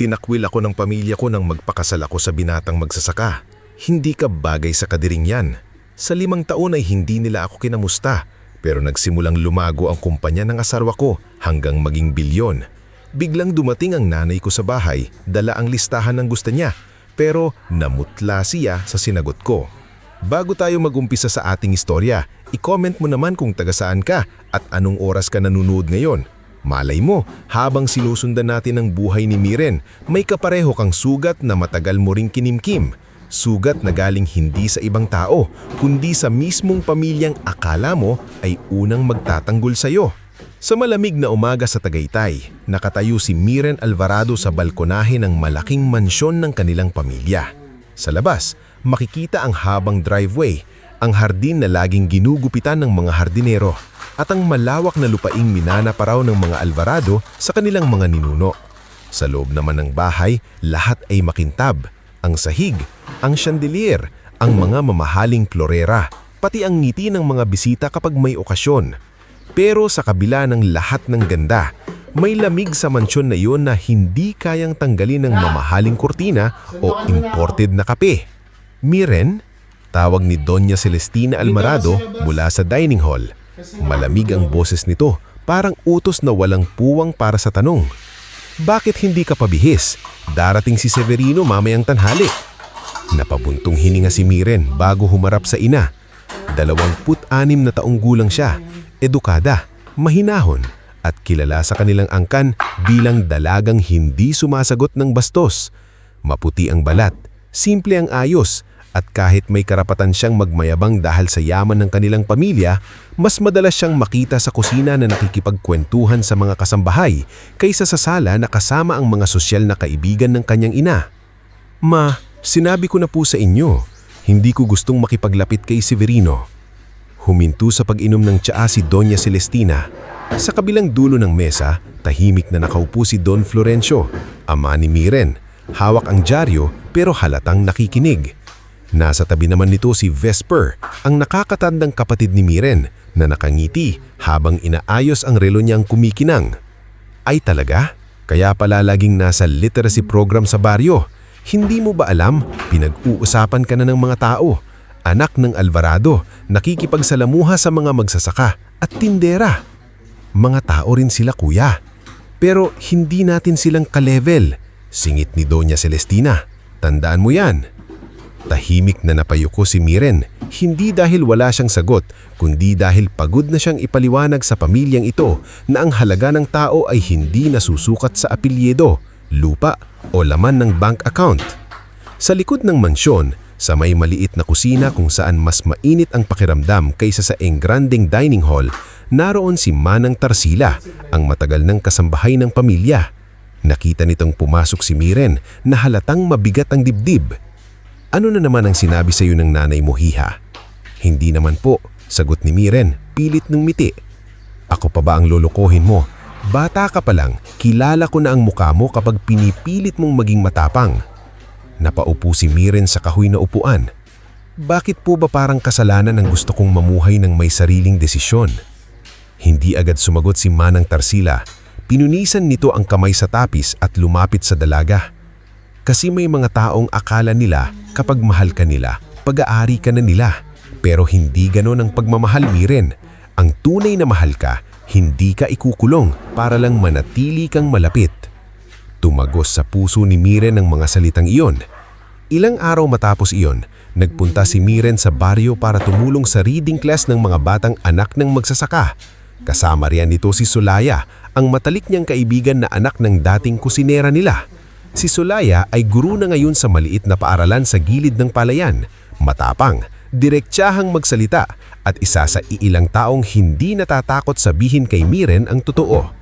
Tinakwil ako ng pamilya ko nang magpakasal ako sa binatang magsasaka. Hindi ka bagay sa kadiring yan. Sa 5 taon ay hindi nila ako kinamusta, pero nagsimulang lumago ang kumpanya ng asawa ko hanggang maging bilyon. Biglang dumating ang nanay ko sa bahay, dala ang listahan ng gusto niya, pero namutla siya sa sinagot ko. Bago tayo mag-umpisa sa ating istorya, i-comment mo naman kung taga saan ka at anong oras ka nanonood ngayon. Malay mo, habang sinusundan natin ang buhay ni Miren, may kapareho kang sugat na matagal mo ring kinimkim. Sugat na galing hindi sa ibang tao, kundi sa mismong pamilyang akala mo ay unang magtatanggol sa iyo. Sa malamig na umaga sa Tagaytay, nakatayo si Miren Alvarado sa balkonahe ng malaking mansyon ng kanilang pamilya. Sa labas, makikita ang habang driveway, ang hardin na laging ginugupitan ng mga hardinero, at ang malawak na lupaing minana pa raw ng mga Alvarado sa kanilang mga ninuno. Sa loob naman ng bahay, lahat ay makintab. Ang sahig, ang chandelier, ang mga mamahaling klorera, pati ang ngiti ng mga bisita kapag may okasyon. Pero sa kabila ng lahat ng ganda, may lamig sa mansyon na iyon na hindi kayang tanggalin ng mamahaling kurtina o imported na kape. Miren, tawag ni Doña Celestina Alvarado mula sa dining hall. Malamig ang boses nito, parang utos na walang puwang para sa tanong. Bakit hindi ka pabihis? Darating si Severino mamayang tanghali. Napabuntong hininga si Miren bago humarap sa ina. 26 na taong gulang siya, edukada, mahinahon, at kilala sa kanilang angkan bilang dalagang hindi sumasagot ng bastos. Maputi ang balat, simple ang ayos, at kahit may karapatan siyang magmayabang dahil sa yaman ng kanilang pamilya, mas madalas siyang makita sa kusina na nakikipagkwentuhan sa mga kasambahay kaysa sa sala na kasama ang mga sosyal na kaibigan ng kanyang ina. Ma, sinabi ko na po sa inyo, hindi ko gustong makipaglapit kay Severino. Huminto sa pag-inom ng tsaa si Doña Celestina. Sa kabilang dulo ng mesa, tahimik na nakaupo si Don Florencio, ama ni Miren. Hawak ang dyaryo pero halatang nakikinig. Nasa tabi naman nito si Vesper, ang nakakatandang kapatid ni Miren na nakangiti habang inaayos ang relo niyang kumikinang. Ay talaga? Kaya pala laging nasa literacy program sa baryo. Hindi mo ba alam, pinag-uusapan ka na ng mga tao. Anak ng Alvarado, nakikipagsalamuha sa mga magsasaka at tindera. Mga tao rin sila kuya. Pero hindi natin silang ka-level. Singit ni Doña Celestina. Tandaan mo yan. Tahimik na napayuko si Miren, hindi dahil wala siyang sagot, kundi dahil pagod na siyang ipaliwanag sa pamilyang ito na ang halaga ng tao ay hindi nasusukat sa apelyido, lupa o laman ng bank account. Sa likod ng mansyon, sa may maliit na kusina kung saan mas mainit ang pakiramdam kaysa sa engranding dining hall, naroon si Manang Tarsila, ang matagal ng kasambahay ng pamilya. Nakita nitong pumasok si Miren na halatang mabigat ang dibdib. Ano na naman ang sinabi sa iyo ng nanay mo, hiha? Hindi naman po, sagot ni Miren, pilit ng miti. Ako pa ba ang lolokohin mo? Bata ka pa lang, kilala ko na ang mukha mo kapag pinipilit mong maging matapang. Napaupo si Miren sa kahoy na upuan. Bakit po ba parang kasalanan ang gusto kong mamuhay ng may sariling desisyon? Hindi agad sumagot si Manang Tarsila. Pinunisan nito ang kamay sa tapis at lumapit sa dalaga. Kasi may mga taong akala nila kapag mahal ka nila, pag-aari ka na nila. Pero hindi ganon ang pagmamahal, Miren. Ang tunay na mahal ka, hindi ka ikukulong para lang manatili kang malapit. Tumagos sa puso ni Miren ang mga salitang iyon. Ilang araw matapos iyon, nagpunta si Miren sa baryo para tumulong sa reading class ng mga batang anak ng magsasaka. Kasama riyan nito si Solaya, ang matalik niyang kaibigan na anak ng dating kusinera nila. Si Solaya ay guro na ngayon sa maliit na paaralan sa gilid ng palayan. Matapang, direktsahang magsalita at isa sa iilang taong hindi natatakot sabihin kay Miren ang totoo.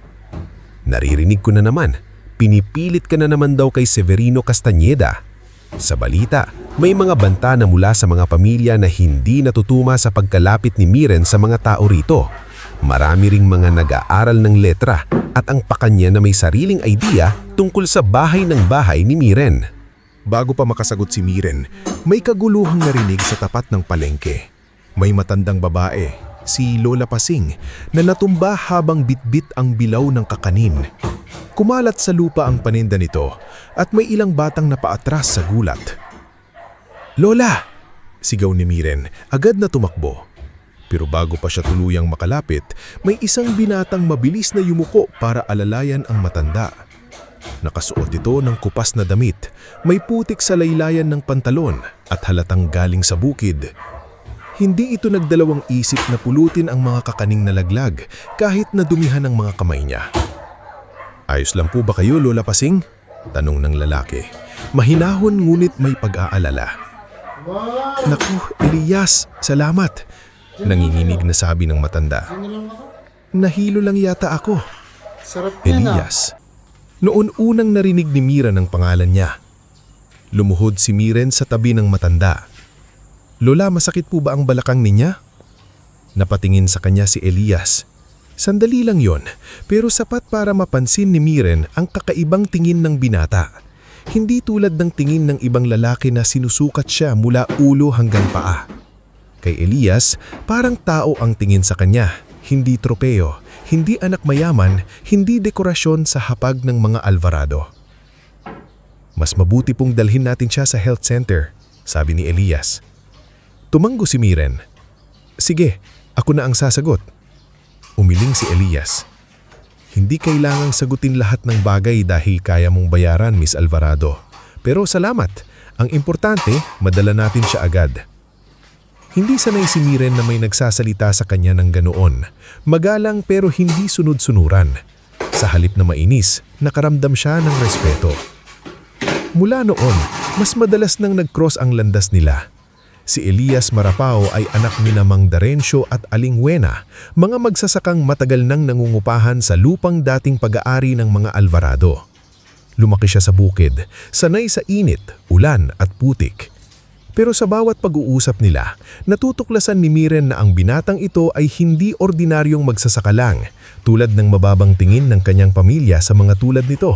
Naririnig ko na naman, pinipilit ka na naman daw kay Severino Castañeda. Sa balita, may mga banta na mula sa mga pamilya na hindi natutuma sa pagkalapit ni Miren sa mga tao rito. Marami ring mga nag-aaral ng letra at ang pakanya na may sariling idea tungkol sa bahay ng bahay ni Miren. Bago pa makasagot si Miren, may kaguluhang narinig sa tapat ng palengke. May matandang babae, si Lola Pasing na natumba habang bitbit ang bilaw ng kakanin. Kumalat sa lupa ang paninda nito at may ilang batang napaatras sa gulat. "Lola!" sigaw ni Miren, agad na tumakbo. Pero bago pa siya tuluyang makalapit, may isang binatang mabilis na yumuko para alalayan ang matanda. Nakasuot ito ng kupas na damit, may putik sa laylayan ng pantalon at halatang galing sa bukid. Hindi ito nagdalawang isip na pulutin ang mga kakaning nalaglag kahit nadumihan ang mga kamay niya. "Ayos lang po ba kayo, Lola Pasing?" tanong ng lalaki. Mahinahon ngunit may pag-aalala. "Naku, Elias, salamat," nanginginig na sabi ng matanda. "Nahilo lang yata ako." Sarap Elias. Noon unang narinig ni Miren ang pangalan niya. Lumuhod si Miren sa tabi ng matanda. "Lola, masakit po ba ang balakang niya?" Napatingin sa kanya si Elias. Sandali lang yon, pero sapat para mapansin ni Miren ang kakaibang tingin ng binata. Hindi tulad ng tingin ng ibang lalaki na sinusukat siya mula ulo hanggang paa. Kay Elias, parang tao ang tingin sa kanya, hindi tropeo, hindi anak mayaman, hindi dekorasyon sa hapag ng mga Alvarado. "Mas mabuti pong dalhin natin siya sa health center," sabi ni Elias. Tumanggo si Miren. "Sige, ako na ang sasagot." Umiling si Elias. "Hindi kailangang sagutin lahat ng bagay dahil kaya mong bayaran, Miss Alvarado. Pero salamat, ang importante, madala natin siya agad." Hindi sanay si Miren na may nagsasalita sa kanya ng ganoon. Magalang pero hindi sunod-sunuran. Sa halip na mainis, nakaramdam siya ng respeto. Mula noon, mas madalas nang nag-cross ang landas nila. Si Elias Marapao ay anak ni Mang Darencio at Aling Wena, mga magsasakang matagal nang nangungupahan sa lupang dating pag-aari ng mga Alvarado. Lumaki siya sa bukid, sanay sa init, ulan at putik. Pero sa bawat pag-uusap nila, natutuklasan ni Miren na ang binatang ito ay hindi ordinaryong magsasaka lang, tulad ng mababang tingin ng kanyang pamilya sa mga tulad nito.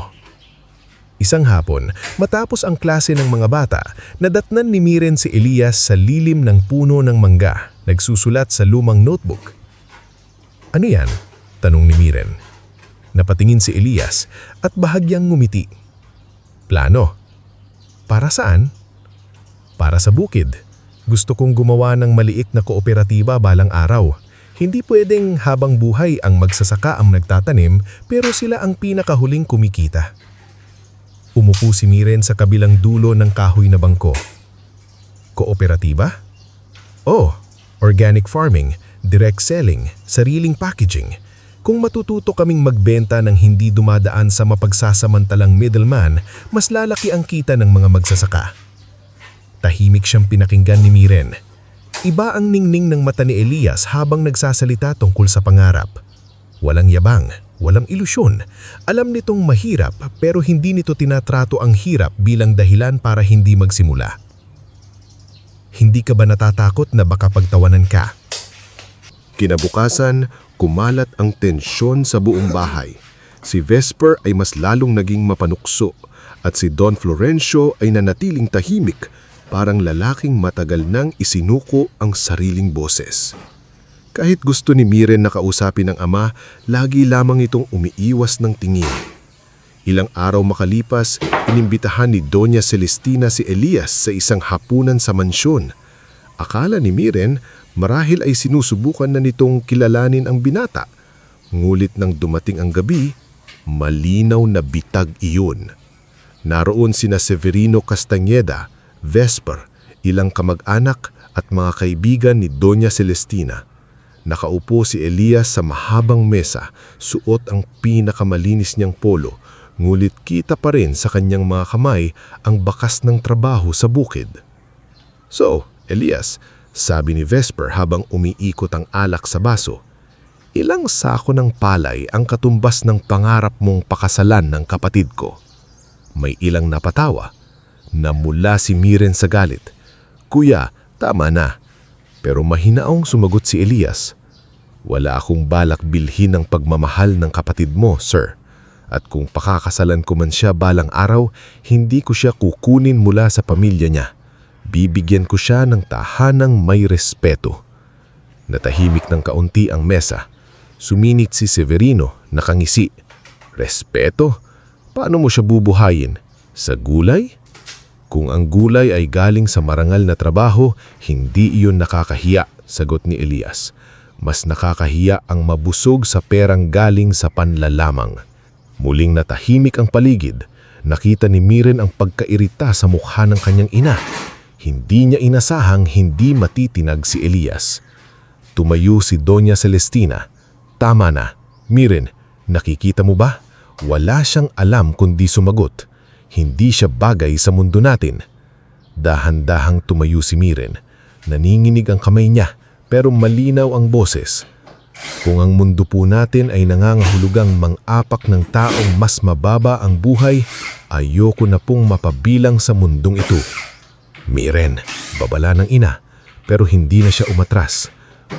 Isang hapon, matapos ang klase ng mga bata, nadatnan ni Miren si Elias sa lilim ng puno ng mangga, nagsusulat sa lumang notebook. "Ano yan?" tanong ni Miren. Napatingin si Elias at bahagyang ngumiti. "Plano." "Para saan?" "Para sa bukid. Gusto kong gumawa ng maliit na kooperatiba balang araw. Hindi pwedeng habang buhay ang magsasaka ang nagtatanim pero sila ang pinakahuling kumikita." Umupo si Miren sa kabilang dulo ng kahoy na bangko. "Kooperatiba?" "Oh, organic farming, direct selling, sariling packaging. Kung matututo kaming magbenta ng hindi dumadaan sa mapagsasamantalang middleman, mas lalaki ang kita ng mga magsasaka." Tahimik siyang pinakinggan ni Miren. Iba ang ningning ng mata ni Elias habang nagsasalita tungkol sa pangarap. Walang yabang, walang ilusyon. Alam nitong mahirap pero hindi nito tinatrato ang hirap bilang dahilan para hindi magsimula. "Hindi ka ba natatakot na baka pagtawanan ka?" Kinabukasan, kumalat ang tensyon sa buong bahay. Si Vesper ay mas lalong naging mapanukso at si Don Florencio ay nanatiling tahimik, parang lalaking matagal nang isinuko ang sariling boses. Kahit gusto ni Miren na kausapin ng ama, lagi lamang itong umiiwas ng tingin. Ilang araw makalipas, inimbitahan ni Doña Celestina si Elias sa isang hapunan sa mansyon. Akala ni Miren, marahil ay sinusubukan na nitong kilalanin ang binata. Ngulit nang dumating ang gabi, malinaw na bitag iyon. Naroon sina Severino Castañeda, Vesper, ilang kamag-anak at mga kaibigan ni Doña Celestina. Nakaupo si Elias sa mahabang mesa, suot ang pinakamalinis niyang polo, ngulit kita pa rin sa kanyang mga kamay ang bakas ng trabaho sa bukid. "So, Elias," sabi ni Vesper habang umiikot ang alak sa baso, "ilang sako ng palay ang katumbas ng pangarap mong pakasalan ng kapatid ko?" May ilang napatawa. Namula si Miren sa galit. "Kuya, tama na." Pero mahinaong sumagot si Elias. "Wala akong balak bilhin ang pagmamahal ng kapatid mo, sir. At kung pakakasalan ko man siya balang araw, hindi ko siya kukunin mula sa pamilya niya. Bibigyan ko siya ng tahanang may respeto." Natahimik ng kaunti ang mesa. Suminit si Severino, nakangisi. Respeto? Paano mo siya bubuhayin? Sa gulay? Kung ang gulay ay galing sa marangal na trabaho, hindi iyon nakakahiya, sagot ni Elias. Mas nakakahiya ang mabusog sa perang galing sa panlalamang. Muling natahimik ang paligid. Nakita ni Miren ang pagkairita sa mukha ng kanyang ina. Hindi niya inasahang hindi matitinag si Elias. Tumayo si Doña Celestina. Tama na. Miren, nakikita mo ba? Wala siyang alam kundi sumagot. Hindi siya bagay sa mundo natin. Dahan-dahang tumayo si Miren. Naninginig ang kamay niya pero malinaw ang boses. Kung ang mundo po natin ay nangangahulugang mang-apak ng taong mas mababa ang buhay, ayoko na pong mapabilang sa mundong ito. Miren, babala ng ina, pero hindi na siya umatras.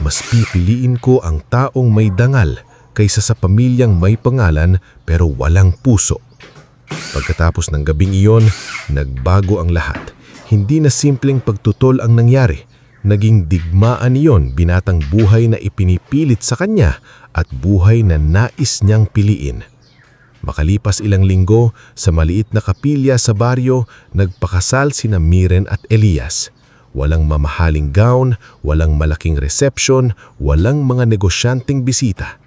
Mas pipiliin ko ang taong may dangal kaysa sa pamilyang may pangalan pero walang puso. Pagkatapos ng gabing iyon, nagbago ang lahat. Hindi na simpleng pagtutol ang nangyari. Naging digmaan iyon, binatang buhay na ipinipilit sa kanya at buhay na nais niyang piliin. Makalipas ilang linggo, sa maliit na kapilya sa baryo, nagpakasal sina Miren at Elias. Walang mamahaling gown, walang malaking reception, walang mga negosyanteng bisita.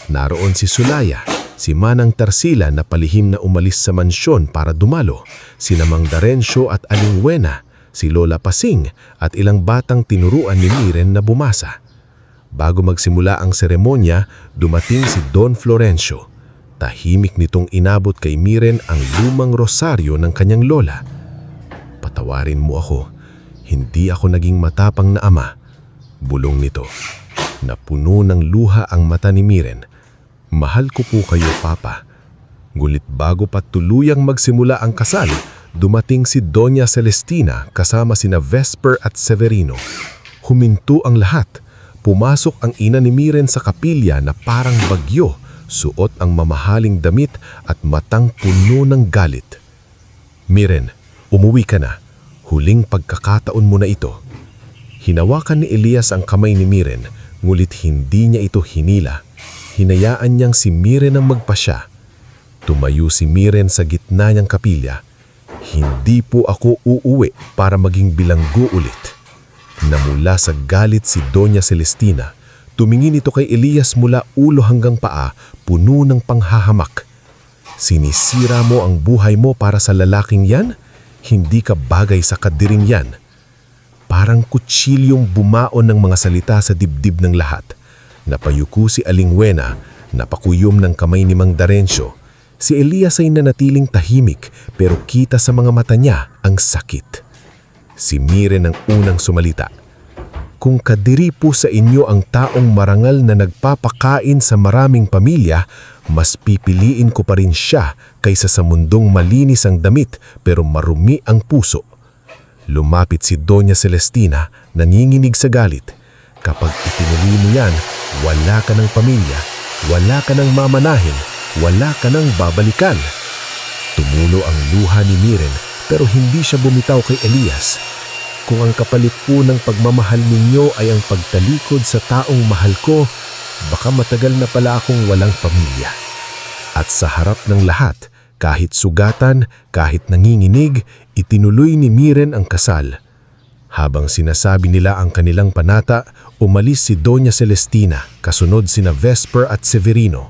Naroon si Sulaya, si Manang Tarsila na palihim na umalis sa mansyon para dumalo, sina Mang Darencio at Aling Wena, si Lola Pasing at ilang batang tinuruan ni Miren na bumasa. Bago magsimula ang seremonya, dumating si Don Florencio. Tahimik nitong inabot kay Miren ang lumang rosaryo ng kanyang lola. Patawarin mo ako, hindi ako naging matapang na ama. Bulong nito. Napuno ng luha ang mata ni Miren. Mahal ko po kayo, Papa. Ngunit bago pa tuluyang magsimula ang kasal, dumating si Doña Celestina kasama sina Vesper at Severino. Huminto ang lahat. Pumasok ang ina ni Miren sa kapilya na parang bagyo, suot ang mamahaling damit at matang puno ng galit. Miren, umuwi ka na. Huling pagkakataon mo na ito. Hinawakan ni Elias ang kamay ni Miren, ngulit hindi niya ito hinila. Hinayaan niyang si Miren ang magpasya. Tumayo si Miren sa gitna niyang kapilya. Hindi po ako uuwi para maging bilanggo ulit. Namula sa galit si Doña Celestina. Tumingin ito kay Elias mula ulo hanggang paa, puno ng panghahamak. Sinisira mo ang buhay mo para sa lalaking yan? Hindi ka bagay sa kadiring yan. Parang kutsilyong bumaon ng mga salita sa dibdib ng lahat. Napayuko si Aling Wena, napakuyom ng kamay ni Mang Darencio. Si Elias ay nanatiling tahimik pero kita sa mga mata niya ang sakit. Si Miren ang unang sumalita. Kung kadiri po sa inyo ang taong marangal na nagpapakain sa maraming pamilya, mas pipiliin ko pa rin siya kaysa sa mundong malinis ang damit pero marumi ang puso. Lumapit si Doña Celestina, nanginginig sa galit. Kapag itinuloy mo yan, wala ka ng pamilya, wala ka ng mamanahin, wala ka ng babalikan. Tumulo ang luha ni Miren pero hindi siya bumitaw kay Elias. Kung ang kapalit po ng pagmamahal ninyo ay ang pagtalikod sa taong mahal ko, baka matagal na pala akong walang pamilya. At sa harap ng lahat, kahit sugatan, kahit nanginginig, itinuloy ni Miren ang kasal. Habang sinasabi nila ang kanilang panata, umalis si Doña Celestina, kasunod sina Vesper at Severino.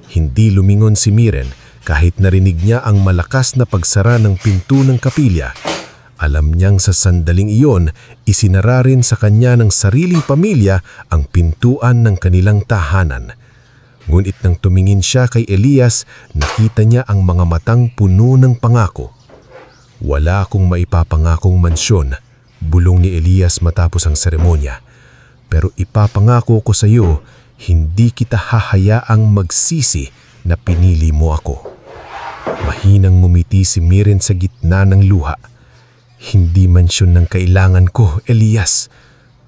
Hindi lumingon si Miren kahit narinig niya ang malakas na pagsara ng pinto ng kapilya. Alam niyang sa sandaling iyon, isinara rin sa kanya ng sariling pamilya ang pintuan ng kanilang tahanan. Ngunit nang tumingin siya kay Elias, nakita niya ang mga matang puno ng pangako. Wala akong maipapangakong mansyon, bulong ni Elias matapos ang seremonya. Pero ipapangako ko sa iyo, hindi kita hahayaang magsisi na pinili mo ako. Mahinang ngumiti si Miren sa gitna ng luha. Hindi mansyon ng kailangan ko, Elias.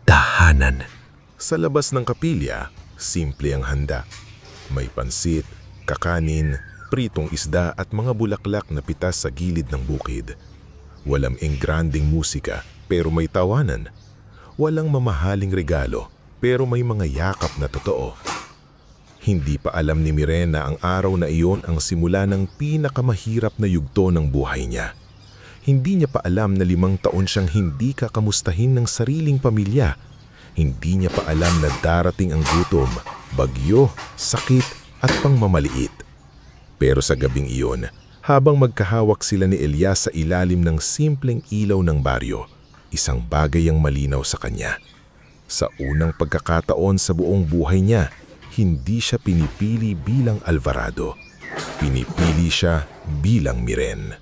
Tahanan. Sa labas ng kapilya, simple ang handa. May pansit, kakanin, pritong isda at mga bulaklak na pitas sa gilid ng bukid. Walang engranding musika pero may tawanan. Walang mamahaling regalo pero may mga yakap na totoo. Hindi pa alam ni Miren na ang araw na iyon ang simula ng pinakamahirap na yugto ng buhay niya. Hindi niya pa alam na 5 taon siyang hindi kakamustahin ng sariling pamilya. Hindi niya pa alam na darating ang gutom, bagyo, sakit at pangmamaliit. Pero sa gabing iyon, habang magkahawak sila ni Elias sa ilalim ng simpleng ilaw ng baryo, isang bagay ang malinaw sa kanya. Sa unang pagkakataon sa buong buhay niya, hindi siya pinipili bilang Alvarado. Pinipili siya bilang Miren.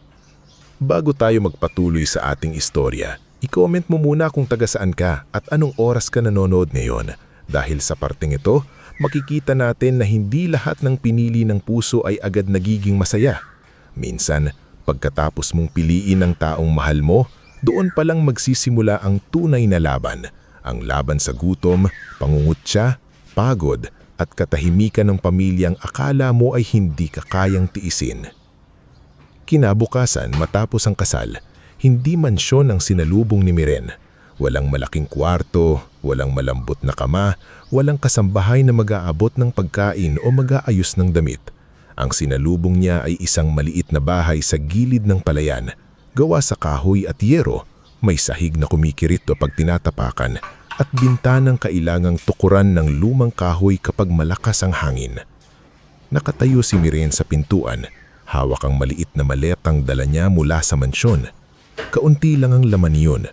Bago tayo magpatuloy sa ating istorya, i-comment mo muna kung taga saan ka at anong oras ka nanonood ngayon. Dahil sa parteng ito, makikita natin na hindi lahat ng pinili ng puso ay agad nagiging masaya. Minsan, pagkatapos mong piliin ang taong mahal mo, doon palang magsisimula ang tunay na laban. Ang laban sa gutom, pangungutya, pagod, at katahimikan ng pamilyang akala mo ay hindi ka kayang tiisin. Kinabukasan matapos ang kasal, hindi mansyon ang sinalubong ni Miren. Walang malaking kwarto, walang malambot na kama, walang kasambahay na mag-aabot ng pagkain o mag-aayos ng damit. Ang sinalubong niya ay isang maliit na bahay sa gilid ng palayan, gawa sa kahoy at yero, may sahig na kumikirit kapag tinatapakan, at bintanang kailangang tukuran ng lumang kahoy kapag malakas ang hangin. Nakatayo si Miren sa pintuan, hawak ang maliit na maletang dala niya mula sa mansyon. Kaunti lang ang laman niyon,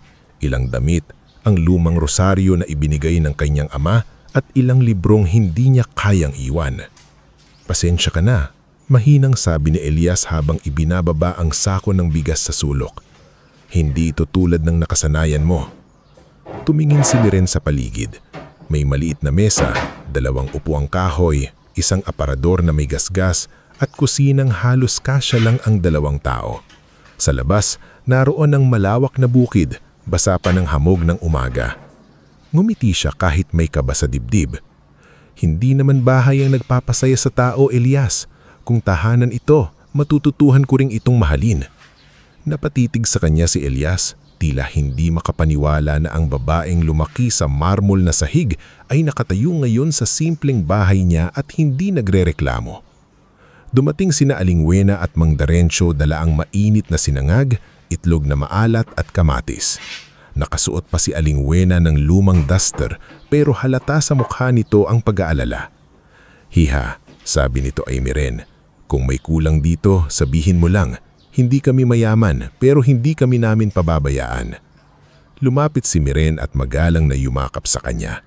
ilang damit, ang lumang rosaryo na ibinigay ng kanyang ama at ilang librong hindi niya kayang iwan. "Pasensya ka na," mahinang sabi ni Elias habang ibinababa ang sako ng bigas sa sulok. "Hindi ito tulad ng nakasanayan mo." Tumingin si Miren sa paligid. May maliit na mesa, 2 upuang kahoy, isang aparador na may gasgas, at kusinang halos kasya lang ang 2 tao. Sa labas, naroon ang malawak na bukid, basa pa ng hamog ng umaga. Ngumiti siya kahit may kaba sa dibdib. "Hindi naman bahay ang nagpapasaya sa tao, Elias. Kung tahanan ito, matututuhan ko ring itong mahalin." Napatitig sa kanya si Elias, tila hindi makapaniwala na ang babaeng lumaki sa marmol na sahig ay nakatayo ngayon sa simpleng bahay niya at hindi nagrereklamo. Dumating sina Aling Wena at Mang Darencio dala ang mainit na sinangag, itlog na maalat at kamatis. Nakasuot pa si Aling Wena ng lumang duster pero halata sa mukha nito ang pag-aalala. "Hiha," sabi nito ay Miren, "kung may kulang dito, sabihin mo lang. Hindi kami mayaman pero hindi kami namin pababayaan." Lumapit si Miren at magalang na yumakap sa kanya.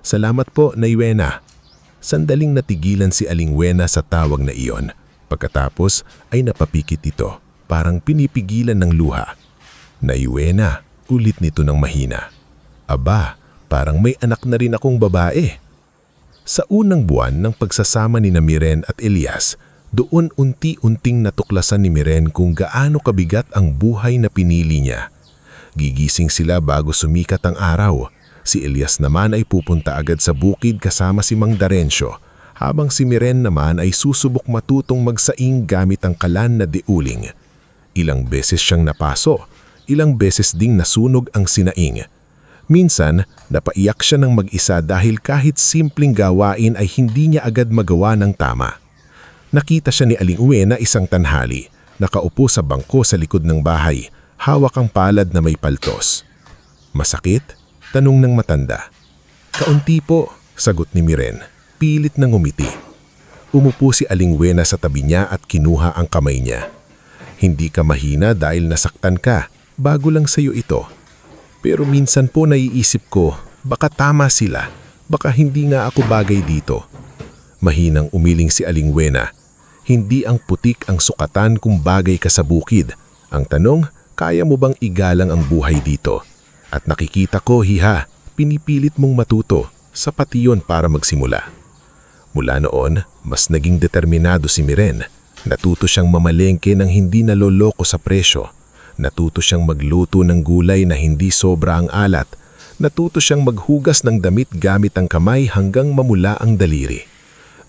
"Salamat po, Nay Wena." Sandaling natigilan si Aling Wena sa tawag na iyon. Pagkatapos ay napapikit ito, parang pinipigilan ng luha. "Nay Wena," ulit nito ng mahina. "Aba, parang may anak na rin akong babae." Sa unang buwan ng pagsasama ni Miren at Elias, doon unti-unting natuklasan ni Miren kung gaano kabigat ang buhay na pinili niya. Gigising sila bago sumikat ang araw. Si Elias naman ay pupunta agad sa bukid kasama si Mang Darencio, habang si Miren naman ay susubok matutong magsaing gamit ang kalan na diuling. Ilang beses siyang napaso, ilang beses ding nasunog ang sinaing. Minsan, napaiyak siya ng mag-isa dahil kahit simpleng gawain ay hindi niya agad magawa ng tama. Nakita siya ni Aling Wena isang tanghali, nakaupo sa bangko sa likod ng bahay, hawak ang palad na may paltos. "Masakit?" tanong ng matanda. "Kaunti po," sagot ni Miren, pilit na ngumiti. Umupo si Aling Wena sa tabi niya at kinuha ang kamay niya. "Hindi ka mahina dahil nasaktan ka, bago lang sa'yo ito. Pero minsan po naiisip ko, baka tama sila, baka hindi nga ako bagay dito." Mahinang umiling si Aling Wena. "Hindi ang putik ang sukatan kung bagay ka sa bukid. Ang tanong, kaya mo bang igalang ang buhay dito? At nakikita ko, hiha, pinipilit mong matuto, sapat iyon para magsimula." Mula noon, mas naging determinado si Miren. Natuto siyang mamalengke ng hindi naloloko sa presyo. Natuto siyang magluto ng gulay na hindi sobra ang alat. Natuto siyang maghugas ng damit gamit ang kamay hanggang mamula ang daliri.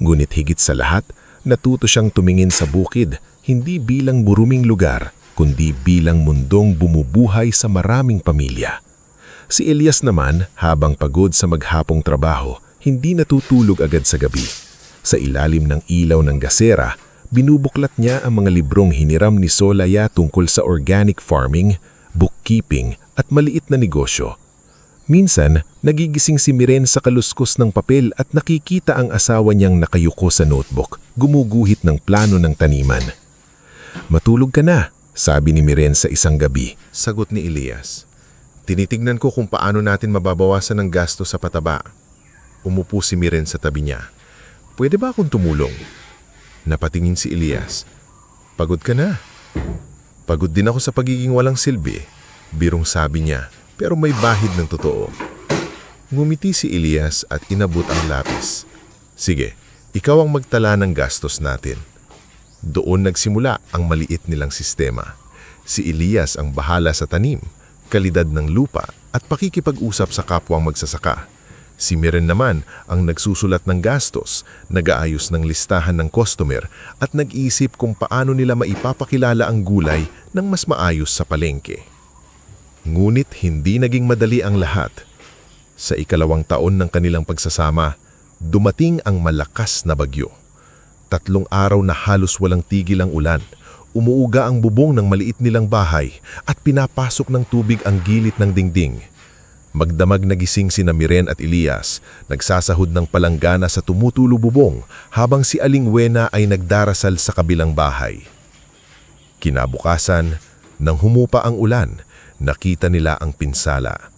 Ngunit higit sa lahat, natuto siyang tumingin sa bukid, hindi bilang buruming lugar, kundi bilang mundong bumubuhay sa maraming pamilya. Si Elias naman, habang pagod sa maghapong trabaho, hindi natutulog agad sa gabi. Sa ilalim ng ilaw ng gasera, binubuklat niya ang mga librong hiniram ni Solaya tungkol sa organic farming, bookkeeping at maliit na negosyo. Minsan, nagigising si Miren sa kaluskos ng papel at nakikita ang asawa niyang nakayuko sa notebook, gumuguhit ng plano ng taniman. "Matulog ka na," sabi ni Miren sa isang gabi. Sagot ni Elias, "Tinitignan ko kung paano natin mababawasan ang gasto sa pataba." Umupo si Miren sa tabi niya. "Pwede ba akong tumulong?" Napatingin si Elias. "Pagod ka na." "Pagod din ako sa pagiging walang silbi," birong sabi niya, pero may bahid ng totoo. Ngumiti si Elias at inabot ang lapis. "Sige, ikaw ang magtala ng gastos natin." Doon nagsimula ang maliit nilang sistema. Si Elias ang bahala sa tanim, kalidad ng lupa at pakikipag-usap sa kapwang magsasaka. Si Miren naman ang nagsusulat ng gastos, nag-aayos ng listahan ng customer at nag-iisip kung paano nila maipapakilala ang gulay ng mas maayos sa palengke. Ngunit hindi naging madali ang lahat. Sa ikalawang taon ng kanilang pagsasama, dumating ang malakas na bagyo. 3 araw na halos walang tigil ang ulan. Umuuga ang bubong ng maliit nilang bahay at pinapasok ng tubig ang gilid ng dingding. Magdamag nagising sina Miren at Elias, nagsasahod ng palanggana sa tumutulo bubong habang si Aling Wena ay nagdarasal sa kabilang bahay. Kinabukasan, nang humupa ang ulan, nakita nila ang pinsala.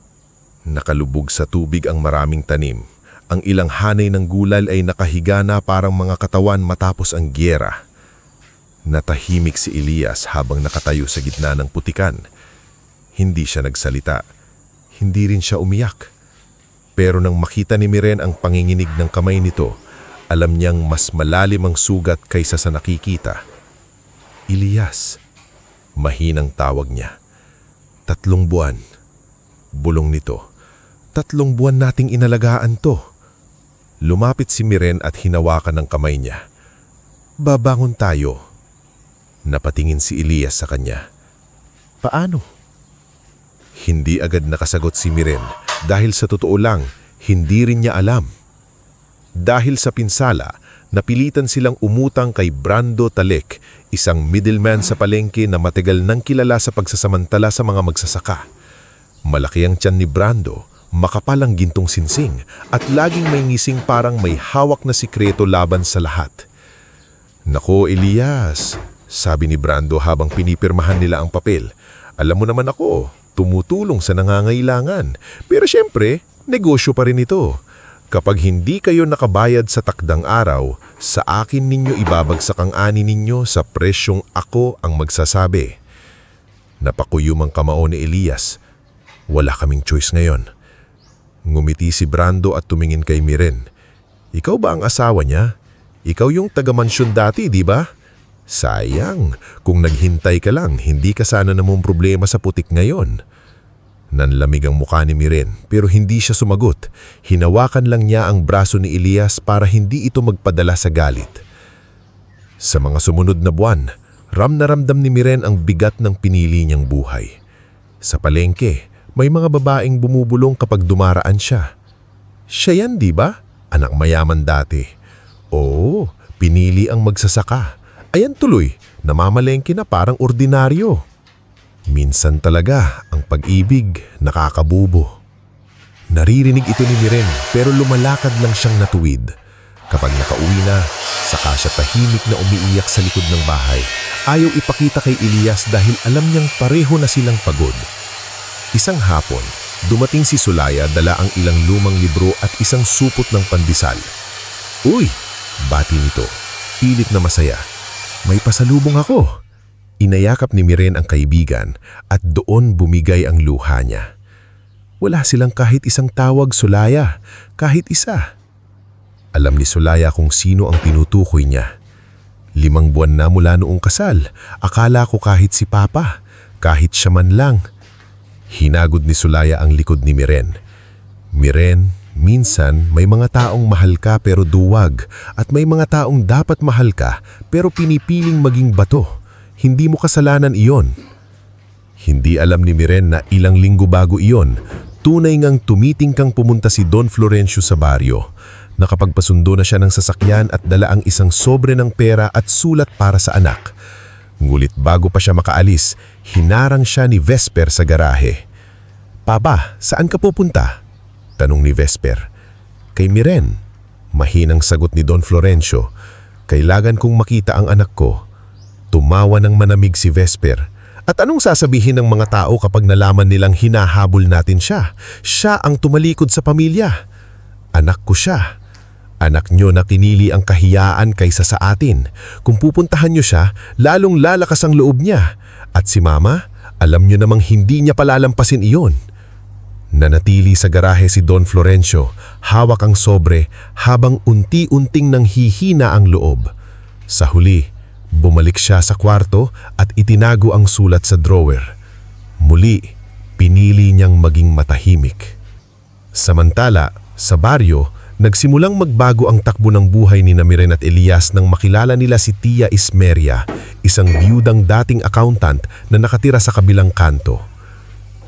Nakalubog sa tubig ang maraming tanim. Ang ilang hanay ng gulay ay nakahiga na parang mga katawan matapos ang gyera. Natahimik si Elias habang nakatayo sa gitna ng putikan. Hindi siya nagsalita. Hindi rin siya umiyak. Pero nang makita ni Miren ang panginginig ng kamay nito, alam niyang mas malalim ang sugat kaysa sa nakikita. "Elias," mahinang tawag niya. 3 buwan. Bulong nito. 3 buwan nating inalagaan to. Lumapit si Miren at hinawakan ng kamay niya. "Babangon tayo." Napatingin si Elias sa kanya. "Paano?" Hindi agad nakasagot si Miren dahil sa totoo lang, hindi rin niya alam. Dahil sa pinsala, napilitan silang umutang kay Brando Talek, isang middleman sa palengke na matagal nang kilala sa pagsasamantala sa mga magsasaka. Malaki ang tiyan ni Brando, makapal ang gintong sinsing at laging may ngising parang may hawak na sikreto laban sa lahat. "Nako Elias," sabi ni Brando habang pinipirmahan nila ang papel. "Alam mo naman ako, tumutulong sa nangangailangan. Pero syempre, negosyo pa rin ito. Kapag hindi kayo nakabayad sa takdang araw, sa akin ninyo ibabagsak ang ani ninyo sa presyong ako ang magsasabi." Napakuyom ang kamao ni Elias. Wala kaming choice ngayon. Ngumiti si Brando at tumingin kay Miren. "Ikaw ba ang asawa niya? Ikaw yung taga-mansyon dati, di ba? Sayang, kung naghintay ka lang, hindi ka sana namang problema sa putik ngayon." Nanlamig ang mukha ni Miren pero hindi siya sumagot. Hinawakan lang niya ang braso ni Elias para hindi ito magpadala sa galit. Sa mga sumunod na buwan, ramdam ni Miren ang bigat ng pinili niyang buhay. Sa palengke, may mga babaeng bumubulong kapag dumaraan siya. Siya yan, di ba? Anak mayaman dati. Oo, pinili ang magsasaka. Ayan tuloy, namamalengke na parang ordinaryo. Minsan talaga, ang pag-ibig nakakabubo. Naririnig ito ni Miren pero lumalakad lang siyang natuwid. Kapag nakauwi na, saka siya tahimik na umiiyak sa likod ng bahay. Ayaw ipakita kay Elias dahil alam niyang pareho na silang pagod. Isang hapon, dumating si Solaya dala ang ilang lumang libro at isang supot ng pandesal. "Uy!" bati nito. Pilit na masaya. "May pasalubong ako." Inayakap ni Miren ang kaibigan at doon bumigay ang luha niya. Wala silang kahit isang tawag, Solaya, kahit isa. Alam ni Solaya kung sino ang tinutukoy niya. 5 buwan na mula noong kasal, akala ko kahit si Papa, kahit siya man lang. Hinagod ni Solaya ang likod ni Miren. "Miren, minsan may mga taong mahal ka pero duwag at may mga taong dapat mahal ka pero pinipiling maging bato. Hindi mo kasalanan iyon." Hindi alam ni Miren na ilang linggo bago iyon, Tunay ngang tumitingkang pumunta si Don Florencio sa baryo. Nakapagpasundo na siya ng sasakyan at dala ang isang sobre ng pera at sulat para sa anak. Ngulit bago pa siya makaalis, hinarang siya ni Vesper sa garahe. "Papa, saan ka pupunta?" tanong ni Vesper. "Kay Miren." Mahinang sagot ni Don Florencio. "Kailangan kong makita ang anak ko." Tumawa ng manamig si Vesper. "At anong sasabihin ng mga tao kapag nalaman nilang hinahabol natin siya? Siya ang tumalikod sa pamilya. Anak ko siya. Anak nyo na kinili ang kahiyaan kaysa sa atin. Kung pupuntahan nyo siya, lalong lalakas ang loob niya. At si Mama, alam nyo namang hindi niya palalampasin iyon." Nanatili sa garahe si Don Florencio, hawak ang sobre habang unti-unting nang hihina ang loob. Sa huli, bumalik siya sa kwarto at itinago ang sulat sa drawer. Muli, pinili niyang maging matahimik. Samantala, sa baryo, nagsimulang magbago ang takbo ng buhay ni Miren at Elias nang makilala nila si Tia Ismeria, isang biyudang dating accountant na nakatira sa kabilang kanto.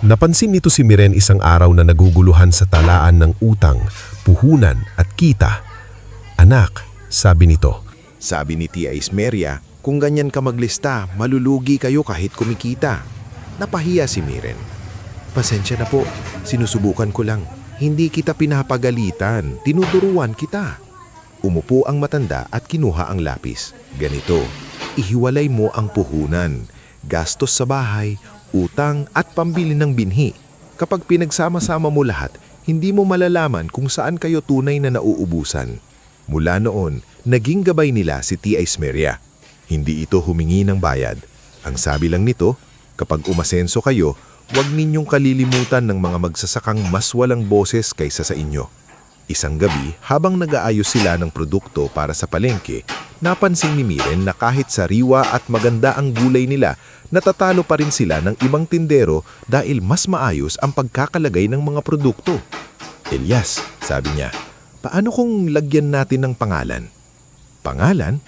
Napansin nito si Miren isang araw na naguguluhan sa talaan ng utang, puhunan at kita. "Anak," sabi nito. Sabi ni Tia Ismeria, kung ganyan ka maglista, malulugi kayo kahit kumikita. Napahiya si Miren. "Pasensya na po, sinusubukan ko lang. Hindi kita pinapagalitan, tinuturuan kita." Umupo ang matanda at kinuha ang lapis. "Ganito, ihiwalay mo ang puhunan, gastos sa bahay, utang at pambili ng binhi. Kapag pinagsama-sama mo lahat, hindi mo malalaman kung saan kayo tunay na nauubusan." Mula noon, naging gabay nila si Tia Ismeria. Hindi ito humingi ng bayad. Ang sabi lang nito, kapag umasenso kayo, huwag ninyong kalilimutan ng mga magsasakang mas walang boses kaysa sa inyo. Isang gabi, habang nag-aayos sila ng produkto para sa palengke, napansin ni Miren na kahit sariwa at maganda ang gulay nila, natatalo pa rin sila ng ibang tindero dahil mas maayos ang pagkakalagay ng mga produkto. "Elias," sabi niya, "paano kung lagyan natin ng pangalan?" "Pangalan?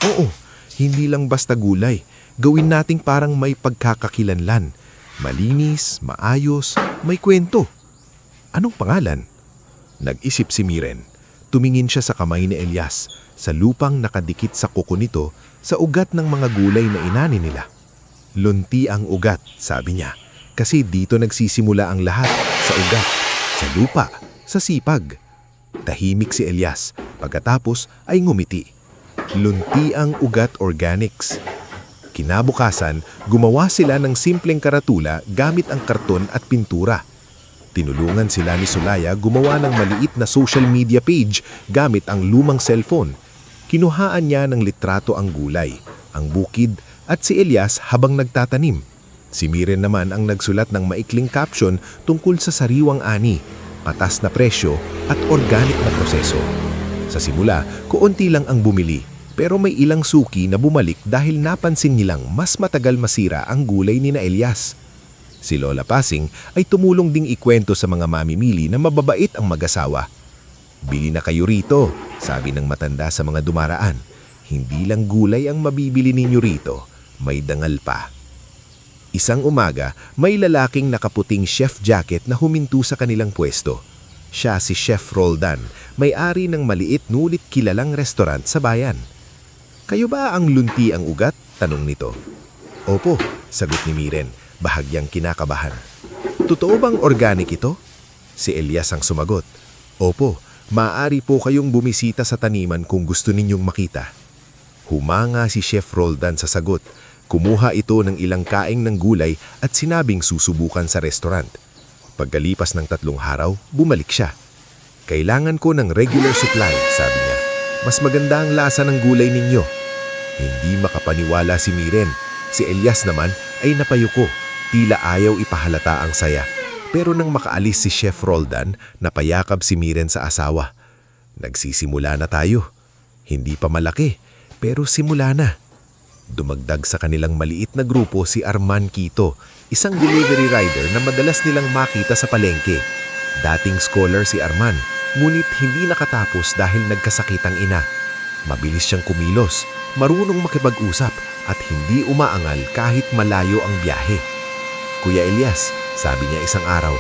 Oo, hindi lang basta gulay. Gawin nating parang may pagkakakilanlan. Malinis, maayos, may kwento." "Anong pangalan?" Nag-isip si Miren. Tumingin siya sa kamay ni Elias, sa lupang nakadikit sa kuko nito, sa ugat ng mga gulay na inani nila. "Lunti ang ugat," sabi niya, "kasi dito nagsisimula ang lahat, sa ugat, sa lupa, sa sipag." Tahimik si Elias, pagkatapos ay ngumiti. "Lunti ang ugat organics." Kinabukasan, gumawa sila ng simpleng karatula gamit ang karton at pintura. Tinulungan sila ni Sulaya gumawa ng maliit na social media page gamit ang lumang cellphone. Kinuhaan niya ng litrato ang gulay, ang bukid at si Elias habang nagtatanim. Si Miren naman ang nagsulat ng maikling caption tungkol sa sariwang ani, patas na presyo at organic na proseso. Sa simula, kuunti lang ang bumili, pero may ilang suki na bumalik dahil napansin nilang mas matagal masira ang gulay ni na Elias. Si Lola Pasing ay tumulong ding ikwento sa mga mamimili na mababait ang mag-asawa. "Bili na kayo rito," sabi ng matanda sa mga dumaraan. "Hindi lang gulay ang mabibili ninyo rito, may dangal pa." Isang umaga, may lalaking nakaputing chef jacket na huminto sa kanilang pwesto. Siya si Chef Roldan, may-ari ng maliit nulit kilalang restaurant sa bayan. "Kayo ba ang lunti ang ugat?" tanong nito. "Opo," sagot ni Miren, bahagyang kinakabahan. "Totoo bang organic ito?" Si Elias ang sumagot. "Opo, maaari po kayong bumisita sa taniman kung gusto ninyong makita." Humanga si Chef Roldan sa sagot. Kumuha ito ng ilang kaing ng gulay at sinabing susubukan sa restaurant. Pagkalipas ng 3 araw, bumalik siya. "Kailangan ko ng regular supply," sabi niya. "Mas maganda ang lasa ng gulay ninyo." Hindi makapaniwala si Miren. Si Elias naman ay napayuko. Tila ayaw ipahalata ang saya. Pero nang makaalis si Chef Roldan, napayakap si Miren sa asawa. "Nagsisimula na tayo. Hindi pa malaki, pero simula na." Dumagdag sa kanilang maliit na grupo si Arman Quito, isang delivery rider na madalas nilang makita sa palengke. Dating scholar si Arman, ngunit hindi nakatapos dahil nagkasakit ang ina. Mabilis siyang kumilos, marunong makipag-usap at hindi umaangal kahit malayo ang biyahe. "Kuya Elias," sabi niya isang araw,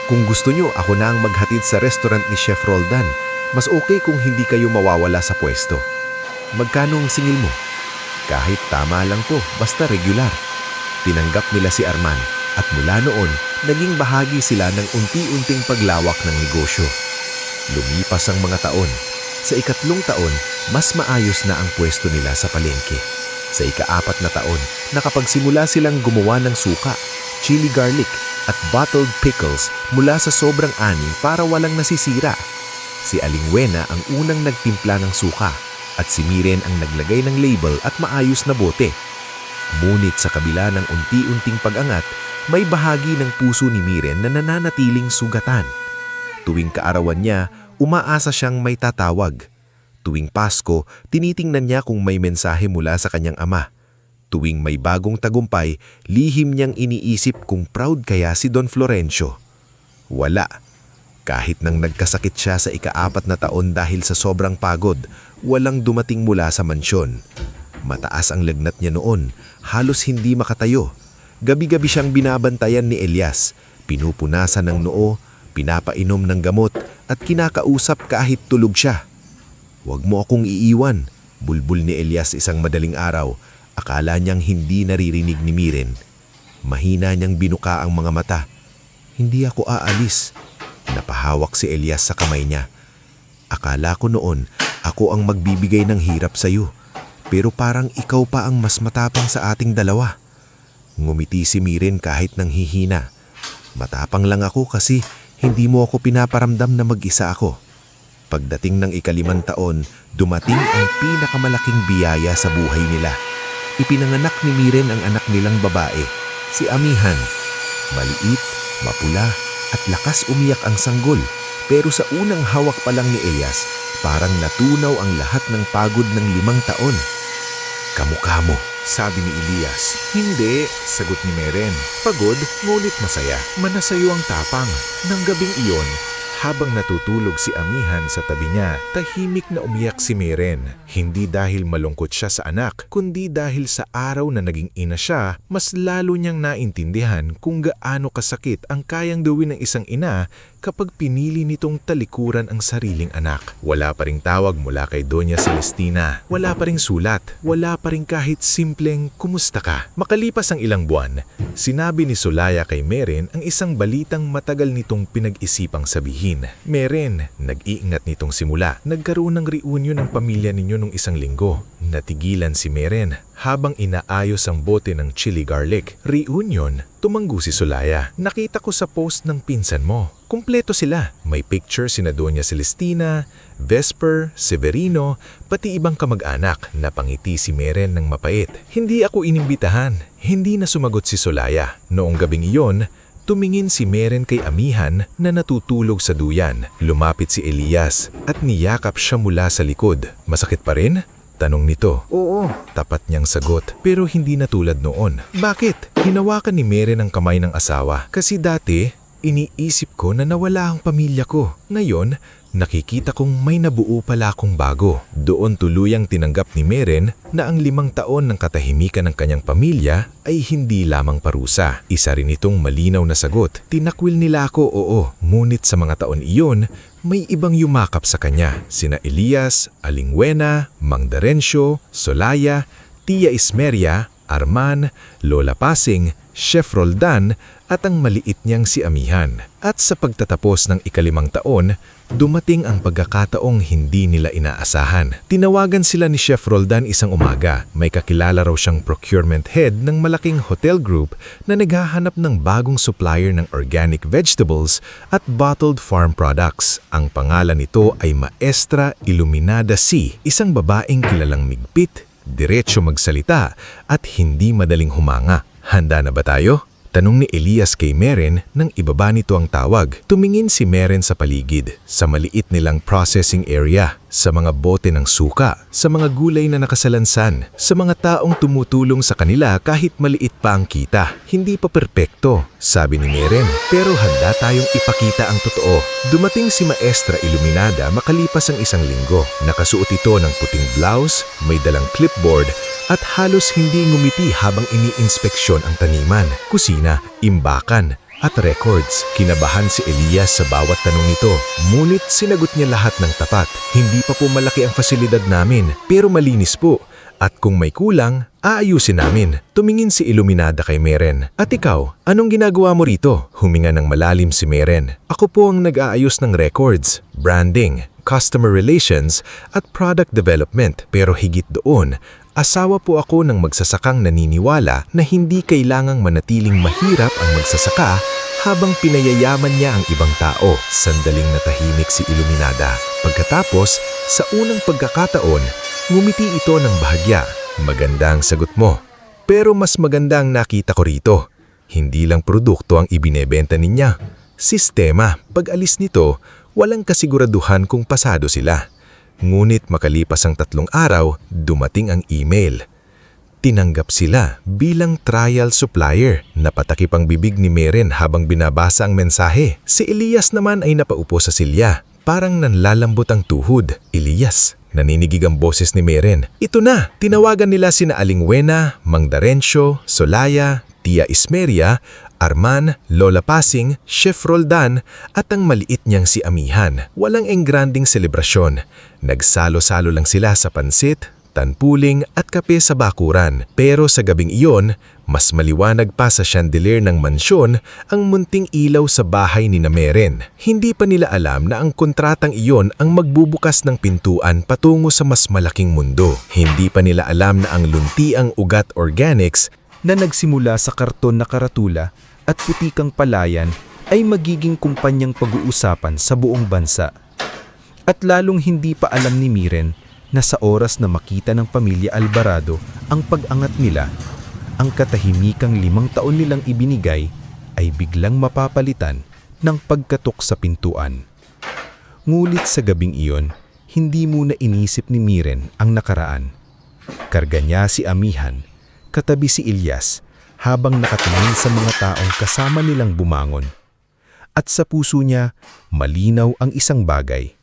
Kung gusto nyo, ako na ang maghatid sa restaurant ni Chef Roldan. Mas okay kung hindi kayo mawawala sa pwesto. Magkano ang singil mo? Kahit tama lang po, basta regular. Tinanggap nila si Arman at mula noon, naging bahagi sila ng unti-unting paglawak ng negosyo. Lumipas ang mga taon. Sa ikatlong taon, mas maayos na ang pwesto nila sa palengke. Sa ika-4 na taon, nakapagsimula silang gumawa ng suka, chili garlic, at bottled pickles mula sa sobrang ani para walang nasisira. Si Aling Wena ang unang nagtimpla ng suka at si Miren ang naglagay ng label at maayos na bote. Ngunit sa kabila ng unti-unting pag-angat, may bahagi ng puso ni Miren na nananatiling sugatan. Tuwing kaarawan niya, umaasa siyang may tatawag. Tuwing Pasko, tinitingnan niya kung may mensahe mula sa kanyang ama. Tuwing may bagong tagumpay, lihim niyang iniisip kung proud kaya si Don Florencio. Wala. Kahit nang nagkasakit siya sa ika-4 na taon dahil sa sobrang pagod, walang dumating mula sa mansyon. Mataas ang lagnat niya noon, halos hindi makatayo. Gabi-gabi siyang binabantayan ni Elias, pinupunasan ng noo, pinapainom ng gamot at kinakausap kahit tulog siya. "Huwag mo akong iiwan," bulbul ni Elias isang madaling araw. Akala niyang hindi naririnig ni Miren. Mahina niyang binuka ang mga mata. "Hindi ako aalis." Napahawak si Elias sa kamay niya. "Akala ko noon, ako ang magbibigay ng hirap sa iyo. Pero parang ikaw pa ang mas matapang sa ating dalawa." Ngumiti si Miren kahit nang hihina. "Matapang lang ako kasi hindi mo ako pinaparamdam na mag-isa ako." Pagdating ng ika-5 taon, dumating ang pinakamalaking biyaya sa buhay nila. Ipinanganak ni Miren ang anak nilang babae, si Amihan. Maliit, mapula, at lakas umiyak ang sanggol. Pero sa unang hawak pa lang ni Elias, parang natunaw ang lahat ng pagod ng 5 taon. "Kamukha mo," sabi ni Elias. Hindi, sagot ni Miren. Pagod, ngunit masaya. Manasayo ang tapang. Nang gabing iyon, habang natutulog si Amihan sa tabi niya, tahimik na umiyak si Miren. Hindi dahil malungkot siya sa anak, kundi dahil sa araw na naging ina siya, mas lalo niyang naintindihan kung gaano kasakit ang kayang gawin ng isang ina kapag pinili nitong talikuran ang sariling anak. Wala pa ring tawag mula kay Doña Celestina. Wala pa ring sulat. Wala pa ring kahit simpleng kumusta ka. Makalipas ang ilang buwan, sinabi ni Solaya kay Miren ang isang balitang matagal nitong pinag-isipang sabihin. "Miren, nag-iingat nitong simula. Nagkaroon ng reunion ng pamilya ninyo nung isang linggo." Natigilan si Miren habang inaayos ang bote ng chili garlic. "Reunion?" Tumanggo si Solaya. "Nakita ko sa post ng pinsan mo. Kumpleto sila. May picture sina Doña Celestina, Vesper, Severino, pati ibang kamag-anak." Napangiti si Miren ng mapait. "Hindi ako inimbitahan." Hindi na sumagot si Solaya. Noong gabing iyon, tumingin si Miren kay Amihan na natutulog sa duyan. Lumapit si Elias at niyakap siya mula sa likod. "Masakit pa rin?" tanong nito. "Oo." Tapat niyang sagot, pero hindi na tulad noon. "Bakit?" Hinawakan ni Miren ang kamay ng asawa. "Kasi dati, iniisip ko na nawala ang pamilya ko. Ngayon, nakikita kong may nabuo pala akong bago." Doon tuluyang tinanggap ni Miren na ang 5 taon ng katahimikan ng kanyang pamilya ay hindi lamang parusa. Isa rin itong malinaw na sagot. "Tinakwil nila ako, oo. Ngunit sa mga taon iyon, may ibang yumakap sa kanya. Sina Elias, Aling Wena, Mang Darencio, Solaya, Tia Ismeria, Arman, Lola Pasing, Chef Roldan at ang maliit niyang si Amihan. At sa pagtatapos ng ika-5 taon, dumating ang pagkakataong hindi nila inaasahan. Tinawagan sila ni Chef Roldan isang umaga. May kakilala raw siyang procurement head ng malaking hotel group na naghahanap ng bagong supplier ng organic vegetables at bottled farm products. Ang pangalan nito ay Maestra Iluminada C, isang babaeng kilalang migpit, diretso magsalita at hindi madaling humanga. "Handa na ba tayo?" tanong ni Elias kay Miren nang ibaba nito ang tawag. Tumingin si Miren sa paligid, sa maliit nilang processing area, sa mga bote ng suka, sa mga gulay na nakasalansan, sa mga taong tumutulong sa kanila kahit maliit pa ang kita. "Hindi pa perpekto," sabi ni Miren, "pero handa tayong ipakita ang totoo." Dumating si Maestra Iluminada makalipas ang isang linggo. Nakasuot ito ng puting blouse, may dalang clipboard, at halos hindi ngumiti habang iniinspeksyon ang taniman, kusina, imbakan, at records. Kinabahan si Elias sa bawat tanong nito. Ngunit sinagot niya lahat ng tapat. Hindi pa po malaki ang fasilidad namin, pero malinis po. At kung may kulang, aayusin namin. Tumingin si Iluminada kay Meren. At ikaw, anong ginagawa mo rito? Huminga ng malalim si Meren. Ako po ang nag-aayos ng records, branding, customer relations, at product development. Pero higit doon, asawa po ako ng magsasakang naniniwala na hindi kailangang manatiling mahirap ang magsasaka habang pinayayaman niya ang ibang tao. Sandaling natahimik si Iluminada. Pagkatapos, sa unang pagkakataon, ngumiti ito ng bahagya. Maganda ang sagot mo. Pero mas maganda ang nakita ko rito. Hindi lang produkto ang ibinebenta niya. Sistema. Pag-alis nito, walang kasiguraduhan kung pasado sila. Ngunit makalipas ang 3 araw, dumating ang email. Tinanggap sila bilang trial supplier. Napatakip ang bibig ni Meren habang binabasa ang mensahe. Si Elias naman ay napaupo sa silya. Parang nanlalambot ang tuhod. Elias, naninigig ang boses ni Meren. Ito na! Tinawagan nila sina Aling Wena, Mang Darencio, Solaya, Tia Ismeria, Arman, Lola Pasing, Chef Roldan at ang maliit niyang si Amihan. Walang engranding selebrasyon. Nagsalo-salo lang sila sa pansit, tanpuling at kape sa bakuran. Pero sa gabing iyon, mas maliwanag pa sa chandelier ng mansyon ang munting ilaw sa bahay ni Meren. Hindi pa nila alam na ang kontratang iyon ang magbubukas ng pintuan patungo sa mas malaking mundo. Hindi pa nila alam na ang luntiang ugat organics na nagsimula sa karton na karatula at putikang palayan ay magiging kumpanyang pag-uusapan sa buong bansa. At lalong hindi pa alam ni Meren na sa oras na makita ng pamilya Alvarado ang pag-angat nila, ang katahimikang 5 taon nilang ibinigay ay biglang mapapalitan ng pagkatok sa pintuan. Ngulit sa gabing iyon, hindi muna inisip ni Meren ang nakaraan. Karga niya si Amihan, katabi si Elias habang nakatingin sa mga taong kasama nilang bumangon. At sa puso niya, malinaw ang isang bagay.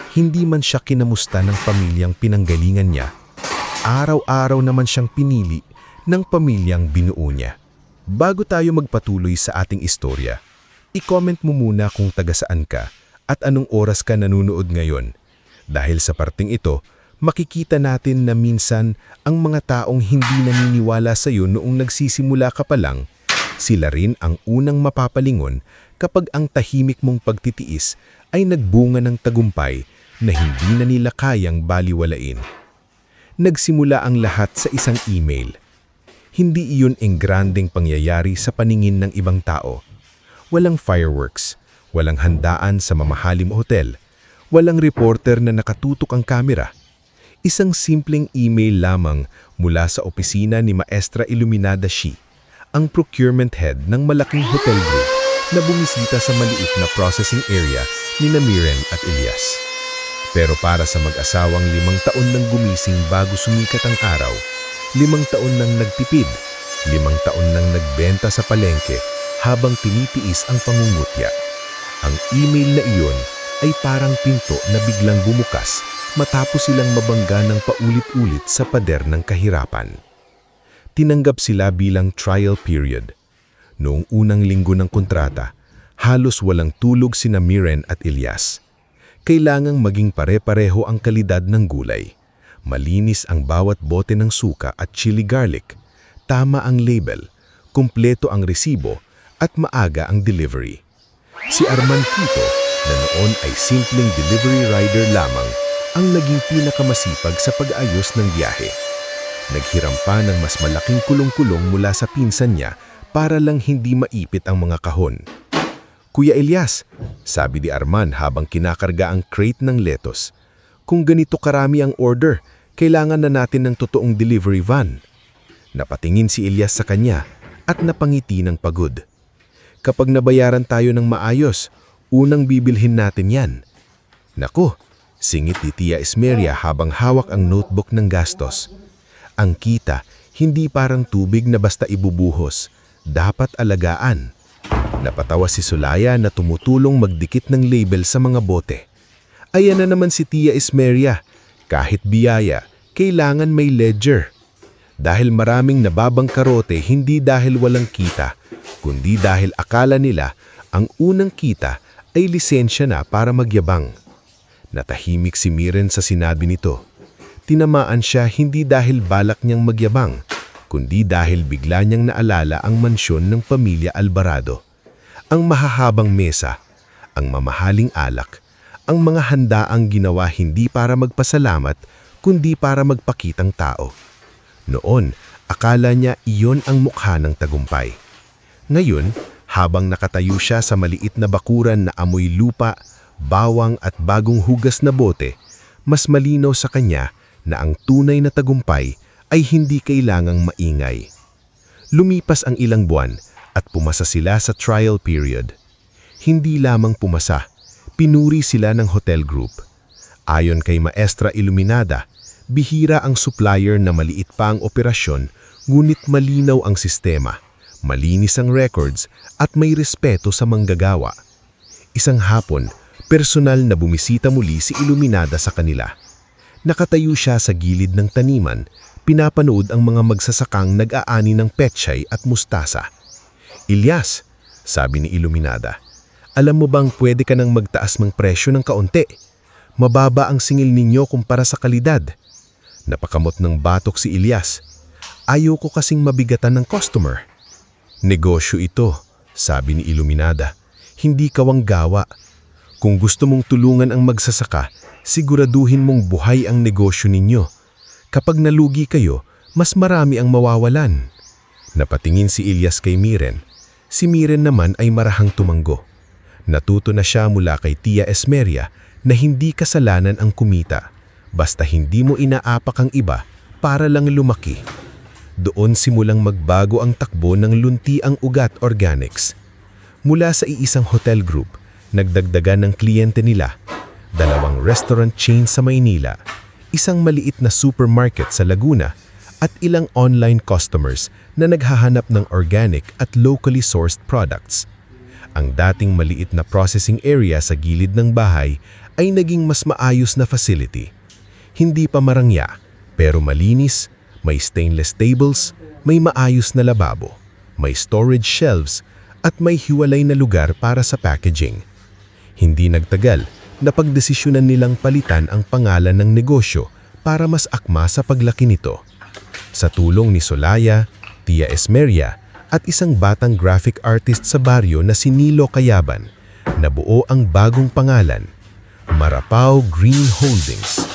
Hindi man siya kinamusta ng pamilyang pinanggalingan niya, araw-araw naman siyang pinili ng pamilyang binuo niya. Bago tayo magpatuloy sa ating istorya, i-comment mo muna kung taga saan ka at anong oras ka nanonood ngayon. Dahil sa parting ito, makikita natin na minsan ang mga taong hindi naniniwala sa iyo noong nagsisimula ka pa lang, sila rin ang unang mapapalingon kapag ang tahimik mong pagtitiis ay nagbunga ng tagumpay na hindi na nila kayang baliwalain. Nagsimula ang lahat sa isang email. Hindi iyon engrandeng pangyayari sa paningin ng ibang tao. Walang fireworks, walang handaan sa mamahaling hotel, walang reporter na nakatutok ang kamera. Isang simpleng email lamang mula sa opisina ni Maestra Iluminada Shi, ang procurement head ng malaking hotel group na bumisita sa maliit na processing area ni Meren at Elias. Pero para sa mag-asawang 5 taon nang gumising bago sumikat ang araw, 5 taon nang nagtipid, 5 taon nang nagbenta sa palengke habang tinitiis ang pangungutya. Ang email na iyon ay parang pinto na biglang bumukas matapos silang mabangga ng paulit-ulit sa pader ng kahirapan. Tinanggap sila bilang trial period. Noong unang linggo ng kontrata, halos walang tulog sina Meren at Elias. Kailangang maging pare-pareho ang kalidad ng gulay. Malinis ang bawat bote ng suka at chili garlic. Tama ang label, kumpleto ang resibo, at maaga ang delivery. Si Arman Quito, na noon ay simpleng delivery rider lamang, ang naging pinakamasipag sa pag-ayos ng biyahe. Naghiram pa ng mas malaking kulong-kulong mula sa pinsan niya para lang hindi maipit ang mga kahon. Kuya Elias, sabi ni Arman habang kinakarga ang crate ng lettuce, kung ganito karami ang order, kailangan na natin ng totoong delivery van. Napatingin si Elias sa kanya at napangiti ng pagod. Kapag nabayaran tayo ng maayos, unang bibilhin natin yan. Naku, singit ni Tia Ismeria habang hawak ang notebook ng gastos. Ang kita, hindi parang tubig na basta ibubuhos, dapat alagaan. Napatawa si Solaya na tumutulong magdikit ng label sa mga bote. Ayan na naman si Tia Ismeria, kahit biyaya, kailangan may ledger. Dahil maraming nababangkarote hindi dahil walang kita, kundi dahil akala nila ang unang kita ay lisensya na para magyabang. Natahimik si Miren sa sinabi nito. Tinamaan siya hindi dahil balak niyang magyabang, kundi dahil bigla niyang naalala ang mansyon ng pamilya Alvarado. Ang mahahabang mesa, ang mamahaling alak, ang mga handaang ginawa hindi para magpasalamat, kundi para magpakitang tao. Noon, akala niya iyon ang mukha ng tagumpay. Ngayon, habang nakatayo siya sa maliit na bakuran na amoy lupa, bawang at bagong hugas na bote, mas malinaw sa kanya na ang tunay na tagumpay ay hindi kailangang maingay. Lumipas ang ilang buwan at pumasa sila sa trial period. Hindi lamang pumasa, pinuri sila ng hotel group. Ayon kay Maestra Iluminada, bihira ang supplier na maliit pa ang operasyon, ngunit malinaw ang sistema, malinis ang records at may respeto sa manggagawa. Isang hapon, personal na bumisita muli si Iluminada sa kanila. Nakatayo siya sa gilid ng taniman, pinapanood ang mga magsasakang nag-aani ng pechay at mustasa. "Ilyas," sabi ni Iluminada, "alam mo bang pwede ka nang magtaas ng presyo ng kaunti? Mababa ang singil ninyo kumpara sa kalidad." Napakamot ng batok si Ilyas. "Ayoko kasing mabigatan ng customer." "Negosyo ito," sabi ni Iluminada. "Hindi kawang gawa. Kung gusto mong tulungan ang magsasaka, siguraduhin mong buhay ang negosyo ninyo. Kapag nalugi kayo, mas marami ang mawawalan." Napatingin si Ilyas kay Miren. Si Miren naman ay marahang tumanggo. Natuto na siya mula kay Tia Esmeria na hindi kasalanan ang kumita, basta hindi mo inaapak ang iba para lang lumaki. Doon simulang magbago ang takbo ng Luntiang Ugat Organics. Mula sa iisang hotel group, nagdagdagan ng kliyente nila, 2 restaurant chain sa Maynila, isang maliit na supermarket sa Laguna, at ilang online customers na naghahanap ng organic at locally sourced products. Ang dating maliit na processing area sa gilid ng bahay ay naging mas maayos na facility. Hindi pa marangya, pero malinis, may stainless tables, may maayos na lababo, may storage shelves, at may hiwalay na lugar para sa packaging. Hindi nagtagal, napagdesisyonan nilang palitan ang pangalan ng negosyo para mas akma sa paglaki nito. Sa tulong ni Solaya, Tia Esmeria, at isang batang graphic artist sa baryo na si Nilo Cayaban, nabuo ang bagong pangalan, Marapao Green Holdings.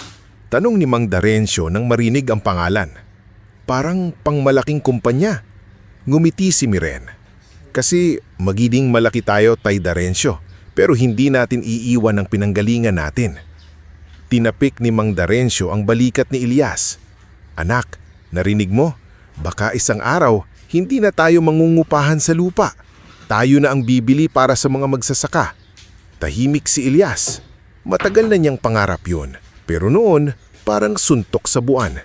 Tanong ni Mang Darencio nang marinig ang pangalan. Parang pangmalaking kumpanya. Ngumiti si Miren. Kasi magiging malaki tayo, Tay Darencio, pero hindi natin iiwan ang pinanggalingan natin. Tinapik ni Mang Darencio ang balikat ni Ilyas. "Anak, narinig mo? Baka isang araw, hindi na tayo mangungupahan sa lupa. Tayo na ang bibili para sa mga magsasaka." Tahimik si Ilyas. Matagal na niyang pangarap yun. Pero noon, parang suntok sa buwan.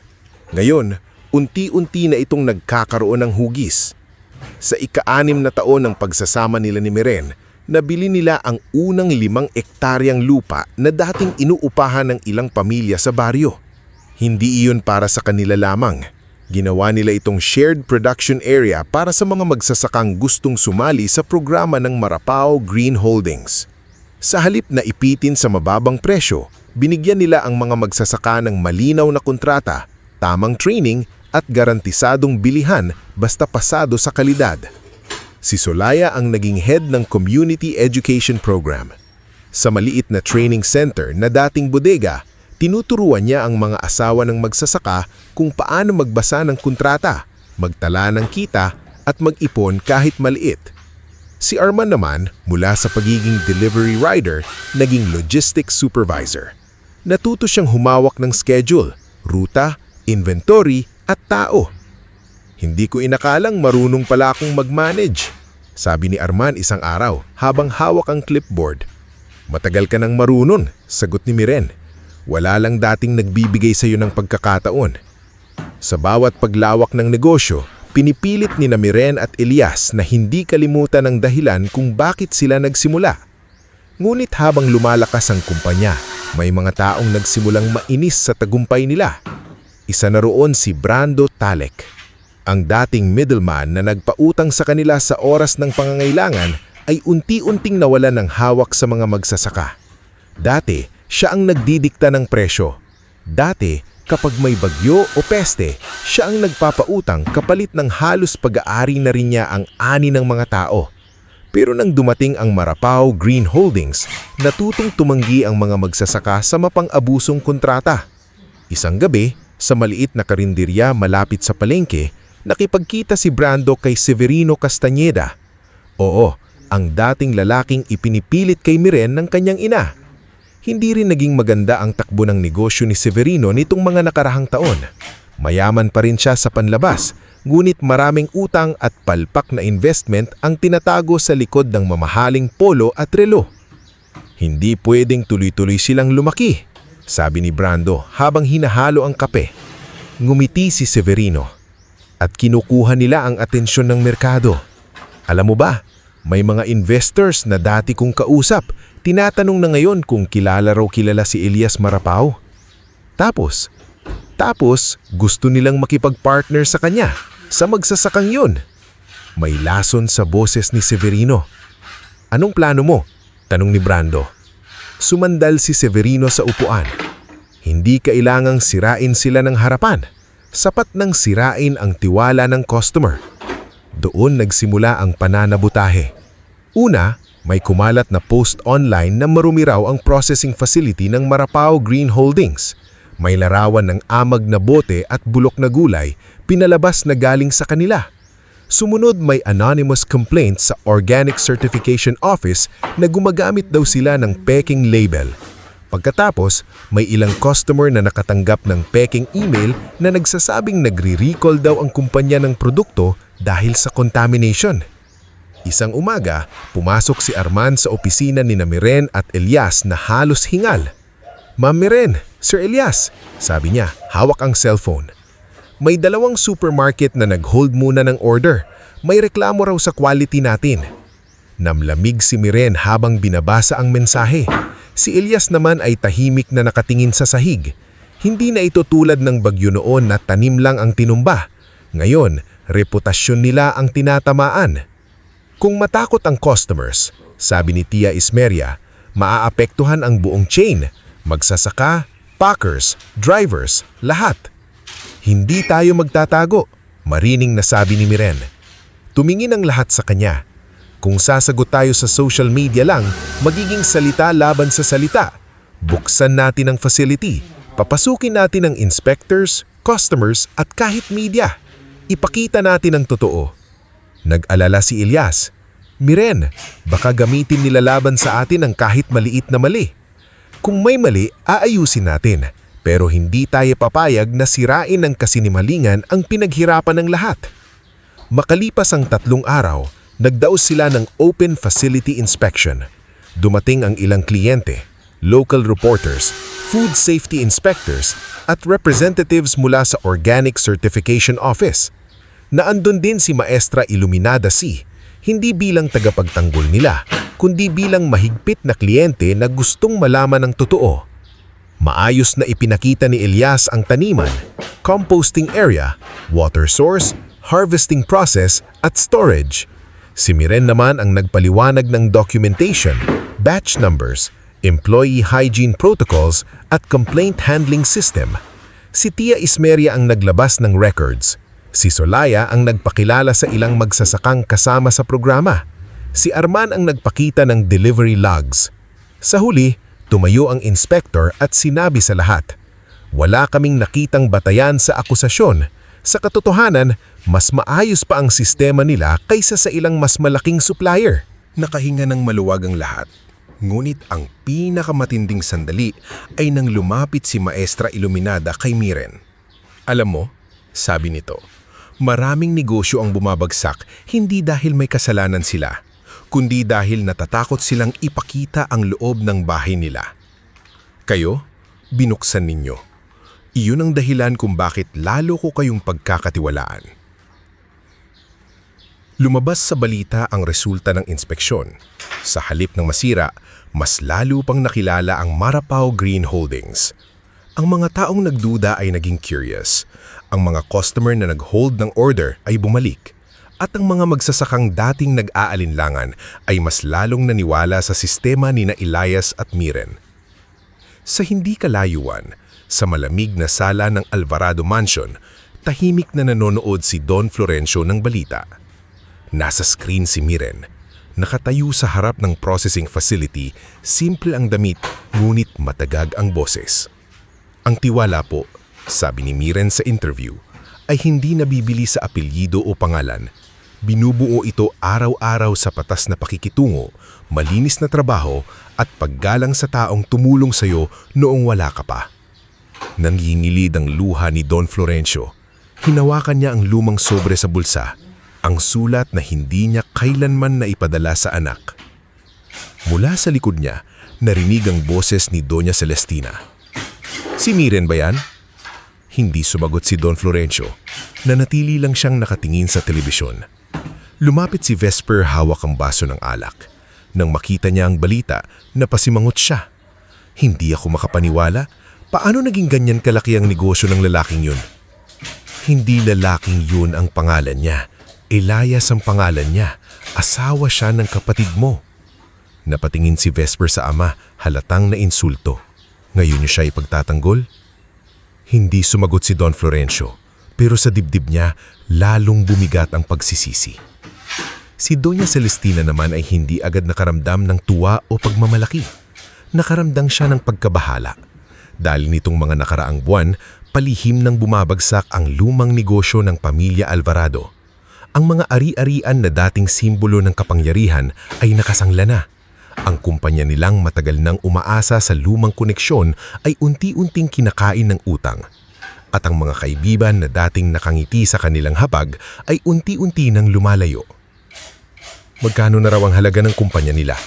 Ngayon, unti-unti na itong nagkakaroon ng hugis. Sa ika-6 na taon ng pagsasama nila ni Miren, nabili nila ang unang 5 ektaryang lupa na dating inuupahan ng ilang pamilya sa baryo. Hindi iyon para sa kanila lamang. Ginawa nila itong shared production area para sa mga magsasakang gustong sumali sa programa ng Marapao Green Holdings. Sa halip na ipitin sa mababang presyo, binigyan nila ang mga magsasaka ng malinaw na kontrata, tamang training at garantisadong bilihan basta pasado sa kalidad. Si Solaya ang naging head ng Community Education Program. Sa maliit na training center na dating bodega, tinuturuan niya ang mga asawa ng magsasaka kung paano magbasa ng kontrata, magtala ng kita at mag-ipon kahit maliit. Si Arman naman, mula sa pagiging delivery rider, naging logistics supervisor. Natuto siyang humawak ng schedule, ruta, inventory at tao. "Hindi ko inakalang marunong pala akong mag-manage," sabi ni Arman isang araw habang hawak ang clipboard. "Matagal ka nang marunong," sagot ni Miren. "Wala lang dating nagbibigay sa iyo ng pagkakataon." Sa bawat paglawak ng negosyo, pinipilit ni Miren at Ilyas na hindi kalimutan ang dahilan kung bakit sila nagsimula. Ngunit habang lumalakas ang kumpanya, may mga taong nagsimulang mainis sa tagumpay nila. Isa na roon si Brando Talek, ang dating middleman na nagpautang sa kanila sa oras ng pangangailangan ay unti-unting nawalan ng hawak sa mga magsasaka. Dati, siya ang nagdidikta ng presyo. Dati, kapag may bagyo o peste, siya ang nagpapautang kapalit ng halos pag-aari na rin niya ang ani ng mga tao. Pero nang dumating ang Marapao Green Holdings, natutong tumanggi ang mga magsasaka sa mapang-abusong kontrata. Isang gabi, sa maliit na karinderya malapit sa palengke, nakipagkita si Brando kay Severino Castañeda. Oo, ang dating lalaking ipinipilit kay Miren ng kanyang ina. Hindi rin naging maganda ang takbo ng negosyo ni Severino nitong mga nakarahang taon. Mayaman pa rin siya sa panlabas, ngunit maraming utang at palpak na investment ang tinatago sa likod ng mamahaling polo at relo. Hindi pwedeng tuloy-tuloy silang lumaki, sabi ni Brando habang hinahalo ang kape. Ngumiti si Severino at kinukuha nila ang atensyon ng merkado. Alam mo ba, may mga investors na dati kong kausap, tinatanong na ngayon kung kilala si Elias Marapao. Tapos gusto nilang makipag-partner sa kanya, sa magsasakang yun. May lason sa boses ni Severino. Anong plano mo? Tanong ni Brando. Sumandal si Severino sa upuan. Hindi kailangang sirain sila ng harapan. Sapat nang sirain ang tiwala ng customer. Doon nagsimula ang pananabutahe. Una, may kumalat na post online na marumi raw ang processing facility ng Marapao Green Holdings. May larawan ng amag na bote at bulok na gulay, pinalabas na galing sa kanila. Sumunod may anonymous complaint sa Organic Certification Office na gumagamit daw sila ng peking label. Pagkatapos, may ilang customer na nakatanggap ng peking email na nagsasabing nagre-recall daw ang kumpanya ng produkto dahil sa contamination. Isang umaga, pumasok si Arman sa opisina ni Miren at Elias na halos hingal. "Ma'am Miren, Sir Elias," sabi niya, hawak ang cellphone. "May dalawang supermarket na nag-hold muna ng order. May reklamo raw sa quality natin." Namlamig si Miren habang binabasa ang mensahe. Si Elias naman ay tahimik na nakatingin sa sahig. Hindi na ito tulad ng bagyo noon na tanim lang ang tinumba. Ngayon, reputasyon nila ang tinatamaan. Kung matakot ang customers, sabi ni Tia Ismeria, maaapektuhan ang buong chain, magsasaka, packers, drivers, lahat. Hindi tayo magtatago, marining na sabi ni Miren. Tumingin ang lahat sa kanya. Kung sasagot tayo sa social media lang, magiging salita laban sa salita. Buksan natin ang facility, papasukin natin ang inspectors, customers at kahit media. Ipakita natin ang totoo. Nag-alala si Elias. "Miren, baka gamitin nila laban sa atin ang kahit maliit na mali. Kung may mali, aayusin natin. Pero hindi tayo papayag na sirain ng kasinimalingan ang pinaghirapan ng lahat." Makalipas ang 3 araw, nagdaos sila ng open facility inspection. Dumating ang ilang kliyente, local reporters, food safety inspectors, at representatives mula sa Organic Certification Office. Naandun din si Maestra Iluminada C, hindi bilang tagapagtanggol nila, kundi bilang mahigpit na kliyente na gustong malaman ang totoo. Maayos na ipinakita ni Elias ang taniman, composting area, water source, harvesting process, at storage. Si Miren naman ang nagpaliwanag ng documentation, batch numbers, employee hygiene protocols, at complaint handling system. Si Tia Ismeria ang naglabas ng records. Si Solaya ang nagpakilala sa ilang magsasakang kasama sa programa. Si Arman ang nagpakita ng delivery logs. Sa huli, tumayo ang inspector at sinabi sa lahat, "Wala kaming nakitang batayan sa akusasyon. Sa katotohanan, mas maayos pa ang sistema nila kaysa sa ilang mas malaking supplier." Nakahinga ng maluwag ang lahat. Ngunit ang pinakamatinding sandali ay nang lumapit si Maestra Iluminada kay Miren. "Alam mo," sabi nito, "maraming negosyo ang bumabagsak hindi dahil may kasalanan sila, kundi dahil natatakot silang ipakita ang loob ng bahay nila. Kayo, binuksan ninyo. Iyon ang dahilan kung bakit lalo ko kayong pagkakatiwalaan." Lumabas sa balita ang resulta ng inspeksyon. Sa halip ng masira, mas lalo pang nakilala ang Marapao Green Holdings. Ang mga taong nagduda ay naging curious. Ang mga customer na nag-hold ng order ay bumalik. At ang mga magsasakang dating nag-aalinlangan ay mas lalong naniwala sa sistema ni na Elias at Miren. Sa hindi kalayuan, sa malamig na sala ng Alvarado Mansion, tahimik na nanonood si Don Florencio ng balita. Nasa screen si Miren. Nakatayo sa harap ng processing facility, simple ang damit, ngunit matagag ang boses. Ang tiwala po, sabi ni Miren sa interview, ay hindi nabibili sa apelyido o pangalan. Binubuo ito araw-araw sa patas na pakikitungo, malinis na trabaho at paggalang sa taong tumulong sa iyo noong wala ka pa. Nangingilid ang luha ni Don Florencio. Hinawakan niya ang lumang sobre sa bulsa, ang sulat na hindi niya kailanman naipadala sa anak. Mula sa likod niya, narinig ang boses ni Doña Celestina. Si Miren ba yan? Hindi sumagot si Don Florencio. Nanatili lang siyang nakatingin sa telebisyon. Lumapit si Vesper hawak ang baso ng alak. Nang makita niya ang balita, napasimangot siya. Hindi ako makapaniwala. Paano naging ganyan kalaki ang negosyo ng lalaking yun? Hindi lalaking yun ang pangalan niya. Elias ang pangalan niya. Asawa siya ng kapatid mo. Napatingin si Vesper sa ama, halatang na insulto. Ngayon niyo siya ipagtatanggol? Hindi sumagot si Don Florencio, pero sa dibdib niya, lalong bumigat ang pagsisisi. Si Doña Celestina naman ay hindi agad nakaramdam ng tuwa o pagmamalaki. Nakaramdam siya ng pagkabahala. Dahil nitong mga nakaraang buwan, palihim nang bumabagsak ang lumang negosyo ng pamilya Alvarado. Ang mga ari-arian na dating simbolo ng kapangyarihan ay nakasangla na. Ang kumpanya nilang matagal nang umaasa sa lumang koneksyon ay unti-unting kinakain ng utang. At ang mga kaibigan na dating nakangiti sa kanilang hapag ay unti-unti nang lumalayo. Magkano na raw ang halaga ng kumpanya nila?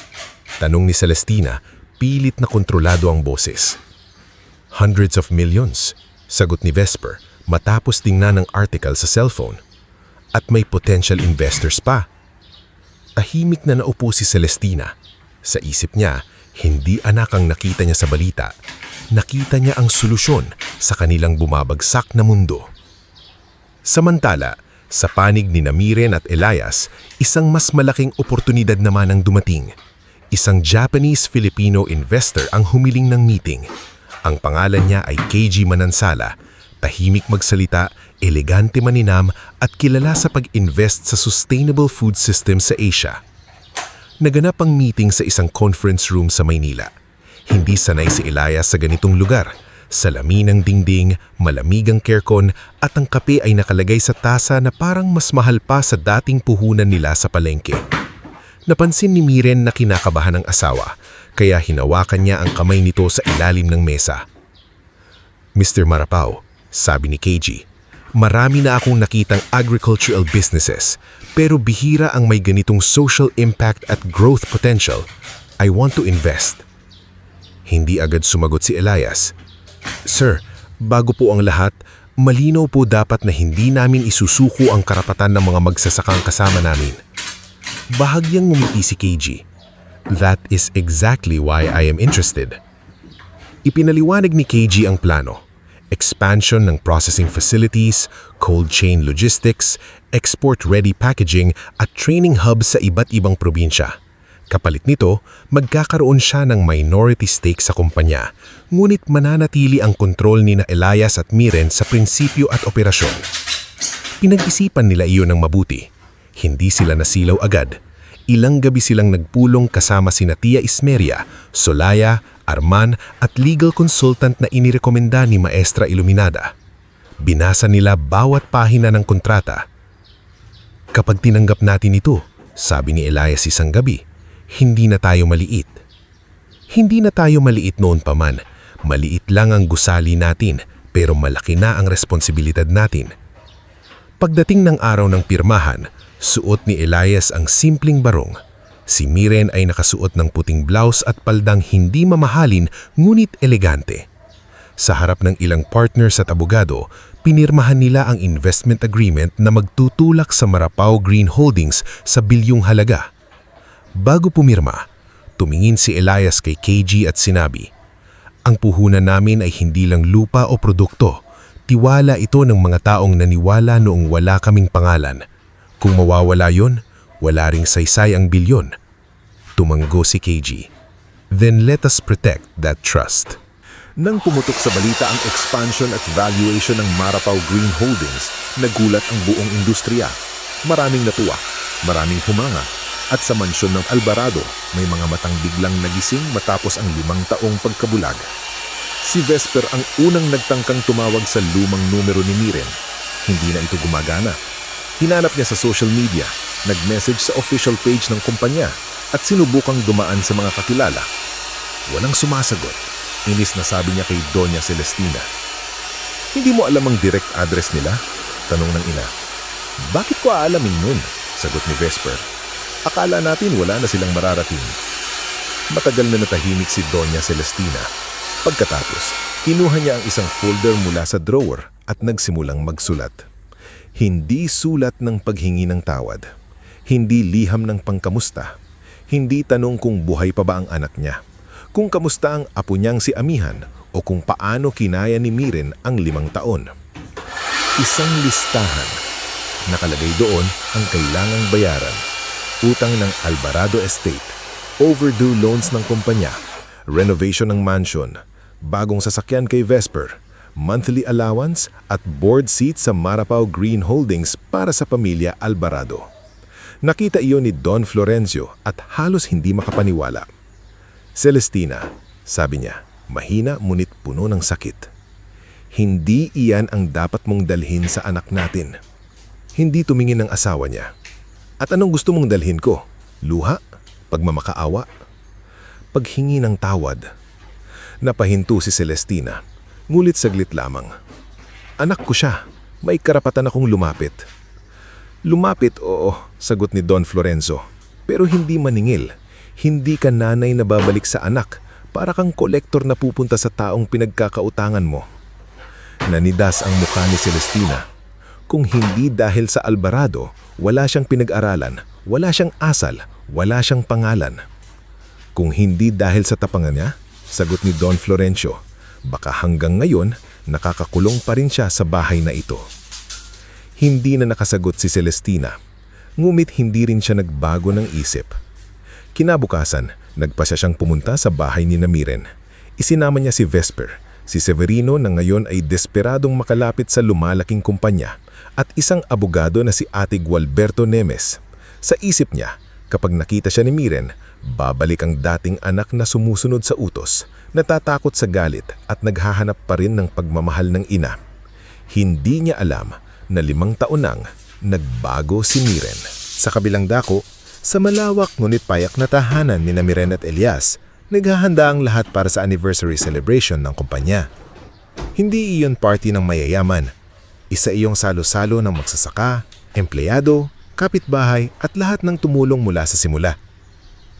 Tanong ni Celestina, pilit na kontrolado ang boses. Hundreds of millions, sagot ni Vesper matapos tingnan ang article sa cellphone. At may potential investors pa. Tahimik na naupo si Celestina. Sa isip niya, hindi anak ang nakita niya sa balita. Nakita niya ang solusyon sa kanilang bumabagsak na mundo. Samantala, sa panig ni Miren at Elias, isang mas malaking oportunidad naman ang dumating. Isang Japanese-Filipino investor ang humiling ng meeting. Ang pangalan niya ay KG Manansala. Tahimik magsalita, elegante maninam at kilala sa pag-invest sa sustainable food system sa Asia. Naganap ang meeting sa isang conference room sa Maynila. Hindi sanay si Elias sa ganitong lugar. Salamin ang dingding, malamig ang aircon at ang kape ay nakalagay sa tasa na parang mas mahal pa sa dating puhunan nila sa palengke. Napansin ni Miren na kinakabahan ng asawa, kaya hinawakan niya ang kamay nito sa ilalim ng mesa. Mr. Marapao, sabi ni KG, marami na akong nakitang agricultural businesses, pero bihira ang may ganitong social impact at growth potential. I want to invest. Hindi agad sumagot si Elias. Sir, bago po ang lahat, malinaw po dapat na hindi namin isusuko ang karapatan ng mga magsasakang kasama namin. Bahagyang ngumiti si KG. That is exactly why I am interested. Ipinaliwanag ni KG ang plano. Expansion ng processing facilities, cold chain logistics, export-ready packaging at training hubs sa iba't ibang probinsya. Kapalit nito, magkakaroon siya ng minority stake sa kumpanya, ngunit mananatili ang kontrol ni na Elias at Miren sa prinsipyo at operasyon. Pinag-isipan nila iyon ng mabuti. Hindi sila nasilaw agad. Ilang gabi silang nagpulong kasama sina Tia Ismeria, Solaya, Arman at legal consultant na inirekomenda ni Maestra Iluminada. Binasa nila bawat pahina ng kontrata. Kapag tinanggap natin ito, sabi ni Elias isang gabi, hindi na tayo maliit. Hindi na tayo maliit noon pa man. Maliit lang ang gusali natin, pero malaki na ang responsibilidad natin. Pagdating ng araw ng pirmahan, suot ni Elias ang simpleng barong. Si Miren ay nakasuot ng puting blouse at paldang hindi mamahalin ngunit elegante. Sa harap ng ilang partners at abogado, pinirmahan nila ang investment agreement na magtutulak sa Marapao Green Holdings sa bilyong halaga. Bago pumirma, tumingin si Elias kay KG at sinabi, Ang puhunan namin ay hindi lang lupa o produkto. Tiwala ito ng mga taong naniwala noong wala kaming pangalan. Kung mawawala yon, wala ring saysay ang bilyon. Tumanggo si KG. Then let us protect that trust. Nang pumutok sa balita ang expansion at valuation ng Marapaw Green Holdings, nagulat ang buong industriya. Maraming natuwa, maraming humanga, at sa mansyon ng Alvarado, may mga matang biglang nagising matapos ang 5 taong pagkabulag. Si Vesper ang unang nagtangkang tumawag sa lumang numero ni Miren. Hindi na ito gumagana. Hinanap niya sa social media, nag-message sa official page ng kumpanya, at sinubukang dumaan sa mga kakilala. Walang sumasagot. Inis na sabi niya kay Doña Celestina. Hindi mo alam ang direct address nila? Tanong ng ina. Bakit ko aalamin nun? Sagot ni Vesper. Akala natin wala na silang mararating. Matagal na natahimik si Doña Celestina. Pagkatapos, kinuha niya ang isang folder mula sa drawer at nagsimulang magsulat. Hindi sulat ng paghingi ng tawad. Hindi liham ng pangkamusta. Hindi tanong kung buhay pa ba ang anak niya. Kung kamusta ang apo niyang si Amihan o kung paano kinaya ni Miren ang 5 taon. Isang listahan. Nakalagay doon ang kailangang bayaran. Utang ng Alvarado Estate, overdue loans ng kumpanya, renovation ng mansion, bagong sasakyan kay Vesper, monthly allowance at board seat sa Marapaw Green Holdings para sa pamilya Alvarado. Nakita iyon ni Don Florencio at halos hindi makapaniwala. Celestina, sabi niya, mahina ngunit puno ng sakit. Hindi iyan ang dapat mong dalhin sa anak natin. Hindi tumingin ng asawa niya. At anong gusto mong dalhin ko? Luha? Pagmamakaawa? Paghingi ng tawad? Napahinto si Celestina, ngulit saglit lamang. Anak ko siya, may karapatan akong lumapit. Lumapit, oo, sagot ni Don Florenzo, pero hindi maningil. Hindi ka nanay na babalik sa anak, para kang kolektor na pupunta sa taong pinagkakautangan mo. Nanidas ang mukha ni Celestina. Kung hindi dahil sa Alvarado, wala siyang pinag-aralan, wala siyang asal, wala siyang pangalan. Kung hindi dahil sa tapangan niya, sagot ni Don Florencio, baka hanggang ngayon nakakakulong pa rin siya sa bahay na ito. Hindi na nakasagot si Celestina, ngumit hindi rin siya nagbago ng isip. Kinabukasan, nagpasya siyang pumunta sa bahay ni Miren. Isinama niya si Vesper, si Severino na ngayon ay desperadong makalapit sa lumalaking kumpanya, at isang abogado na si Ate Gualberto Nemes. Sa isip niya, kapag nakita siya ni Miren, babalik ang dating anak na sumusunod sa utos, natatakot sa galit at naghahanap pa rin ng pagmamahal ng ina. Hindi niya alam na 5 taon nang nagbago si Miren. Sa kabilang dako, sa malawak ngunit payak na tahanan ni Miren at Elias, naghahanda ang lahat para sa anniversary celebration ng kumpanya. Hindi iyon party ng mayayaman. Isa iyong salo-salo ng magsasaka, empleyado, kapitbahay at lahat ng tumulong mula sa simula.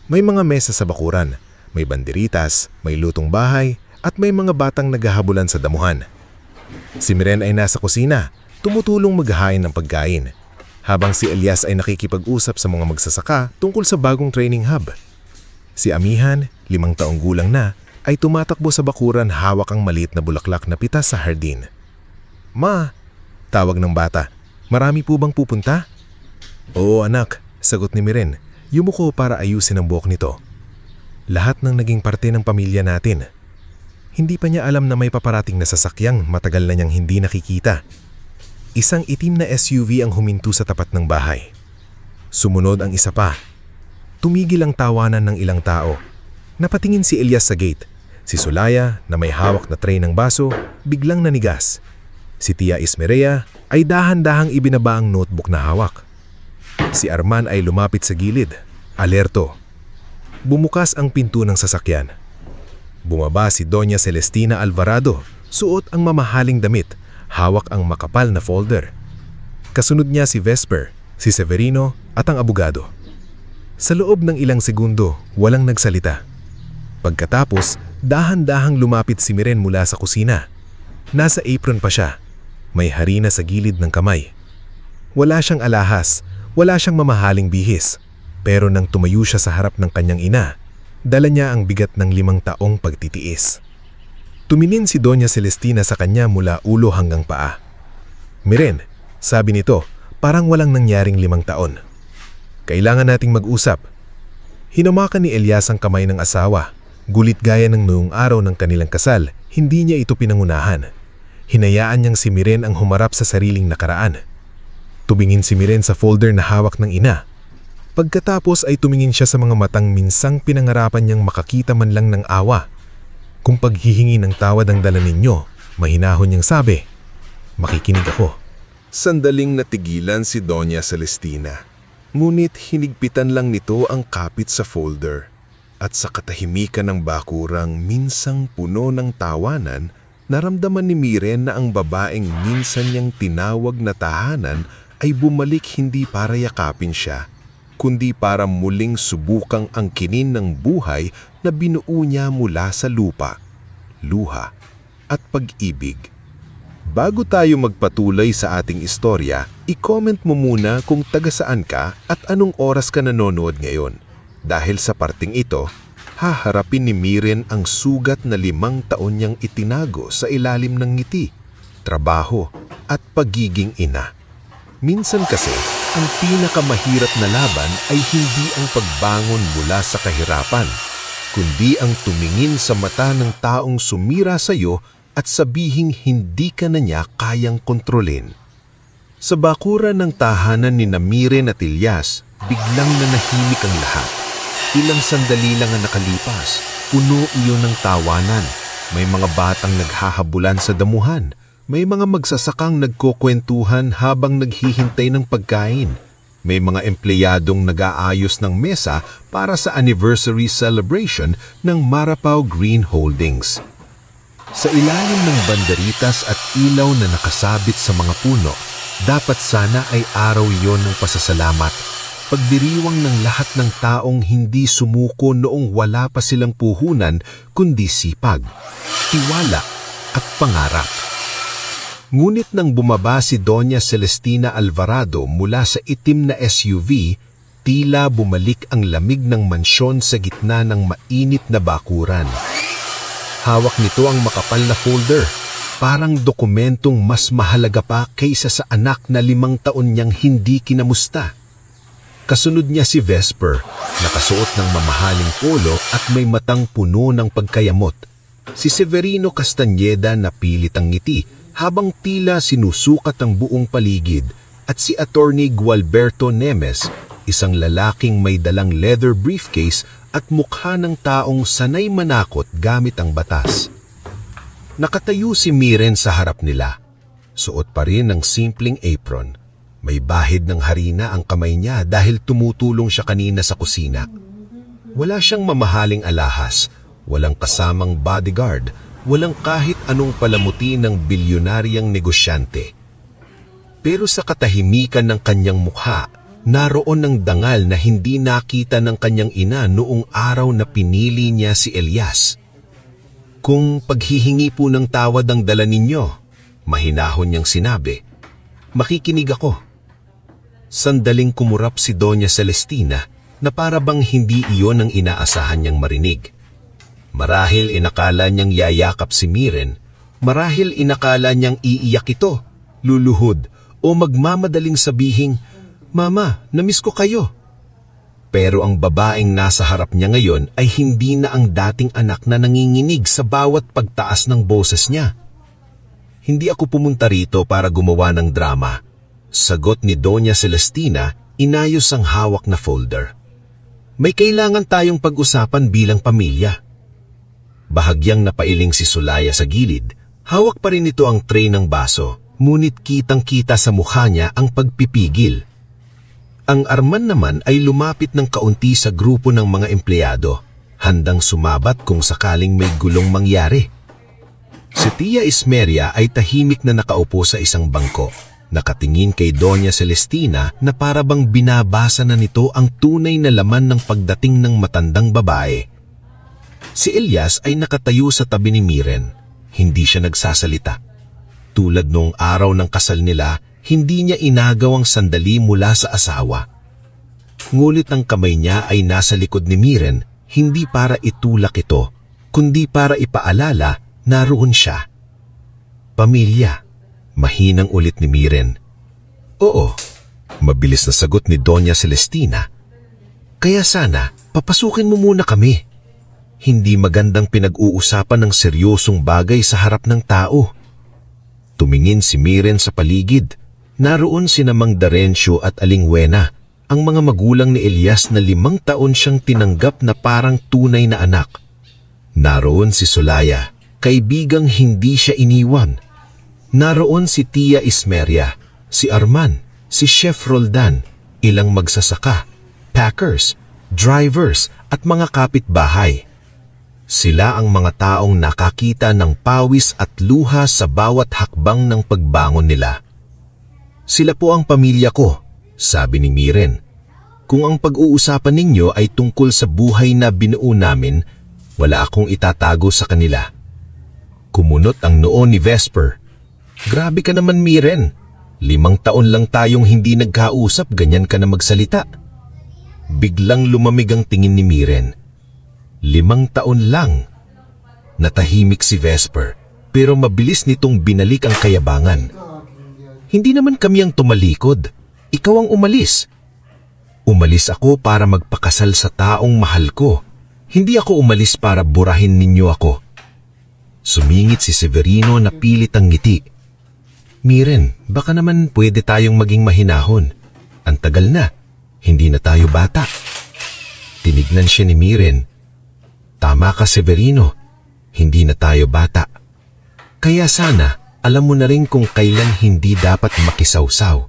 May mga mesa sa bakuran, may banderitas, may lutong bahay at may mga batang naghahabulan sa damuhan. Si Miren ay nasa kusina, tumutulong maghahain ng pagkain, habang si Elias ay nakikipag-usap sa mga magsasaka tungkol sa bagong training hub. Si Amihan, 5 taong gulang na, ay tumatakbo sa bakuran hawak ang maliit na bulaklak na pitas sa hardin. Ma, tawag ng bata, marami po bang pupunta? Oo anak, sagot ni Miren, yumuko para ayusin ang buhok nito. Lahat ng naging parte ng pamilya natin. Hindi pa niya alam na may paparating na sasakyang matagal na niyang hindi nakikita. Isang itim na SUV ang huminto sa tapat ng bahay. Sumunod ang isa pa. Tumigil ang tawanan ng ilang tao. Napatingin si Elias sa gate. Si Solaya, na may hawak na tray ng baso, biglang nanigas. Si Tia Ismerea ay dahan-dahang ibinaba ang notebook na hawak. Si Arman ay lumapit sa gilid, alerto. Bumukas ang pinto ng sasakyan. Bumaba si Doña Celestina Alvarado, suot ang mamahaling damit, hawak ang makapal na folder. Kasunod niya si Vesper, si Severino at ang abogado. Sa loob ng ilang segundo, walang nagsalita. Pagkatapos, dahan-dahang lumapit si Miren mula sa kusina. Nasa apron pa siya. May harina sa gilid ng kamay. Wala siyang alahas, wala siyang mamahaling bihis. Pero nang tumayo siya sa harap ng kanyang ina, dala niya ang bigat ng 5 taong pagtitiis. Tumingin si Doña Celestina sa kanya mula ulo hanggang paa. Miren, sabi nito, parang walang nangyaring 5 taon. Kailangan nating mag-usap. Hinumakan ni Elias ang kamay ng asawa. Gulit gaya ng noong araw ng kanilang kasal, hindi niya ito pinangunahan. Hinayaan niyang si Miren ang humarap sa sariling nakaraan. Tumingin si Miren sa folder na hawak ng ina. Pagkatapos ay tumingin siya sa mga matang minsang pinangarapan niyang makakita man lang ng awa. Kung paghihingi ng tawad ang dala ninyo, mahinahon niyang sabi, makikinig ako. Sandaling natigilan si Doña Celestina. Ngunit hinigpitan lang nito ang kapit sa folder. At sa katahimikan ng bakurang minsang puno ng tawanan, naramdaman ni Miren na ang babaeng minsan niyang tinawag na tahanan ay bumalik hindi para yakapin siya, kundi para muling subukang angkinin ng buhay na binuo niya mula sa lupa, luha at pag-ibig. Bago tayo magpatuloy sa ating istorya, i-comment mo muna kung taga saan ka at anong oras ka nanonood ngayon. Dahil sa parting ito, haharapin ni Miren ang sugat na 5 taon niyang itinago sa ilalim ng ngiti, trabaho at pagiging ina. Minsan kasi, ang pinakamahirap na laban ay hindi ang pagbangon mula sa kahirapan, kundi ang tumingin sa mata ng taong sumira sa iyo at sabihing hindi ka na niya kayang kontrolin. Sa bakuran ng tahanan ni Miren at Elias, biglang nanahimik ang lahat. Ilang sandali lang ang nakalipas, puno iyon ng tawanan. May mga batang naghahabulan sa damuhan. May mga magsasakang nagkukwentuhan habang naghihintay ng pagkain. May mga empleyadong nag-aayos ng mesa para sa anniversary celebration ng Marapaw Green Holdings. Sa ilalim ng banderitas at ilaw na nakasabit sa mga puno, dapat sana ay araw iyon ng pasasalamat. Pagdiriwang ng lahat ng taong hindi sumuko noong wala pa silang puhunan kundi sipag, tiwala at pangarap. Ngunit nang bumaba si Doña Celestina Alvarado mula sa itim na SUV, tila bumalik ang lamig ng mansyon sa gitna ng mainit na bakuran. Hawak nito ang makapal na folder, parang dokumentong mas mahalaga pa kaysa sa anak na 5 taon niyang hindi kinamusta. Kasunod niya si Vesper, nakasuot ng mamahaling polo at may matang puno ng pagkayamot. Si Severino Castañeda na pilit ang ngiti habang tila sinusukat ang buong paligid, at si Attorney Gualberto Nemes, isang lalaking may dalang leather briefcase at mukha ng taong sanay manakot gamit ang batas. Nakatayo si Miren sa harap nila. Suot pa rin ng simpleng apron. May bahid ng harina ang kamay niya dahil tumutulong siya kanina sa kusina. Wala siyang mamahaling alahas, walang kasamang bodyguard, walang kahit anong palamuti ng bilyonaryang negosyante. Pero sa katahimikan ng kanyang mukha, naroon ang dangal na hindi nakita ng kanyang ina noong araw na pinili niya si Elias. Kung paghihingi po ng tawad ang dala ninyo, mahinahon niyang sinabi, makikinig ako. Sandaling kumurap si Doña Celestina na para bang hindi iyon ang inaasahan niyang marinig. Marahil inakala niyang yayakap si Miren, marahil inakala niyang iiyak ito, luluhod o magmamadaling sabihing, Mama, namiss ko kayo. Pero ang babaeng nasa harap niya ngayon ay hindi na ang dating anak na nanginginig sa bawat pagtaas ng boses niya. Hindi ako pumunta rito para gumawa ng drama. Sagot ni Doña Celestina, inayos ang hawak na folder. May kailangan tayong pag-usapan bilang pamilya. Bahagyang napailing si Sulaya sa gilid. Hawak pa rin ito ang tray ng baso, ngunit kitang-kita sa mukha niya ang pagpipigil. Ang arman naman ay lumapit ng kaunti sa grupo ng mga empleyado, handang sumabat kung sakaling may gulong mangyari. Si Tia Ismeria ay tahimik na nakaupo sa isang bangko, nakatingin kay Doña Celestina na para bang binabasa na nito ang tunay na laman ng pagdating ng matandang babae. Si Elias ay nakatayo sa tabi ni Miren, hindi siya nagsasalita. Tulad noong araw ng kasal nila, hindi niya inagaw ang sandali mula sa asawa. Ngunit ang kamay niya ay nasa likod ni Miren, hindi para itulak ito, kundi para ipaalala Naroon siya. Pamilya. Mahinang ulit ni Miren. Oo, mabilis na sagot ni Doña Celestina. Kaya sana, papasukin mo muna kami. Hindi magandang pinag-uusapan ng seryosong bagay sa harap ng tao. Tumingin si Miren sa paligid. Naroon sina Mang Darencio at Aling Wena, ang mga magulang ni Elias na 5 taon siyang tinanggap na parang tunay na anak. Naroon si Solaya, kaibigang hindi siya iniwan. Naroon si Tia Ismeria, si Arman, si Chef Roldan, ilang magsasaka, packers, drivers at mga kapitbahay. Sila ang mga taong nakakita ng pawis at luha sa bawat hakbang ng pagbangon nila. Sila po ang pamilya ko, sabi ni Miren. Kung ang pag-uusapan ninyo ay tungkol sa buhay na binuo namin, wala akong itatago sa kanila. Kumunot ang noo ni Vesper. Grabe ka naman, Miren. 5 taon lang tayong hindi nagkausap, ganyan ka na magsalita. Biglang lumamig ang tingin ni Miren. 5 taon lang. Natahimik si Vesper, pero mabilis nitong binalik ang kayabangan. Hindi naman kami ang tumalikod. Ikaw ang umalis. Umalis ako para magpakasal sa taong mahal ko. Hindi ako umalis para burahin ninyo ako. Sumingit si Severino na pilit ang ngiti. Miren, baka naman pwede tayong maging mahinahon. Ang tagal na, hindi na tayo bata. Tinignan siya ni Miren. Tama ka, Severino, hindi na tayo bata. Kaya sana, alam mo na rin kung kailan hindi dapat makisawsaw.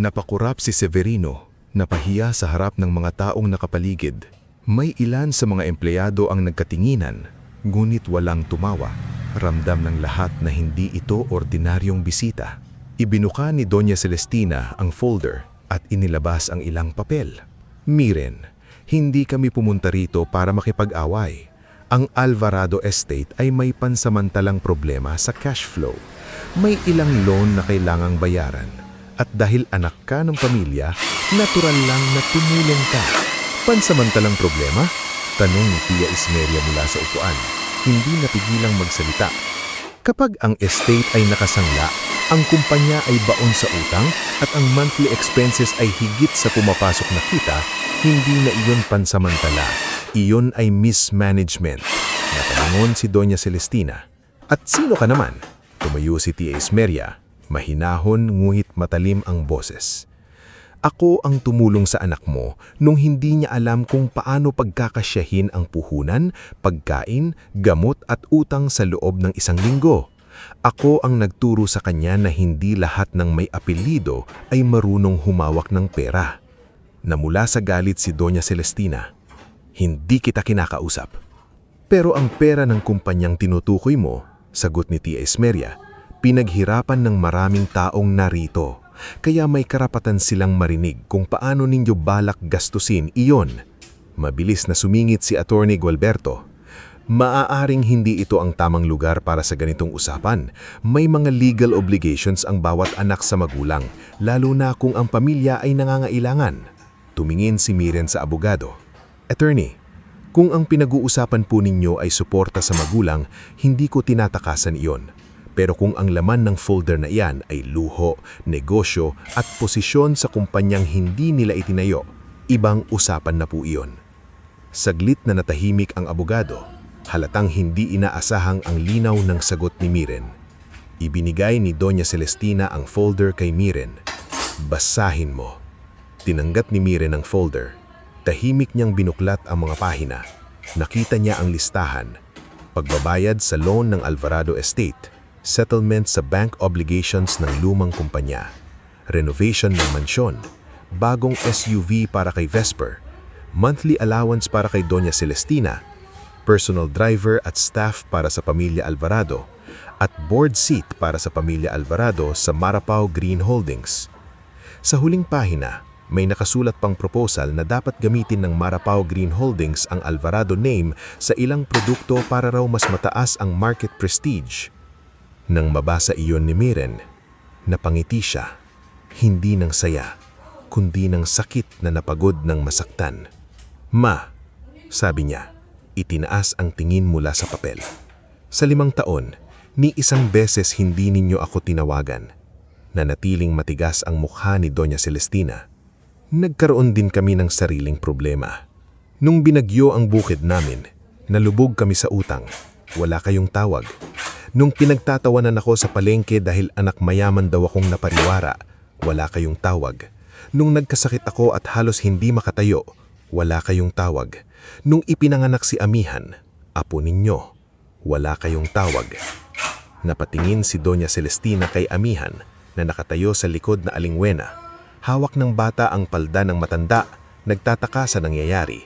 Napakurap si Severino, napahiya sa harap ng mga taong nakapaligid. May ilan sa mga empleyado ang nagkatinginan, ngunit walang tumawa. Ramdam ng lahat na hindi ito ordinaryong bisita. Ibinuka ni Doña Celestina ang folder at inilabas ang ilang papel. Miren, hindi kami pumunta rito para makipag-away. Ang Alvarado Estate ay may pansamantalang problema sa cash flow. May ilang loan na kailangang bayaran. At dahil anak ka ng pamilya, natural lang na tumulong ka. Pansamantalang problema? Tanong ni Tia Ismeria mula sa upuan. Hindi napigilang magsalita. Kapag ang estate ay nakasangla, ang kumpanya ay baon sa utang at ang monthly expenses ay higit sa pumapasok na kita, hindi na iyon pansamantala. Iyon ay mismanagement. Natanungon si Doña Celestina. At sino ka naman? Tumayo si Tia Ismeria. Mahinahon nguhit matalim ang boses. Ako ang tumulong sa anak mo nung hindi niya alam kung paano pagkakasyahin ang puhunan, pagkain, gamot at utang sa loob ng 1 linggo. Ako ang nagturo sa kanya na hindi lahat ng may apelyido ay marunong humawak ng pera. Namula sa galit si Doña Celestina. Hindi kita kinakausap. Pero ang pera ng kumpanyang tinutukoy mo, sagot ni Tia Ismeria, pinaghirapan ng maraming taong narito. Kaya may karapatan silang marinig kung paano ninyo balak gastusin iyon. Mabilis na sumingit si Attorney Gualberto. Maaaring hindi ito ang tamang lugar para sa ganitong usapan. May mga legal obligations ang bawat anak sa magulang, lalo na kung ang pamilya ay nangangailangan. Tumingin si Miren sa abogado. Attorney, kung ang pinag-uusapan po ninyo ay suporta sa magulang, hindi ko tinatakasan iyon. Pero kung ang laman ng folder na iyan ay luho, negosyo at posisyon sa kumpanyang hindi nila itinayo, ibang usapan na po iyon. Saglit na natahimik ang abogado, halatang hindi inaasahang ang linaw ng sagot ni Miren. Ibinigay ni Doña Celestina ang folder kay Miren. Basahin mo. Tinanggap ni Miren ang folder. Tahimik niyang binuklat ang mga pahina. Nakita niya ang listahan. Pagbabayad sa loan ng Alvarado Estate. Settlement sa bank obligations ng lumang kumpanya, renovation ng mansyon, bagong SUV para kay Vesper, monthly allowance para kay Doña Celestina, personal driver at staff para sa pamilya Alvarado, at board seat para sa pamilya Alvarado sa Marapao Green Holdings. Sa huling pahina, may nakasulat pang proposal na dapat gamitin ng Marapao Green Holdings ang Alvarado name sa ilang produkto para raw mas mataas ang market prestige. Nang mabasa iyon ni Miren, napangiti siya, hindi ng saya, kundi ng sakit na napagod ng masaktan. Ma, sabi niya, itinaas ang tingin mula sa papel. Sa 5 taon, ni isang beses hindi ninyo ako tinawagan. Nanatiling matigas ang mukha ni Doña Celestina. Nagkaroon din kami ng sariling problema. Nung binagyo ang bukid namin, nalubog kami sa utang. Wala kayong tawag. Nung pinagtatawanan ako sa palengke dahil anak mayaman daw akong napariwara, wala kayong tawag. Nung nagkasakit ako at halos hindi makatayo, wala kayong tawag. Nung ipinanganak si Amihan, apo ninyo, wala kayong tawag. Napatingin si Doña Celestina kay Amihan na nakatayo sa likod na alingwena. Hawak ng bata ang palda ng matanda, nagtataka sa nangyayari.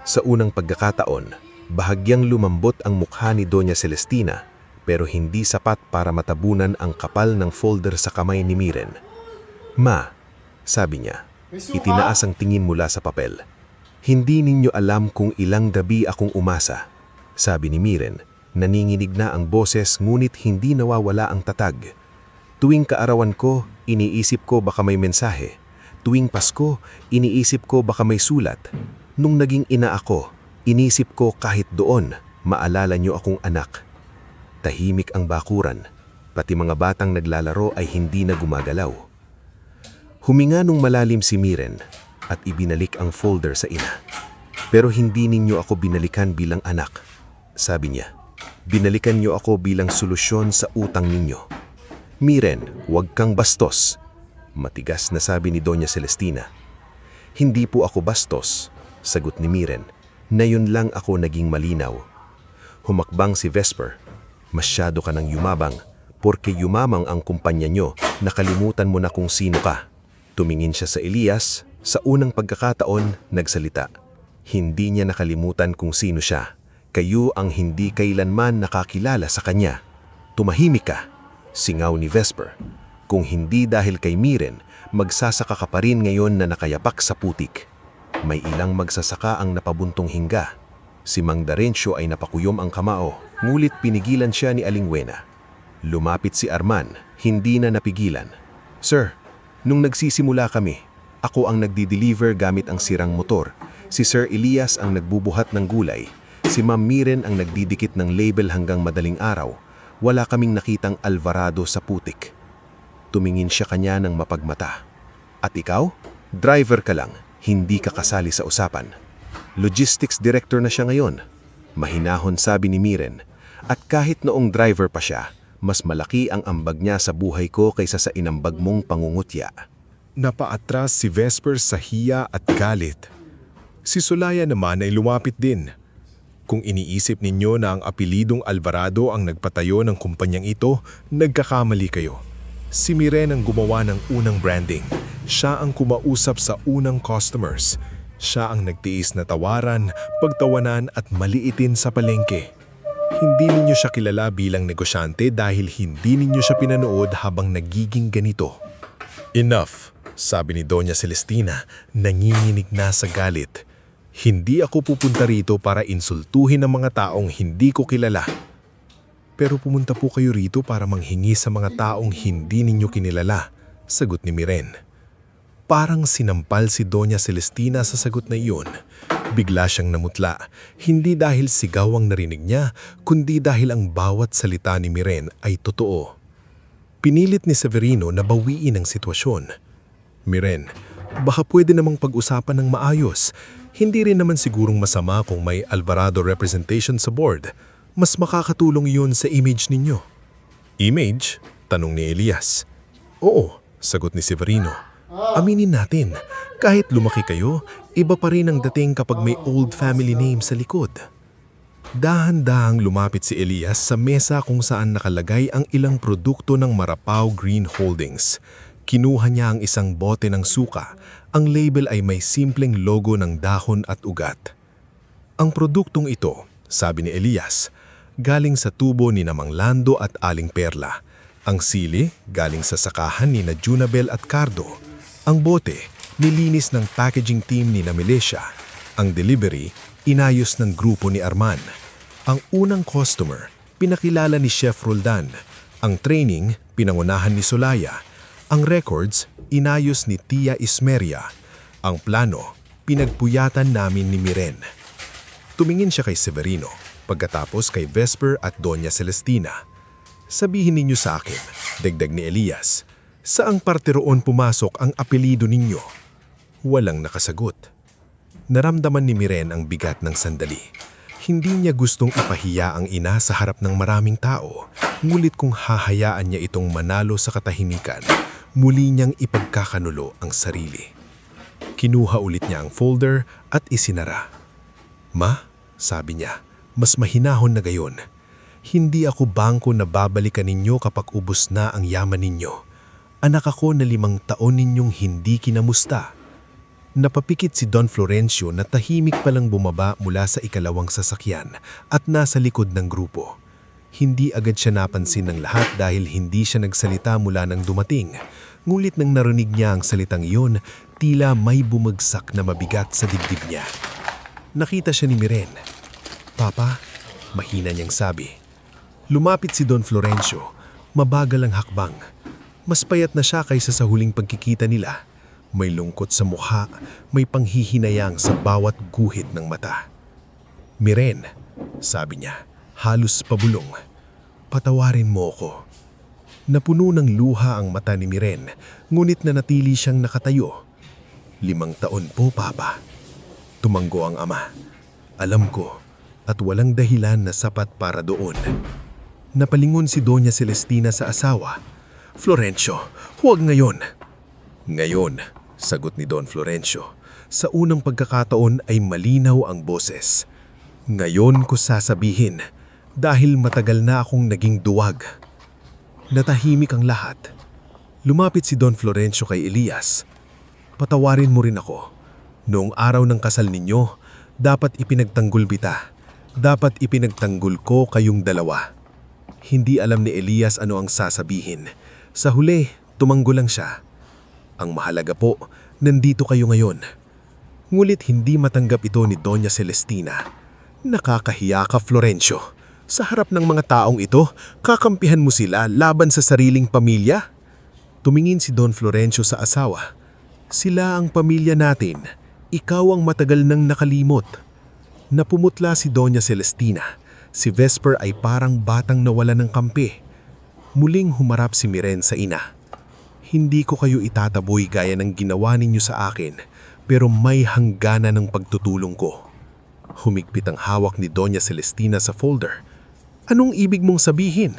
Sa unang pagkakataon, bahagyang lumambot ang mukha ni Doña Celestina pero hindi sapat para matabunan ang kapal ng folder sa kamay ni Miren. "Ma," sabi niya, itinaas ang tingin mula sa papel. "Hindi ninyo alam kung ilang gabi akong umasa," sabi ni Miren. Nanginginig na ang boses ngunit hindi nawawala ang tatag. "Tuwing kaarawan ko, iniisip ko baka may mensahe. Tuwing Pasko, iniisip ko baka may sulat. Nung naging ina ako, inisip ko kahit doon, maalala niyo akong anak." Tahimik ang bakuran, pati mga batang naglalaro ay hindi na gumagalaw. Huminga nung malalim si Miren at ibinalik ang folder sa ina. "Pero hindi ninyo ako binalikan bilang anak," sabi niya. "Binalikan niyo ako bilang solusyon sa utang ninyo." "Miren, huwag kang bastos," matigas na sabi ni Doña Celestina. "Hindi po ako bastos," sagot ni Miren. "Nayon lang ako naging malinaw." Humakbang si Vesper. "Masyado ka nang yumabang, porke yumamang ang kumpanya nyo, nakalimutan mo na kung sino ka." Tumingin siya sa Elias, sa unang pagkakataon, nagsalita. Hindi niya nakalimutan kung sino siya. Kayo ang hindi kailanman nakakilala sa kanya. "Tumahimik ka," singaw ni Vesper. "Kung hindi dahil kay Miren, magsasaka ka pa rin ngayon na nakayapak sa putik." May ilang magsasaka ang napabuntong hingga. Si Mang Darencio ay napakuyom ang kamao, ngulit pinigilan siya ni Alingwena. Lumapit si Arman, hindi na napigilan. "Sir, nung nagsisimula kami, ako ang nagdi-deliver gamit ang sirang motor. Si Sir Elias ang nagbubuhat ng gulay. Si Ma'am Miren ang nagdidikit ng label hanggang madaling araw. Wala kaming nakitang Alvarado sa putik." Tumingin siya kanya ng mapagmata. "At ikaw? Driver ka lang, hindi ka kasali sa usapan." "Logistics director na siya ngayon," mahinahon sabi ni Miren. "At kahit noong driver pa siya, mas malaki ang ambag niya sa buhay ko kaysa sa inambag mong pangungutya." Napaatras si Vesper sa hiya at galit. Si Solaya naman ay lumapit din. "Kung iniisip ninyo na ang apelidong Alvarado ang nagpatayo ng kumpanyang ito, nagkakamali kayo. Si Miren ang gumawa ng unang branding. Siya ang kumausap sa unang customers. Siya ang nagtiis na tawaran, pagtawanan at maliitin sa palengke. Hindi ninyo siya kilala bilang negosyante dahil hindi ninyo siya pinanood habang nagiging ganito." "Enough," sabi ni Doña Celestina, nanginginig na sa galit. "Hindi ako pupunta rito para insultuhin ang mga taong hindi ko kilala. Pero pumunta po kayo rito para manghingi sa mga taong hindi ninyo kinilala," sagot ni Miren. Parang sinampal si Doña Celestina sa sagot na iyon. Bigla siyang namutla, hindi dahil sigaw ang narinig niya, kundi dahil ang bawat salita ni Miren ay totoo. Pinilit ni Severino na bawiin ang sitwasyon. "Miren, baka pwede namang pag-usapan ng maayos. Hindi rin naman sigurong masama kung may Alvarado representation sa board. Mas makakatulong iyon sa image ninyo." "Image?" tanong ni Elias. "Oo," sagot ni Severino. "Aminin natin, kahit lumaki kayo, iba pa rin ang dating kapag may old family name sa likod." Dahan-dahang lumapit si Elias sa mesa kung saan nakalagay ang ilang produkto ng Marapao Green Holdings. Kinuha niya ang isang bote ng suka. Ang label ay may simpleng logo ng dahon at ugat. "Ang produktong ito," sabi ni Elias, "galing sa tubo ni Namang Lando at Aling Perla. Ang sili, galing sa sakahan ni na Junabel at Cardo. Ang bote, nilinis ng packaging team ni na Melesha. Ang delivery, inayos ng grupo ni Arman. Ang unang customer, pinakilala ni Chef Roldan. Ang training, pinangunahan ni Solaya. Ang records, inayos ni Tia Ismeria. Ang plano, pinagpuyatan namin ni Miren." Tumingin siya kay Severino, pagkatapos kay Vesper at Doña Celestina. Sabihin ninyo sa akin, dagdag ni Elias, saang parte roon pumasok ang apelido ninyo? Walang nakasagot. Naramdaman ni Miren ang bigat ng sandali. Hindi niya gustong ipahiya ang ina sa harap ng maraming tao, ngulit kung hahayaan niya itong manalo sa katahimikan, muli niyang ipagkakanulo ang sarili. Kinuha ulit niya ang folder at isinara. "Ma," sabi niya, "mas mahinahon na gayon. Hindi ako bangko na babalikan ninyo kapag ubos na ang yaman ninyo. Anak ako na 5 taon ninyong hindi kinamusta." Napapikit si Don Florencio na tahimik palang bumaba mula sa ikalawang sasakyan at nasa likod ng grupo. Hindi agad siya napansin ng lahat dahil hindi siya nagsalita mula nang dumating. Ngulit nang narinig niya ang salitang iyon, tila may bumagsak na mabigat sa dibdib niya. Nakita siya ni Miren. "Papa," mahina niyang sabi. Lumapit si Don Florencio, mabagal ang hakbang. Mas payat na siya kaysa sa huling pagkikita nila. May lungkot sa mukha, may panghihinayang sa bawat guhit ng mata. "Miren," sabi niya, halos pabulong, "patawarin mo ko." Napuno ng luha ang mata ni Miren, ngunit nanatili siyang nakatayo. "5 taon po, Papa." Tumanggo ang ama. "Alam ko, at walang dahilan na sapat para doon." Napalingon si Doña Celestina sa asawa. "Florencio, huwag ngayon." "Ngayon," sagot ni Don Florencio. Sa unang pagkakataon ay malinaw ang boses. "Ngayon ko sasabihin, dahil matagal na akong naging duwag." Natahimik ang lahat. Lumapit si Don Florencio kay Elias. "Patawarin mo rin ako. Noong araw ng kasal ninyo, dapat ipinagtanggol kita. Dapat ipinagtanggol ko kayong dalawa." Hindi alam ni Elias ano ang sasabihin. Sa huli, tumanggol lang siya. "Ang mahalaga po, nandito kayo ngayon." Ngulit hindi matanggap ito ni Doña Celestina. "Nakakahiya ka, Florencio. Sa harap ng mga taong ito, kakampihan mo sila laban sa sariling pamilya?" Tumingin si Don Florencio sa asawa. "Sila ang pamilya natin. Ikaw ang matagal nang nakalimot." Napumutla si Doña Celestina. Si Vesper ay parang batang nawala ng kampi. Muling humarap si Miren sa ina. "Hindi ko kayo itataboy gaya ng ginawa ninyo sa akin, pero may hangganan ng pagtutulong ko." Humigpit ang hawak ni Doña Celestina sa folder. "Anong ibig mong sabihin?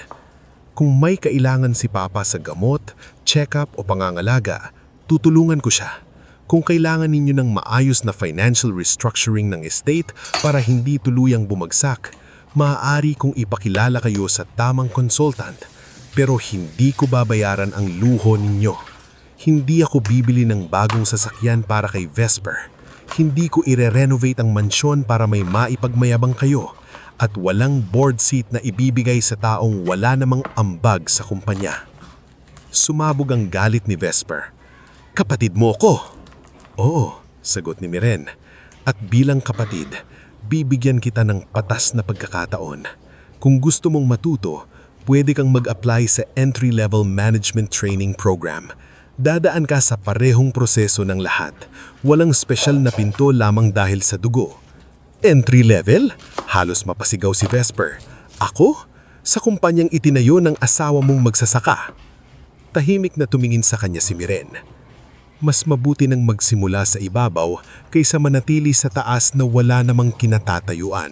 Kung may kailangan si Papa sa gamot, check-up o pangangalaga, tutulungan ko siya. Kung kailangan ninyo ng maayos na financial restructuring ng estate para hindi tuluyang bumagsak, maaari kong ipakilala kayo sa tamang consultant. Pero hindi ko babayaran ang luho ninyo. Hindi ako bibili ng bagong sasakyan para kay Vesper. Hindi ko ire-renovate ang mansyon para may maipagmayabang kayo. At walang board seat na ibibigay sa taong wala namang ambag sa kumpanya." Sumabog ang galit ni Vesper. "Kapatid mo ko!" "Oo," sagot ni Miren. "At bilang kapatid, bibigyan kita ng patas na pagkakataon. Kung gusto mong matuto, pwede kang mag-apply sa entry-level management training program. Dadaan ka sa parehong proseso ng lahat. Walang special na pinto lamang dahil sa dugo." "Entry-level?" Halos mapasigaw si Vesper. "Ako? Sa kumpanyang itinayo ng asawa mong magsasaka?" Tahimik na tumingin sa kanya si Miren. Mas mabuti nang magsimula sa ibabaw kaysa manatili sa taas na wala namang kinatatayuan.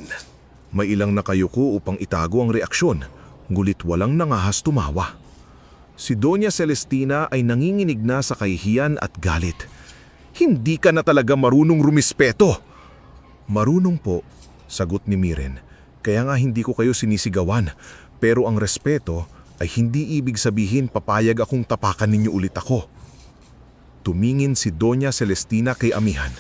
May ilang nakayuko upang itago ang reaksyon, ngulit walang nangahas tumawa. Si Doña Celestina ay nanginginig na sa kahihiyan at galit. "Hindi ka na talaga marunong rumispeto." "Marunong po," sagot ni Miren. "Kaya nga hindi ko kayo sinisigawan. Pero ang respeto ay hindi ibig sabihin papayag akong tapakan ninyo ulit ako." Tumingin si Doña Celestina kay amihan.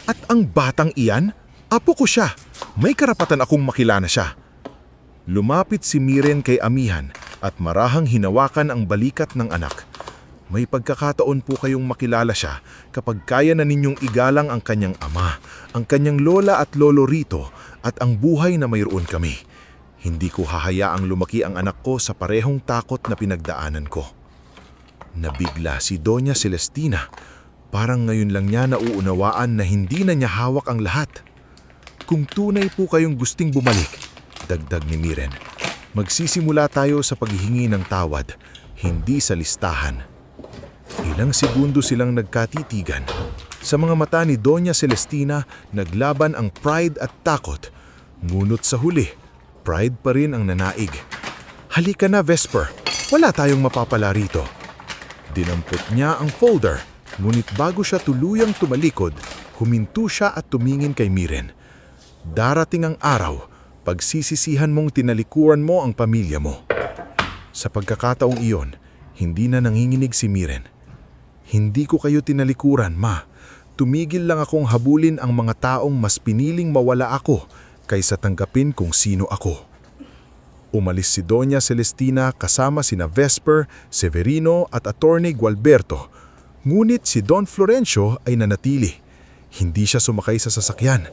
"At ang batang iyan? Apo ko siya. May karapatan akong makilala siya." Lumapit si Miren kay amihan at marahang hinawakan ang balikat ng anak. "May pagkakataon po kayong makilala siya kapag kaya na ninyong igalang ang kanyang ama, ang kanyang lola at lolo rito at ang buhay na mayroon kami. Hindi ko hahayaang lumaki ang anak ko sa parehong takot na pinagdaanan ko." Nabigla si Doña Celestina. Parang ngayon lang niya nauunawaan na hindi na niya hawak ang lahat. Kung tunay po kayong gusting bumalik, dagdag ni Miren, magsisimula tayo sa paghihingi ng tawad, hindi sa listahan. Ilang segundo silang nagkatitigan. Sa mga mata ni Doña Celestina, naglaban ang pride at takot. Ngunit sa huli, pride pa rin ang nanaig. Halika na, Vesper. Wala tayong mapapala rito. Dinampot niya ang folder, ngunit bago siya tuluyang tumalikod, huminto siya at tumingin kay Miren. Darating ang araw, pagsisisihan mong tinalikuran mo ang pamilya mo. Sa pagkakataong iyon, hindi na nanginginig si Miren. Hindi ko kayo tinalikuran, Ma. Tumigil lang akong habulin ang mga taong mas piniling mawala ako kaysa tanggapin kung sino ako. Umalis si Doña Celestina kasama sina Vesper, Severino at Attorney Gualberto. Ngunit si Don Florencio ay nanatili. Hindi siya sumakay sa sasakyan.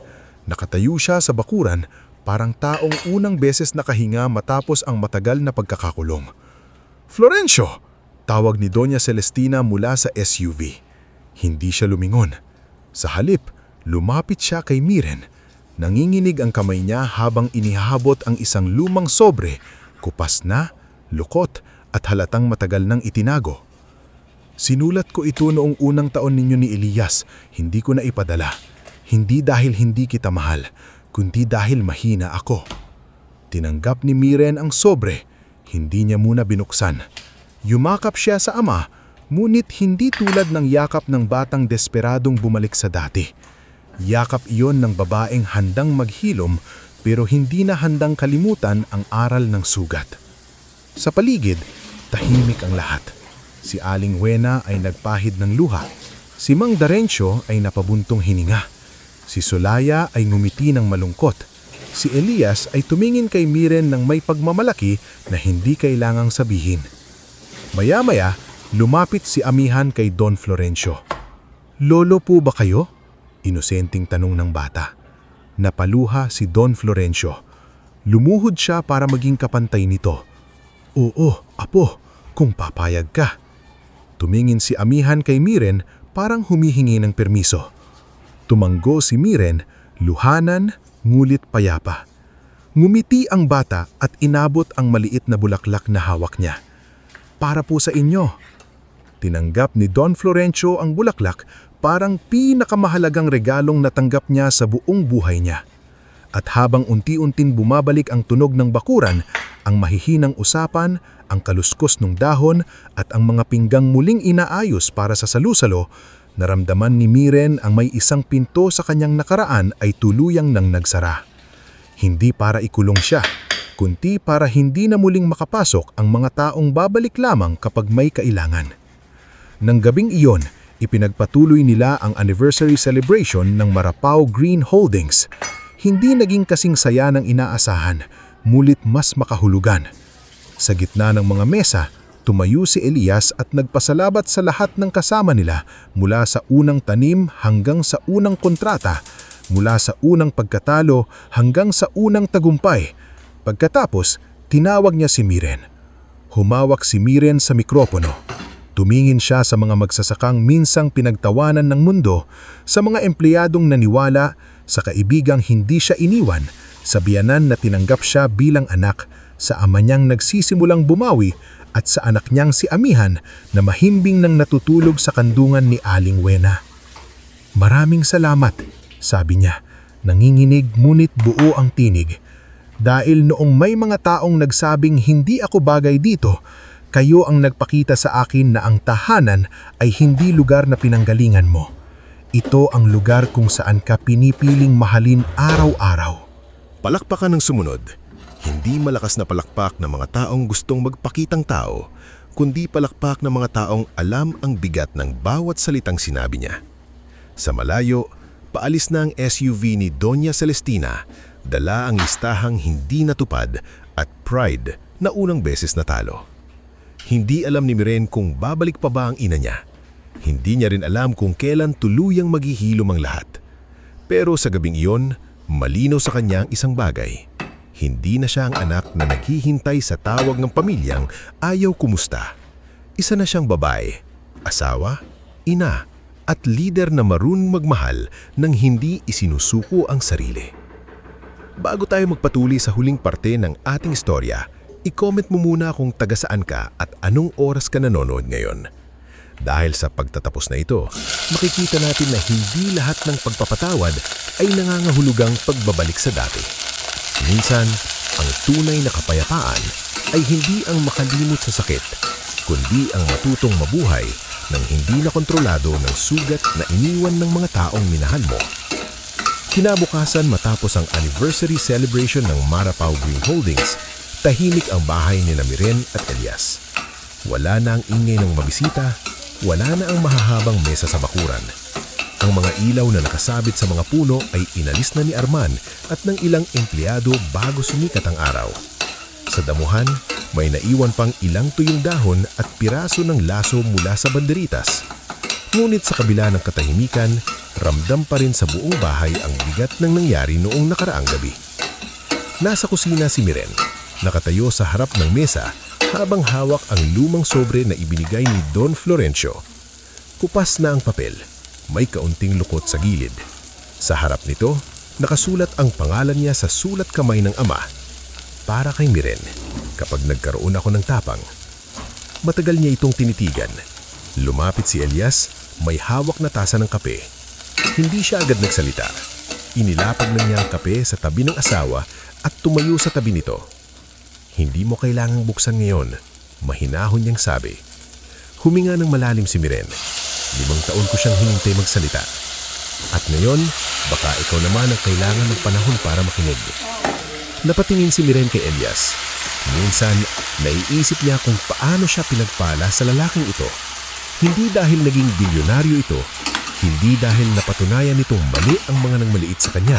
Nakatayo siya sa bakuran, parang taong unang beses nakahinga matapos ang matagal na pagkakakulong. "Florencio!" Tawag ni Doña Celestina mula sa SUV. Hindi siya lumingon. Sa halip, lumapit siya kay Miren. Nanginginig ang kamay niya habang inihahabot ang isang lumang sobre, kupas na, lukot at halatang matagal nang itinago. "Sinulat ko ito noong unang taon ninyo ni Elias, hindi ko na ipadala. Hindi dahil hindi kita mahal, kundi dahil mahina ako." Tinanggap ni Miren ang sobre, hindi niya muna binuksan. Yumakap siya sa ama, ngunit hindi tulad ng yakap ng batang desperadong bumalik sa dati. Yakap iyon ng babaeng handang maghilom pero hindi na handang kalimutan ang aral ng sugat. Sa paligid, tahimik ang lahat. Si Aling Wena ay nagpahid ng luha. Si Mang Darencio ay napabuntong hininga. Si Solaya ay ngumiti ng malungkot. Si Elias ay tumingin kay Miren ng may pagmamalaki na hindi kailangang sabihin. Maya-maya, lumapit si amihan kay Don Florencio. "Lolo po ba kayo?" Inosenteng tanong ng bata. Napaluha si Don Florencio. Lumuhod siya para maging kapantay nito. "Oo, apo, kung papayag ka." Tumingin si amihan kay Miren parang humihingi ng permiso. Tumanggo si Miren, luhanan, ngulit payapa. Ngumiti ang bata at inabot ang maliit na bulaklak na hawak niya. "Para po sa inyo." Tinanggap ni Don Florencio ang bulaklak parang pinakamahalagang regalong natanggap niya sa buong buhay niya. At habang unti-unting bumabalik ang tunog ng bakuran, ang mahihinang usapan, ang kaluskos ng dahon at ang mga pinggang muling inaayos para sa salusalo, naramdaman ni Miren ang may isang pinto sa kanyang nakaraan ay tuluyang nang nagsara. Hindi para ikulong siya, kundi para hindi na muling makapasok ang mga taong babalik lamang kapag may kailangan. Nang gabing iyon, ipinagpatuloy nila ang anniversary celebration ng Marapao Green Holdings. Hindi naging kasing saya ng inaasahan, mulit mas makahulugan. Sa gitna ng mga mesa, tumayo si Elias at nagpasalamat sa lahat ng kasama nila mula sa unang tanim hanggang sa unang kontrata, mula sa unang pagkatalo hanggang sa unang tagumpay. Pagkatapos, tinawag niya si Miren. Humawak si Miren sa mikropono. Tumingin siya sa mga magsasakang minsang pinagtawanan ng mundo, sa mga empleyadong naniwala, sa kaibigang hindi siya iniwan, sa biyanan na tinanggap siya bilang anak, sa ama niyang nagsisimulang bumawi, at sa anak niyang si Amihan na mahimbing nang natutulog sa kandungan ni Aling Wena. "Maraming salamat," sabi niya. Nanginginig ngunit buo ang tinig. "Dahil noong may mga taong nagsabing hindi ako bagay dito, kayo ang nagpakita sa akin na ang tahanan ay hindi lugar na pinanggalingan mo. Ito ang lugar kung saan ka pinipiling mahalin araw-araw." Palakpakan ng sumunod. Hindi malakas na palakpak ng mga taong gustong magpakitang tao, kundi palakpak ng mga taong alam ang bigat ng bawat salitang sinabi niya. Sa malayo, paalis na ang SUV ni Doña Celestina, dala ang listahang hindi natupad at pride na unang beses natalo. Hindi alam ni Miren kung babalik pa ba ang ina niya. Hindi niya rin alam kung kailan tuluyang maghihilom ang lahat. Pero sa gabing iyon, malinaw sa kanya ang isang bagay. Hindi na siya ang anak na naghihintay sa tawag ng pamilyang ayaw kumusta. Isa na siyang babae, asawa, ina, at lider na marunong magmahal nang hindi isinusuko ang sarili. Bago tayo magpatuloy sa huling parte ng ating istorya, i-comment mo muna kung taga saan ka at anong oras ka nanonood ngayon. Dahil sa pagtatapos na ito, makikita natin na hindi lahat ng pagpapatawad ay nangangahulugang pagbabalik sa dati. Minsan, ang tunay na kapayapaan ay hindi ang makalimot sa sakit, kundi ang matutong mabuhay nang hindi na kontrolado ng sugat na iniwan ng mga taong minahal mo. Kinabukasan matapos ang anniversary celebration ng Marapao Green Holdings, tahimik ang bahay ni Miren at Elias. Wala na ang ingay ng mabisita, wala na ang mahahabang mesa sa bakuran. Ang mga ilaw na nakasabit sa mga puno ay inalis na ni Arman at ng ilang empleyado bago sumikat ang araw. Sa damuhan, may naiwan pang ilang tuyong dahon at piraso ng laso mula sa banderitas. Ngunit sa kabila ng katahimikan, ramdam pa rin sa buong bahay ang bigat ng nangyari noong nakaraang gabi. Nasa kusina si Miren, nakatayo sa harap ng mesa habang hawak ang lumang sobre na ibinigay ni Don Florencio. Kupas na ang papel, may kaunting lukot sa gilid. Sa harap nito, nakasulat ang pangalan niya sa sulat kamay ng ama. Para kay Miren, kapag nagkaroon ako ng tapang. Matagal niya itong tinitigan. Lumapit si Elias, may hawak na tasa ng kape. Hindi siya agad nagsalita. Inilapag na niya ang kape sa tabi ng asawa at tumayo sa tabi nito. Hindi mo kailangang buksan ngayon, mahinahon niyang sabi. Huminga ng malalim si Miren. 5 taon ko siyang hinintay magsalita. At ngayon, baka ikaw naman ang kailangan ng panahon para makinig. Napatingin si Miren kay Elias. Minsan, naiisip niya kung paano siya pinagpala sa lalaking ito. Hindi dahil naging bilyonaryo ito, hindi dahil napatunayan nitong mali ang mga nangmaliit sa kanya,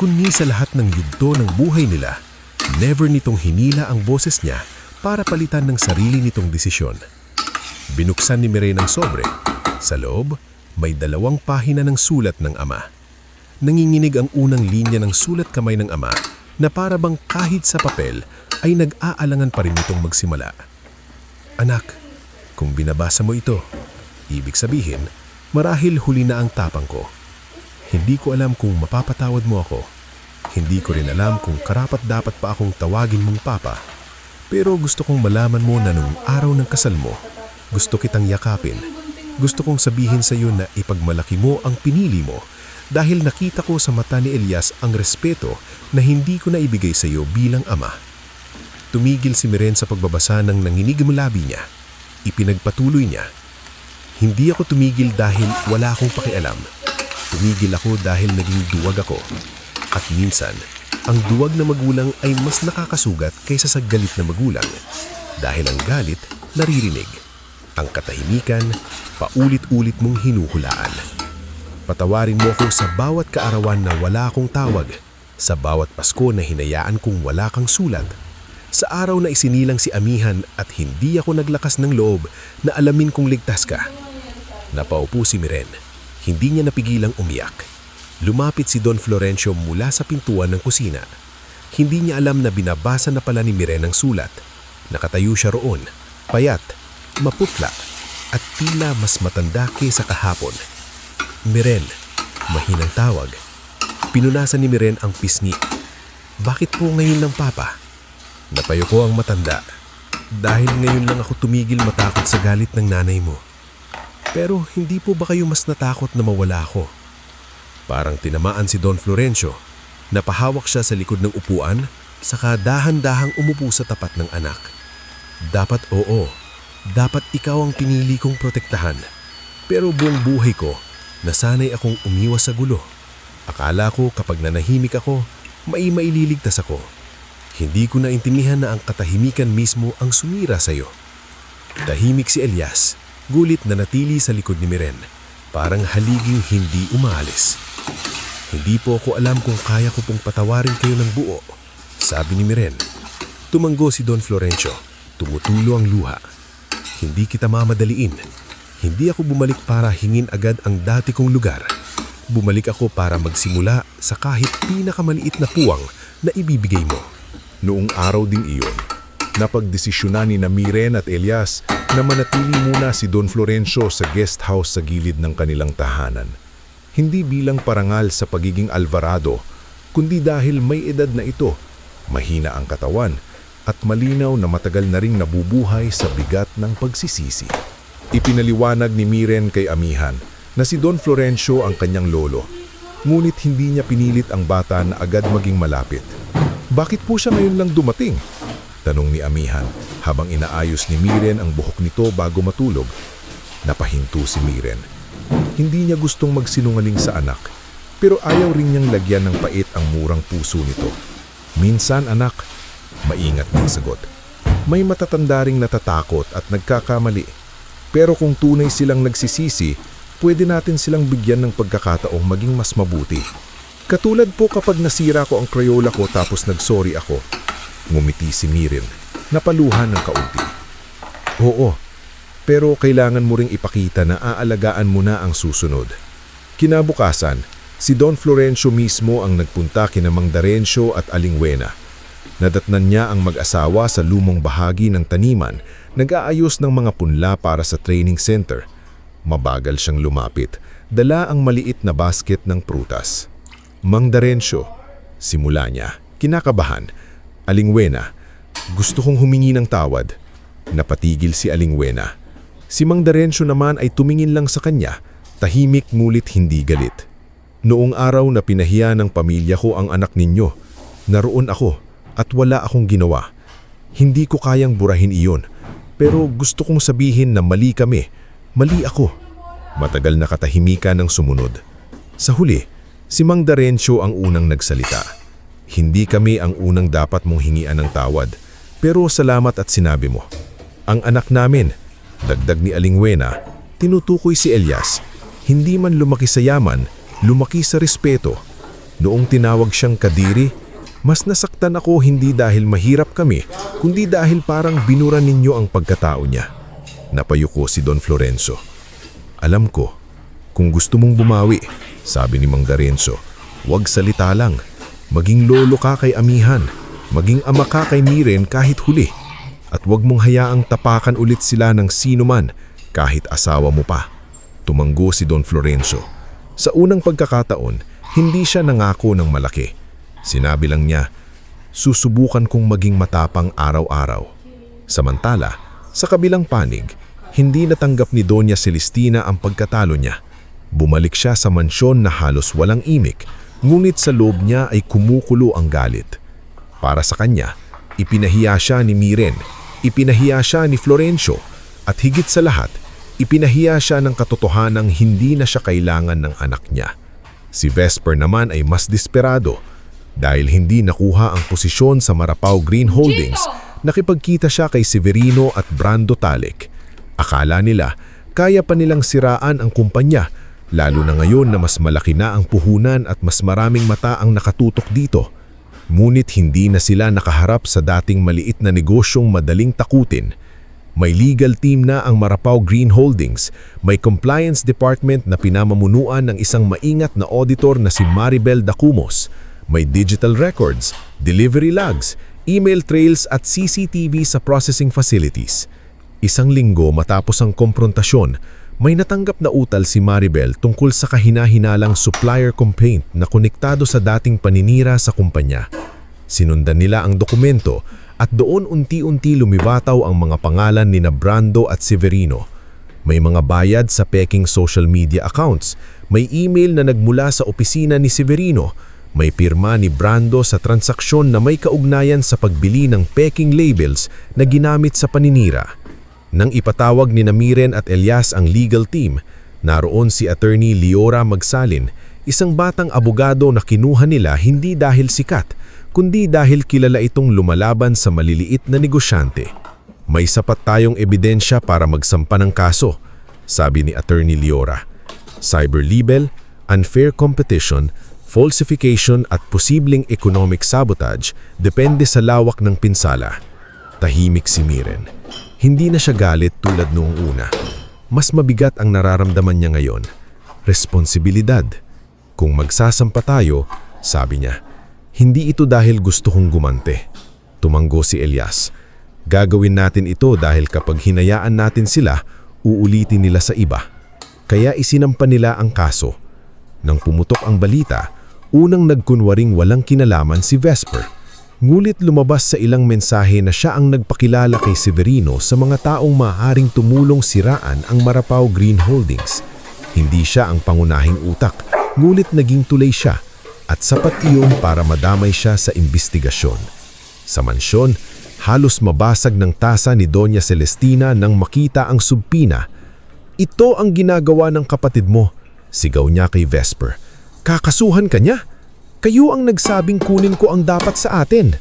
kundi sa lahat ng yugto ng buhay nila. Never nitong hinila ang boses niya para palitan ng sarili nitong desisyon. Binuksan ni Miren ang sobre. Sa loob, may 2 pahina ng sulat ng ama. Nanginginig ang unang linya ng sulat kamay ng ama na para bang kahit sa papel ay nag-aalangan pa rin itong magsimula. Anak, kung binabasa mo ito, ibig sabihin, marahil huli na ang tapang ko. Hindi ko alam kung mapapatawad mo ako. Hindi ko rin alam kung karapat-dapat pa akong tawagin mong papa. Pero gusto kong malaman mo na nung araw ng kasal mo, gusto kitang yakapin. Gusto kong sabihin sa iyo na ipagmalaki mo ang pinili mo dahil nakita ko sa mata ni Elias ang respeto na hindi ko na ibigay sa iyo bilang ama. Tumigil si Miren sa pagbabasa ng nanginig ang labi niya. Ipinagpatuloy niya. Hindi ako tumigil dahil wala akong pakialam. Tumigil ako dahil naging duwag ako. At minsan, ang duwag na magulang ay mas nakakasugat kaysa sa galit na magulang. Dahil ang galit, naririnig. Ang katahimikan, paulit-ulit mong hinuhulaan. Patawarin mo ako sa bawat kaarawan na wala akong tawag, sa bawat Pasko na hinayaan kong wala kang sulat, sa araw na isinilang si Amihan at hindi ako naglakas ng loob na alamin kong ligtas ka. Napaupo si Miren. Hindi niya napigilang umiyak. Lumapit si Don Florencio mula sa pintuan ng kusina. Hindi niya alam na binabasa na pala ni Miren ang sulat. Nakatayo siya roon, payat, maputla, at tila mas matanda kaysa kahapon. Miren, mahinang tawag. Pinunasan ni Miren ang pisngi. Bakit po ngayon lang, Papa? Napayuko ang matanda. Dahil ngayon lang ako tumigil matakot sa galit ng nanay mo. Pero hindi po ba kayo mas natakot na mawala ako? Parang tinamaan si Don Florencio. Napahawak siya sa likod ng upuan, saka dahan-dahang umupo sa tapat ng anak. Dapat oo. Dapat ikaw ang pinili kong protektahan. Pero buong buhay ko, nasanay akong umiwas sa gulo. Akala ko kapag nanahimik ako, maililigtas ako. Hindi ko naintindihan na ang katahimikan mismo ang sumira sa iyo. Tahimik si Elias, gulit na natili sa likod ni Miren. Parang haliging hindi umaalis. Hindi po ako alam kung kaya ko pong patawarin kayo ng buo, sabi ni Miren. Tumanggo si Don Florencio, tumutulo ang luha. Hindi kita mamadaliin. Hindi ako bumalik para hingin agad ang dati kong lugar. Bumalik ako para magsimula sa kahit pinakamaliit na puwang na ibibigay mo. Noong araw ding iyon, napagdesisyonan ni Miren at Elias na manatili muna si Don Florencio sa guest house sa gilid ng kanilang tahanan. Hindi bilang parangal sa pagiging alvarado, kundi dahil may edad na ito, mahina ang katawan, at malinaw na matagal na ring nabubuhay sa bigat ng pagsisisi. Ipinaliwanag ni Miren kay amihan na si Don Florencio ang kanyang lolo, ngunit hindi niya pinilit ang bata na agad maging malapit. Bakit po siya ngayon lang dumating? Tanong ni amihan habang inaayos ni Miren ang buhok nito bago matulog. Napahinto si Miren. Hindi niya gustong magsinungaling sa anak, pero ayaw rin niyang lagyan ng pait ang murang puso nito. Minsan anak, maingat ng sagot. May matatanda ring natatakot at nagkakamali. Pero kung tunay silang nagsisisi, pwede natin silang bigyan ng pagkakataong maging mas mabuti. Katulad po kapag nasira ko ang Crayola ko tapos nagsorry ako. Ngumiti si Miren, napaluhan ng kaunti. Oo, pero kailangan mo ring ipakita na aalagaan mo na ang susunod. Kinabukasan, si Don Florencio mismo ang nagpunta kina Mang Darencio at Aling Wena. Nadatnan niya ang mag-asawa sa lumang bahagi ng taniman, nag-aayos ng mga punla para sa training center. Mabagal siyang lumapit, dala ang maliit na basket ng prutas. Mang Darencio, simula niya, kinakabahan. Aling Wena, gusto kong humingi ng tawad. Napatigil si Aling Wena. Si Mang Darencio naman ay tumingin lang sa kanya, tahimik ngulit hindi galit. Noong araw na pinahiya ng pamilya ko ang anak ninyo, naroon ako at wala akong ginawa. Hindi ko kayang burahin iyon, pero gusto kong sabihin na mali kami, mali ako. Matagal na katahimikan ang sumunod. Sa huli, si Mang Darencio ang unang nagsalita. Hindi kami ang unang dapat mong hingian ng tawad, pero salamat at sinabi mo. Ang anak namin, dagdag ni Aling Wena, tinutukoy si Elias, hindi man lumaki sa yaman, lumaki sa respeto. Noong tinawag siyang kadiri, mas nasaktan ako hindi dahil mahirap kami, kundi dahil parang binura ninyo ang pagkatao niya. Napayuko si Don Florencio. Alam ko, kung gusto mong bumawi, sabi ni Mang Darencio, huwag salita lang. Maging lolo ka kay amihan, maging ama ka kay Miren kahit huli. At huwag mong hayaang tapakan ulit sila ng sino man, kahit asawa mo pa. Tumanggo si Don Florencio. Sa unang pagkakataon, hindi siya nangako ng malaki. Sinabi lang niya, susubukan kong maging matapang araw-araw. Samantala, sa kabilang panig, hindi natanggap ni Doña Celestina ang pagkatalo niya. Bumalik siya sa mansyon na halos walang imik, ngunit sa loob niya ay kumukulo ang galit. Para sa kanya, ipinahiya siya ni Miren, ipinahiya siya ni Florencio, at higit sa lahat, ipinahiya siya ng katotohanang hindi na siya kailangan ng anak niya. Si Vesper naman ay mas desperado. Dahil hindi nakuha ang posisyon sa Marapao Green Holdings, nakipagkita siya kay Severino at Brando Talik. Akala nila, kaya pa nilang siraan ang kumpanya, lalo na ngayon na mas malaki na ang puhunan at mas maraming mata ang nakatutok dito. Ngunit hindi na sila nakaharap sa dating maliit na negosyong madaling takutin. May legal team na ang Marapao Green Holdings, may compliance department na pinamamunuan ng isang maingat na auditor na si Maribel Dacumos. May digital records, delivery logs, email trails at CCTV sa processing facilities. Isang linggo matapos ang komprontasyon, may natanggap na utal si Maribel tungkol sa kahina-hinalang supplier complaint na konektado sa dating paninira sa kumpanya. Sinundan nila ang dokumento at doon unti-unti lumibataw ang mga pangalan ni Brando at Severino. May mga bayad sa peking social media accounts, may email na nagmula sa opisina ni Severino, may pirma ni Brando sa transaksyon na may kaugnayan sa pagbili ng peking labels na ginamit sa paninira. Nang ipatawag ni Miren at Elias ang legal team, naroon si Attorney Liora Magsalin, isang batang abogado na kinuha nila hindi dahil sikat, kundi dahil kilala itong lumalaban sa maliliit na negosyante. May sapat tayong ebidensya para magsampa ng kaso, sabi ni Attorney Liora. Cyber libel, unfair competition, falsification at posibleng economic sabotage depende sa lawak ng pinsala. Tahimik si Miren. Hindi na siya galit tulad noong una. Mas mabigat ang nararamdaman niya ngayon. Responsibilidad. Kung magsasampa tayo, sabi niya, hindi ito dahil gusto kong gumante. Tumanggo si Elias. Gagawin natin ito dahil kapag hinayaan natin sila, uulitin nila sa iba. Kaya isinampa nila ang kaso. Nang pumutok ang balita, Unang nagkunwaring walang kinalaman si Vesper. Ngulit lumabas sa ilang mensahe na siya ang nagpakilala kay Severino sa mga taong maaaring tumulong siraan ang Marapao Green Holdings. Hindi siya ang pangunahing utak, ngulit naging tulay siya at sapat iyon para madamay siya sa imbestigasyon. Sa mansyon, halos mabasag ng tasa ni Doña Celestina nang makita ang subpina. "Ito ang ginagawa ng kapatid mo," sigaw niya kay Vesper. "Kakasuhan ka niya? Kayo ang nagsabing kunin ko ang dapat sa atin."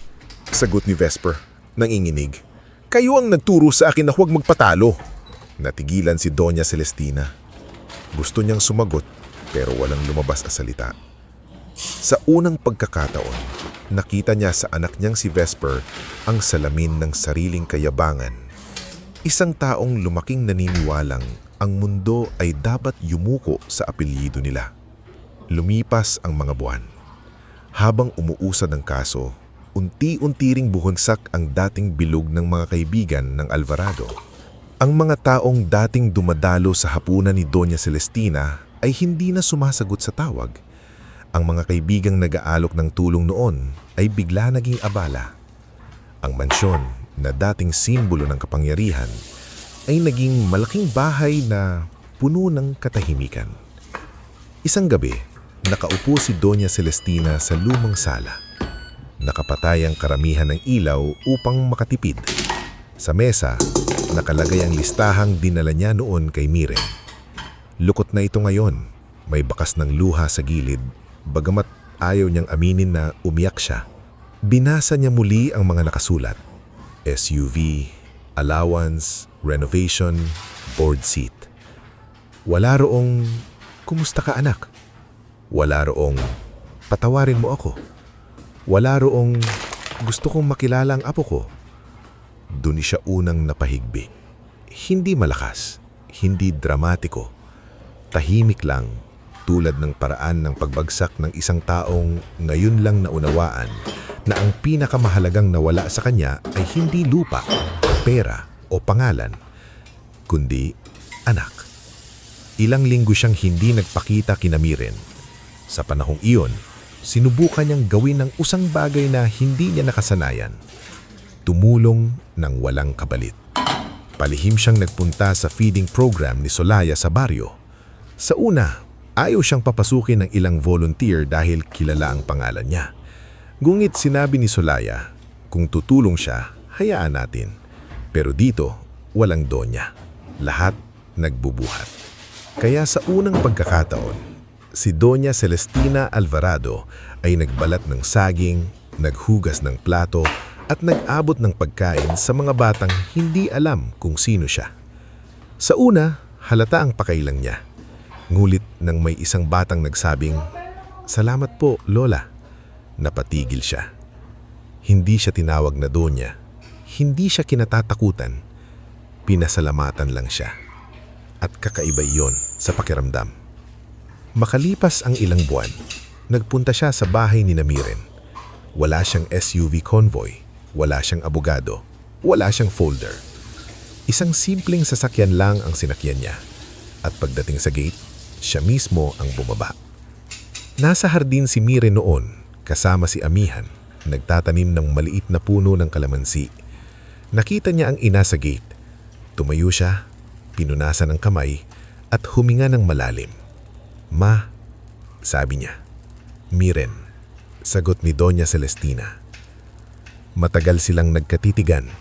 Sagot ni Vesper, nanginginig. "Kayo ang nagturo sa akin na huwag magpatalo." Natigilan si Doña Celestina. Gusto niyang sumagot pero walang lumabas na salita. Sa unang pagkakataon, nakita niya sa anak niyang si Vesper ang salamin ng sariling kayabangan. Isang taong lumaking naniniwalang ang mundo ay dapat yumuko sa apelyido nila. Lumipas ang mga buwan. Habang umuusad ang kaso, unti-unti ring buhonsak ang dating bilog ng mga kaibigan ng Alvarado. Ang mga taong dating dumadalo sa hapunan ni Doña Celestina ay hindi na sumasagot sa tawag. Ang mga kaibigang nag-aalok ng tulong noon ay bigla naging abala. Ang mansyon na dating simbolo ng kapangyarihan ay naging malaking bahay na puno ng katahimikan. Isang gabi, nakaupo si Doña Celestina sa lumang sala. Nakapatay ang karamihan ng ilaw upang makatipid. Sa mesa, nakalagay ang listahang dinala niya noon kay Miren. Lukot na ito ngayon, may bakas ng luha sa gilid, bagamat ayaw niyang aminin na umiyak siya. Binasa niya muli ang mga nakasulat. SUV, allowance, renovation, board seat. Wala roong, "Kumusta ka anak?" Wala roong, "Patawarin mo ako." Wala roong, "Gusto kong makilala ang apo ko." Doon siya unang napahigbi. Hindi malakas, hindi dramatiko. Tahimik lang, tulad ng paraan ng pagbagsak ng isang taong ngayon lang naunawaan na ang pinakamahalagang nawala sa kanya ay hindi lupa, pera o pangalan, kundi anak. Ilang linggo siyang hindi nagpakita kina Miren. Sa panahong iyon, sinubukan niyang gawin ng usang bagay na hindi niya nakasanayan. Tumulong ng walang kapalit. Palihim siyang nagpunta sa feeding program ni Solaya sa baryo. Sa una, ayaw siyang papasukin ng ilang volunteer dahil kilala ang pangalan niya. Ngunit sinabi ni Solaya, kung tutulong siya, hayaan natin. Pero dito, walang donya. Lahat nagbubuhat. Kaya sa unang pagkakataon, si Doña Celestina Alvarado ay nagbalat ng saging, naghugas ng plato at nag-abot ng pagkain sa mga batang hindi alam kung sino siya. Sa una, halata ang pakailang niya. Ngulit nang may isang batang nagsabing, "Salamat po, Lola." Napatigil siya. Hindi siya tinawag na Donya. Hindi siya kinatatakutan. Pinasalamatan lang siya. At kakaiba iyon sa pakiramdam. Makalipas ang ilang buwan, nagpunta siya sa bahay ni Miren. Wala siyang SUV convoy, wala siyang abogado, wala siyang folder. Isang simpleng sasakyan lang ang sinakyan niya. At pagdating sa gate, siya mismo ang bumaba. Nasa hardin si Miren noon, kasama si Amihan, nagtatanim ng maliit na puno ng kalamansi. Nakita niya ang ina sa gate. Tumayo siya, pinunasan ang kamay, at huminga ng malalim. "Ma," sabi niya. "Miren," sagot ni Doña Celestina. Matagal silang nagkatitigan.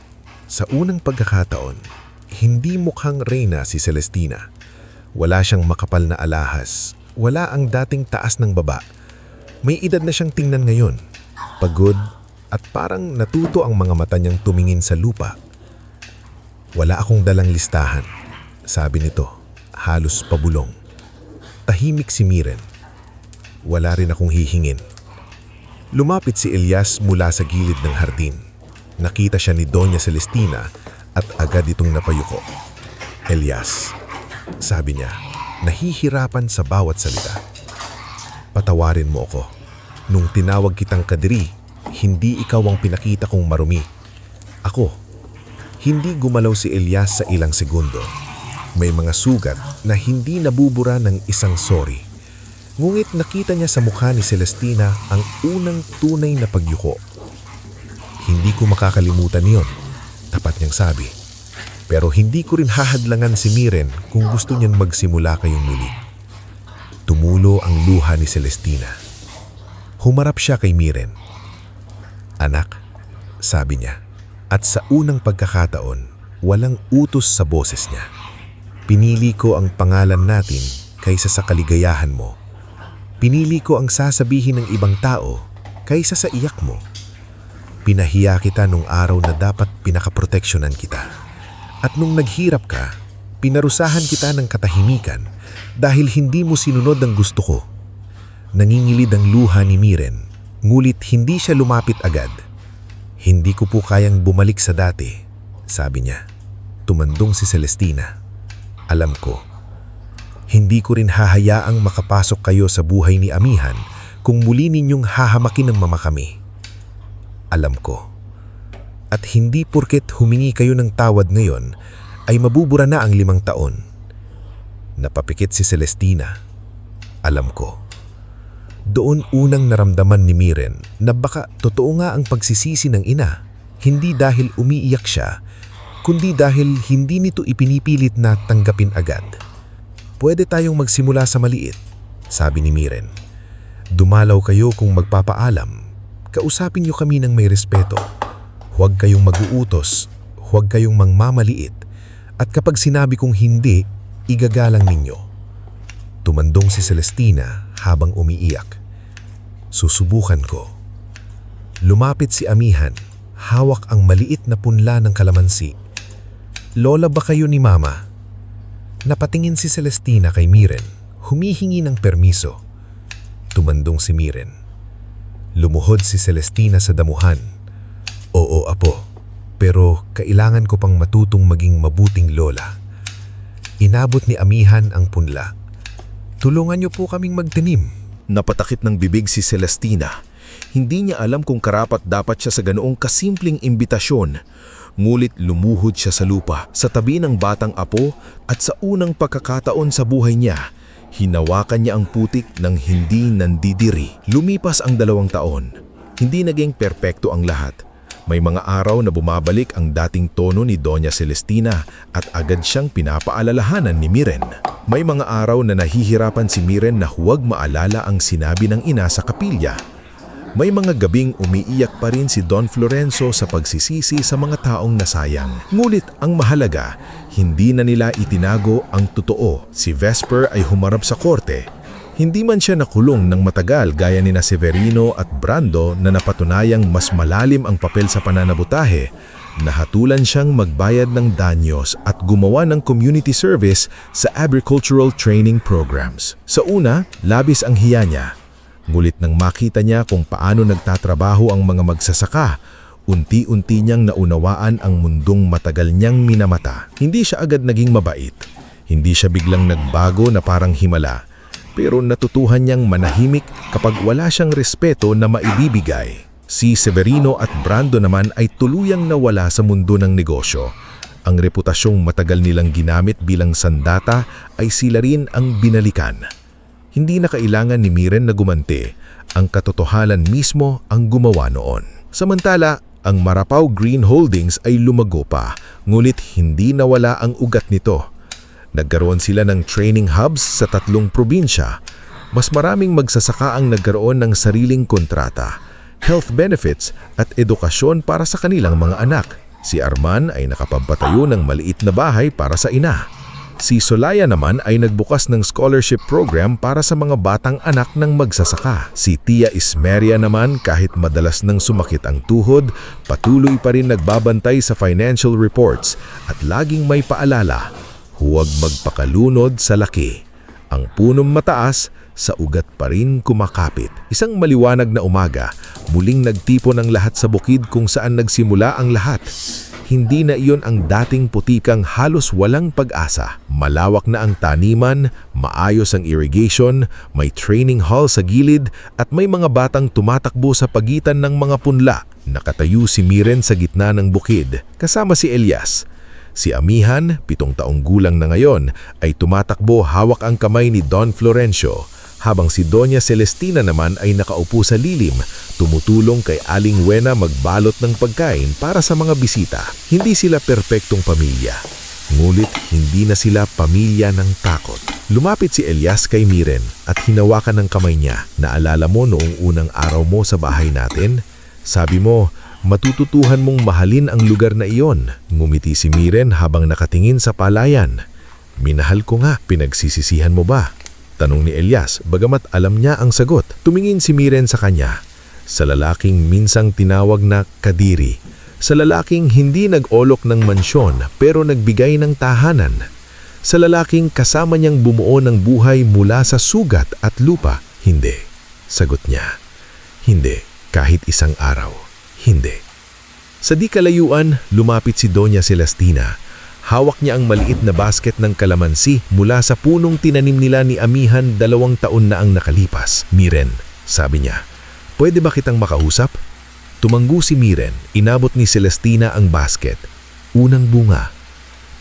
Sa unang pagkakataon, hindi mukhang reyna si Celestina. Wala siyang makapal na alahas, wala ang dating taas ng baba. May edad na siyang tingnan ngayon, pagod at parang natuto ang mga mata niyang tumingin sa lupa. "Wala akong dalang listahan," sabi nito, halos pabulong. Tahimik si Miren. "Wala rin akong hihingin." Lumapit si Elias mula sa gilid ng hardin. Nakita siya ni Doña Celestina at agad itong napayuko. "Elias," sabi niya, nahihirapan sa bawat salita. "Patawarin mo ako. Nung tinawag kitang kadiri, hindi ikaw ang pinakita kong marumi. Ako." Hindi gumalaw si Elias sa ilang segundo. May mga sugat na hindi nabubura ng isang sorry. Ngunit nakita niya sa mukha ni Celestina ang unang tunay na pagyuko. Hindi ko makakalimutan yon, tapat niyang sabi. Pero hindi ko rin hahadlangan si Miren kung gusto niyang magsimula kayong muli. Tumulo ang luha ni Celestina. Humarap siya kay Miren. Anak, sabi niya. At sa unang pagkakataon, walang utos sa boses niya. Pinili ko ang pangalan natin kaysa sa kaligayahan mo. Pinili ko ang sasabihin ng ibang tao kaysa sa iyak mo. Pinahiya kita nung araw na dapat pinakaproteksyonan kita. At nung naghirap ka, pinarusahan kita ng katahimikan dahil hindi mo sinunod ang gusto ko. Nangingilid ang luha ni Miren, ngulit hindi siya lumapit agad. Hindi ko po kayang bumalik sa dati, sabi niya. Tumandong si Celestina. Alam ko. Hindi ko rin hahayaang makapasok kayo sa buhay ni Amihan kung muli ninyong hahamakin ng mama kami. Alam ko. At hindi porket humingi kayo ng tawad ngayon ay mabubura na ang 5 taon. Napapikit si Celestina. Alam ko. Doon unang naramdaman ni Miren na baka totoo nga ang pagsisisi ng ina, hindi dahil umiiyak siya, kundi dahil hindi nito ipinipilit na tanggapin agad. Pwede tayong magsimula sa maliit, sabi ni Miren. Dumalaw kayo kung magpapaalam. Kausapin niyo kami ng may respeto. Huwag kayong mag-uutos, huwag kayong mangmamaliit, at kapag sinabi kong hindi, igagalang ninyo. Tumandong si Celestina habang umiiyak. Susubukan ko. Lumapit si Amihan, hawak ang maliit na punla ng kalamansi. Lola ba kayo ni Mama? Napatingin si Celestina kay Miren, humihingi ng permiso. Tumandong si Miren. Lumuhod si Celestina sa damuhan. Oo, apo, pero kailangan ko pang matutong maging mabuting lola. Inabot ni Amihan ang punla. Tulungan niyo po kaming magtanim. Napatakip ng bibig si Celestina. Hindi niya alam kung karapat dapat siya sa ganoong kasimpleng imbitasyon. Ngulit lumuhod siya sa lupa, sa tabi ng batang apo at sa unang pagkakataon sa buhay niya, hinawakan niya ang putik ng hindi nandidiri. Lumipas ang 2 taon. Hindi naging perpekto ang lahat. May mga araw na bumabalik ang dating tono ni Doña Celestina at agad siyang pinapaalalahanan ni Miren. May mga araw na nahihirapan si Miren na huwag maalala ang sinabi ng ina sa kapilya. May mga gabing umiiyak pa rin si Don Florenzo sa pagsisisi sa mga taong nasayang. Ngulit ang mahalaga, hindi na nila itinago ang totoo. Si Vesper ay humarap sa korte. Hindi man siya nakulong ng matagal gaya ni na Severino at Brando na napatunayang mas malalim ang papel sa pananabutahe, nahatulan siyang magbayad ng danyos at gumawa ng community service sa agricultural training programs. Sa una, labis ang hiya niya. Ngulit nang makita niya kung paano nagtatrabaho ang mga magsasaka, unti-unti niyang naunawaan ang mundong matagal niyang minamata. Hindi siya agad naging mabait. Hindi siya biglang nagbago na parang himala. Pero natutuhan niyang manahimik kapag wala siyang respeto na maibibigay. Si Severino at Brando naman ay tuluyang nawala sa mundo ng negosyo. Ang reputasyong matagal nilang ginamit bilang sandata ay sila rin ang binalikan. Hindi na kailangan ni Miren na gumanti. Ang katotohanan mismo ang gumawa noon. Samantala, ang Marapaw Green Holdings ay lumago pa, ngulit hindi nawala ang ugat nito. Nagkaroon sila ng training hubs sa 3 probinsya. Mas maraming magsasaka ang nagkaroon ng sariling kontrata, health benefits at edukasyon para sa kanilang mga anak. Si Arman ay nakapagpatayo ng maliit na bahay para sa ina. Si Solaya naman ay nagbukas ng scholarship program para sa mga batang anak ng magsasaka. Si Tia Ismeria naman, kahit madalas nang sumakit ang tuhod, patuloy pa rin nagbabantay sa financial reports at laging may paalala. Huwag magpakalunod sa laki. Ang punong mataas, sa ugat pa rin kumakapit. Isang maliwanag na umaga, muling nagtipon ang lahat sa bukid kung saan nagsimula ang lahat. Hindi na iyon ang dating putikang halos walang pag-asa. Malawak na ang taniman, maayos ang irrigation, may training hall sa gilid at may mga batang tumatakbo sa pagitan ng mga punla. Nakatayo si Miren sa gitna ng bukid, kasama si Elias. Si Amihan, 7 taong gulang na ngayon, ay tumatakbo hawak ang kamay ni Don Florencio. habang si Doña Celestina naman ay nakaupo sa lilim, tumutulong kay Aling Wena magbalot ng pagkain para sa mga bisita. Hindi sila perpektong pamilya, ngulit hindi na sila pamilya ng takot. Lumapit si Elias kay Miren at hinawakan ng kamay niya. Naalala mo noong unang araw mo sa bahay natin? Sabi mo, matututuhan mong mahalin ang lugar na iyon. Ngumiti si Miren habang nakatingin sa palayan. Minahal ko nga, pinagsisisihan mo ba? Tanong ni Elias, bagamat alam niya ang sagot. Tumingin si Miren sa kanya. Sa lalaking minsang tinawag na Kadiri. Sa lalaking hindi nag-olok ng mansyon pero nagbigay ng tahanan. Sa lalaking kasama niyang bumuo ng buhay mula sa sugat at lupa. Hindi. Sagot niya. Hindi. Kahit isang araw. Hindi. Sa di kalayuan, lumapit si Doña Celestina. Hawak niya ang maliit na basket ng kalamansi mula sa punong tinanim nila ni Amihan 2 taon na ang nakalipas. Miren, sabi niya, pwede ba kitang makausap? Tumanggo si Miren, inabot ni Celestina ang basket. Unang bunga.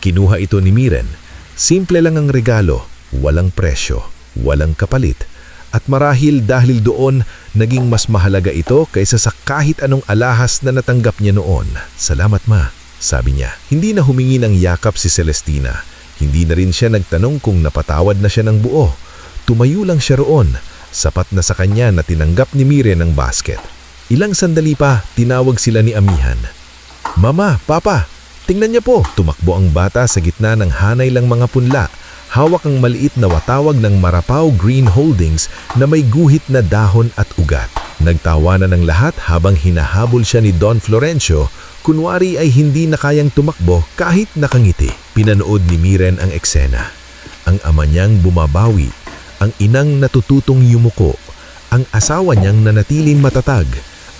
Kinuha ito ni Miren. Simple lang ang regalo, walang presyo, walang kapalit. At marahil dahil doon, naging mas mahalaga ito kaysa sa kahit anong alahas na natanggap niya noon. Salamat ma, sabi niya. Hindi na humingi ng yakap si Celestina. Hindi na rin siya nagtanong kung napatawad na siya ng buo. Tumayo lang siya roon. Sapat na sa kanya na tinanggap ni Miren ang basket. Ilang sandali pa, tinawag sila ni Amihan. Mama, Papa, tingnan niya po. Tumakbo ang bata sa gitna ng hanay lang mga punla. Hawak ang maliit na watawag ng Marapaw Green Holdings na may guhit na dahon at ugat. Nagtawanan ng lahat habang hinahabol siya ni Don Florencio. Kunwari ay hindi na kayang tumakbo kahit nakangiti. Pinanood ni Miren ang eksena. Ang ama niyang bumabawi, ang inang natututong yumuko, ang asawa niyang nanatiling matatag,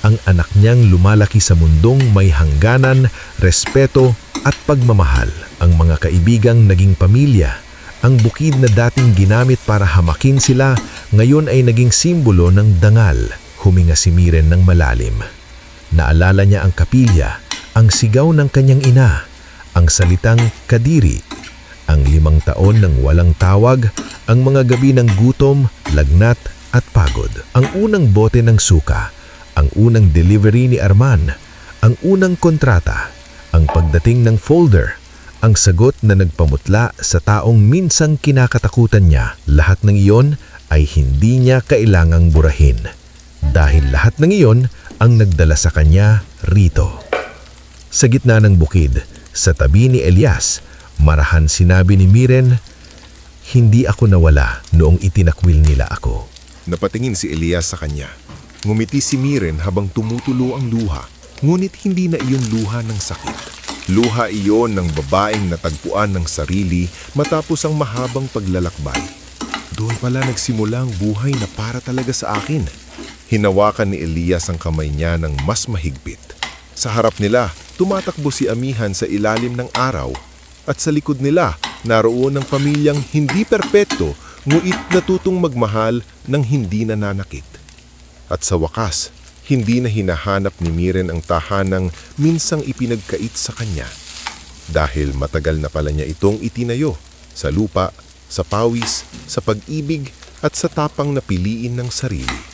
ang anak niyang lumalaki sa mundong may hangganan, respeto at pagmamahal. Ang mga kaibigang naging pamilya. Ang bukid na dating ginamit para hamakin sila, ngayon ay naging simbolo ng dangal. Huminga si Miren ng malalim. Naalala niya ang kapilya, ang sigaw ng kanyang ina, ang salitang Kadiri, ang 5 taon ng walang tawag, ang mga gabi ng gutom, lagnat at pagod. Ang unang bote ng suka, ang unang delivery ni Arman, ang unang kontrata, ang pagdating ng folder, ang sagot na nagpamutla sa taong minsang kinakatakutan niya. Lahat ng iyon ay hindi niya kailangang burahin. Dahil lahat ng iyon ang nagdala sa kanya rito. Sa gitna ng bukid, sa tabi ni Elias, marahan sinabi ni Miren, hindi ako nawala noong itinakwil nila ako. Napatingin si Elias sa kanya. Ngumiti si Miren habang tumutulo ang luha. Ngunit hindi na iyon luha ng sakit. Luha iyon ng babaeng natagpuan ng sarili matapos ang mahabang paglalakbay. Doon pala nagsimula ang buhay na para talaga sa akin. Hinawakan ni Elias ang kamay niya ng mas mahigpit. Sa harap nila, tumatakbo si Amihan sa ilalim ng araw at sa likod nila, naroon ang pamilyang hindi perpekto ngunit natutong magmahal ng hindi nananakit. At sa wakas, hindi na hinahanap ni Miren ang tahanang minsang ipinagkait sa kanya. Dahil matagal na pala niya itong itinayo sa lupa, sa pawis, sa pag-ibig at sa tapang na piliin ng sarili.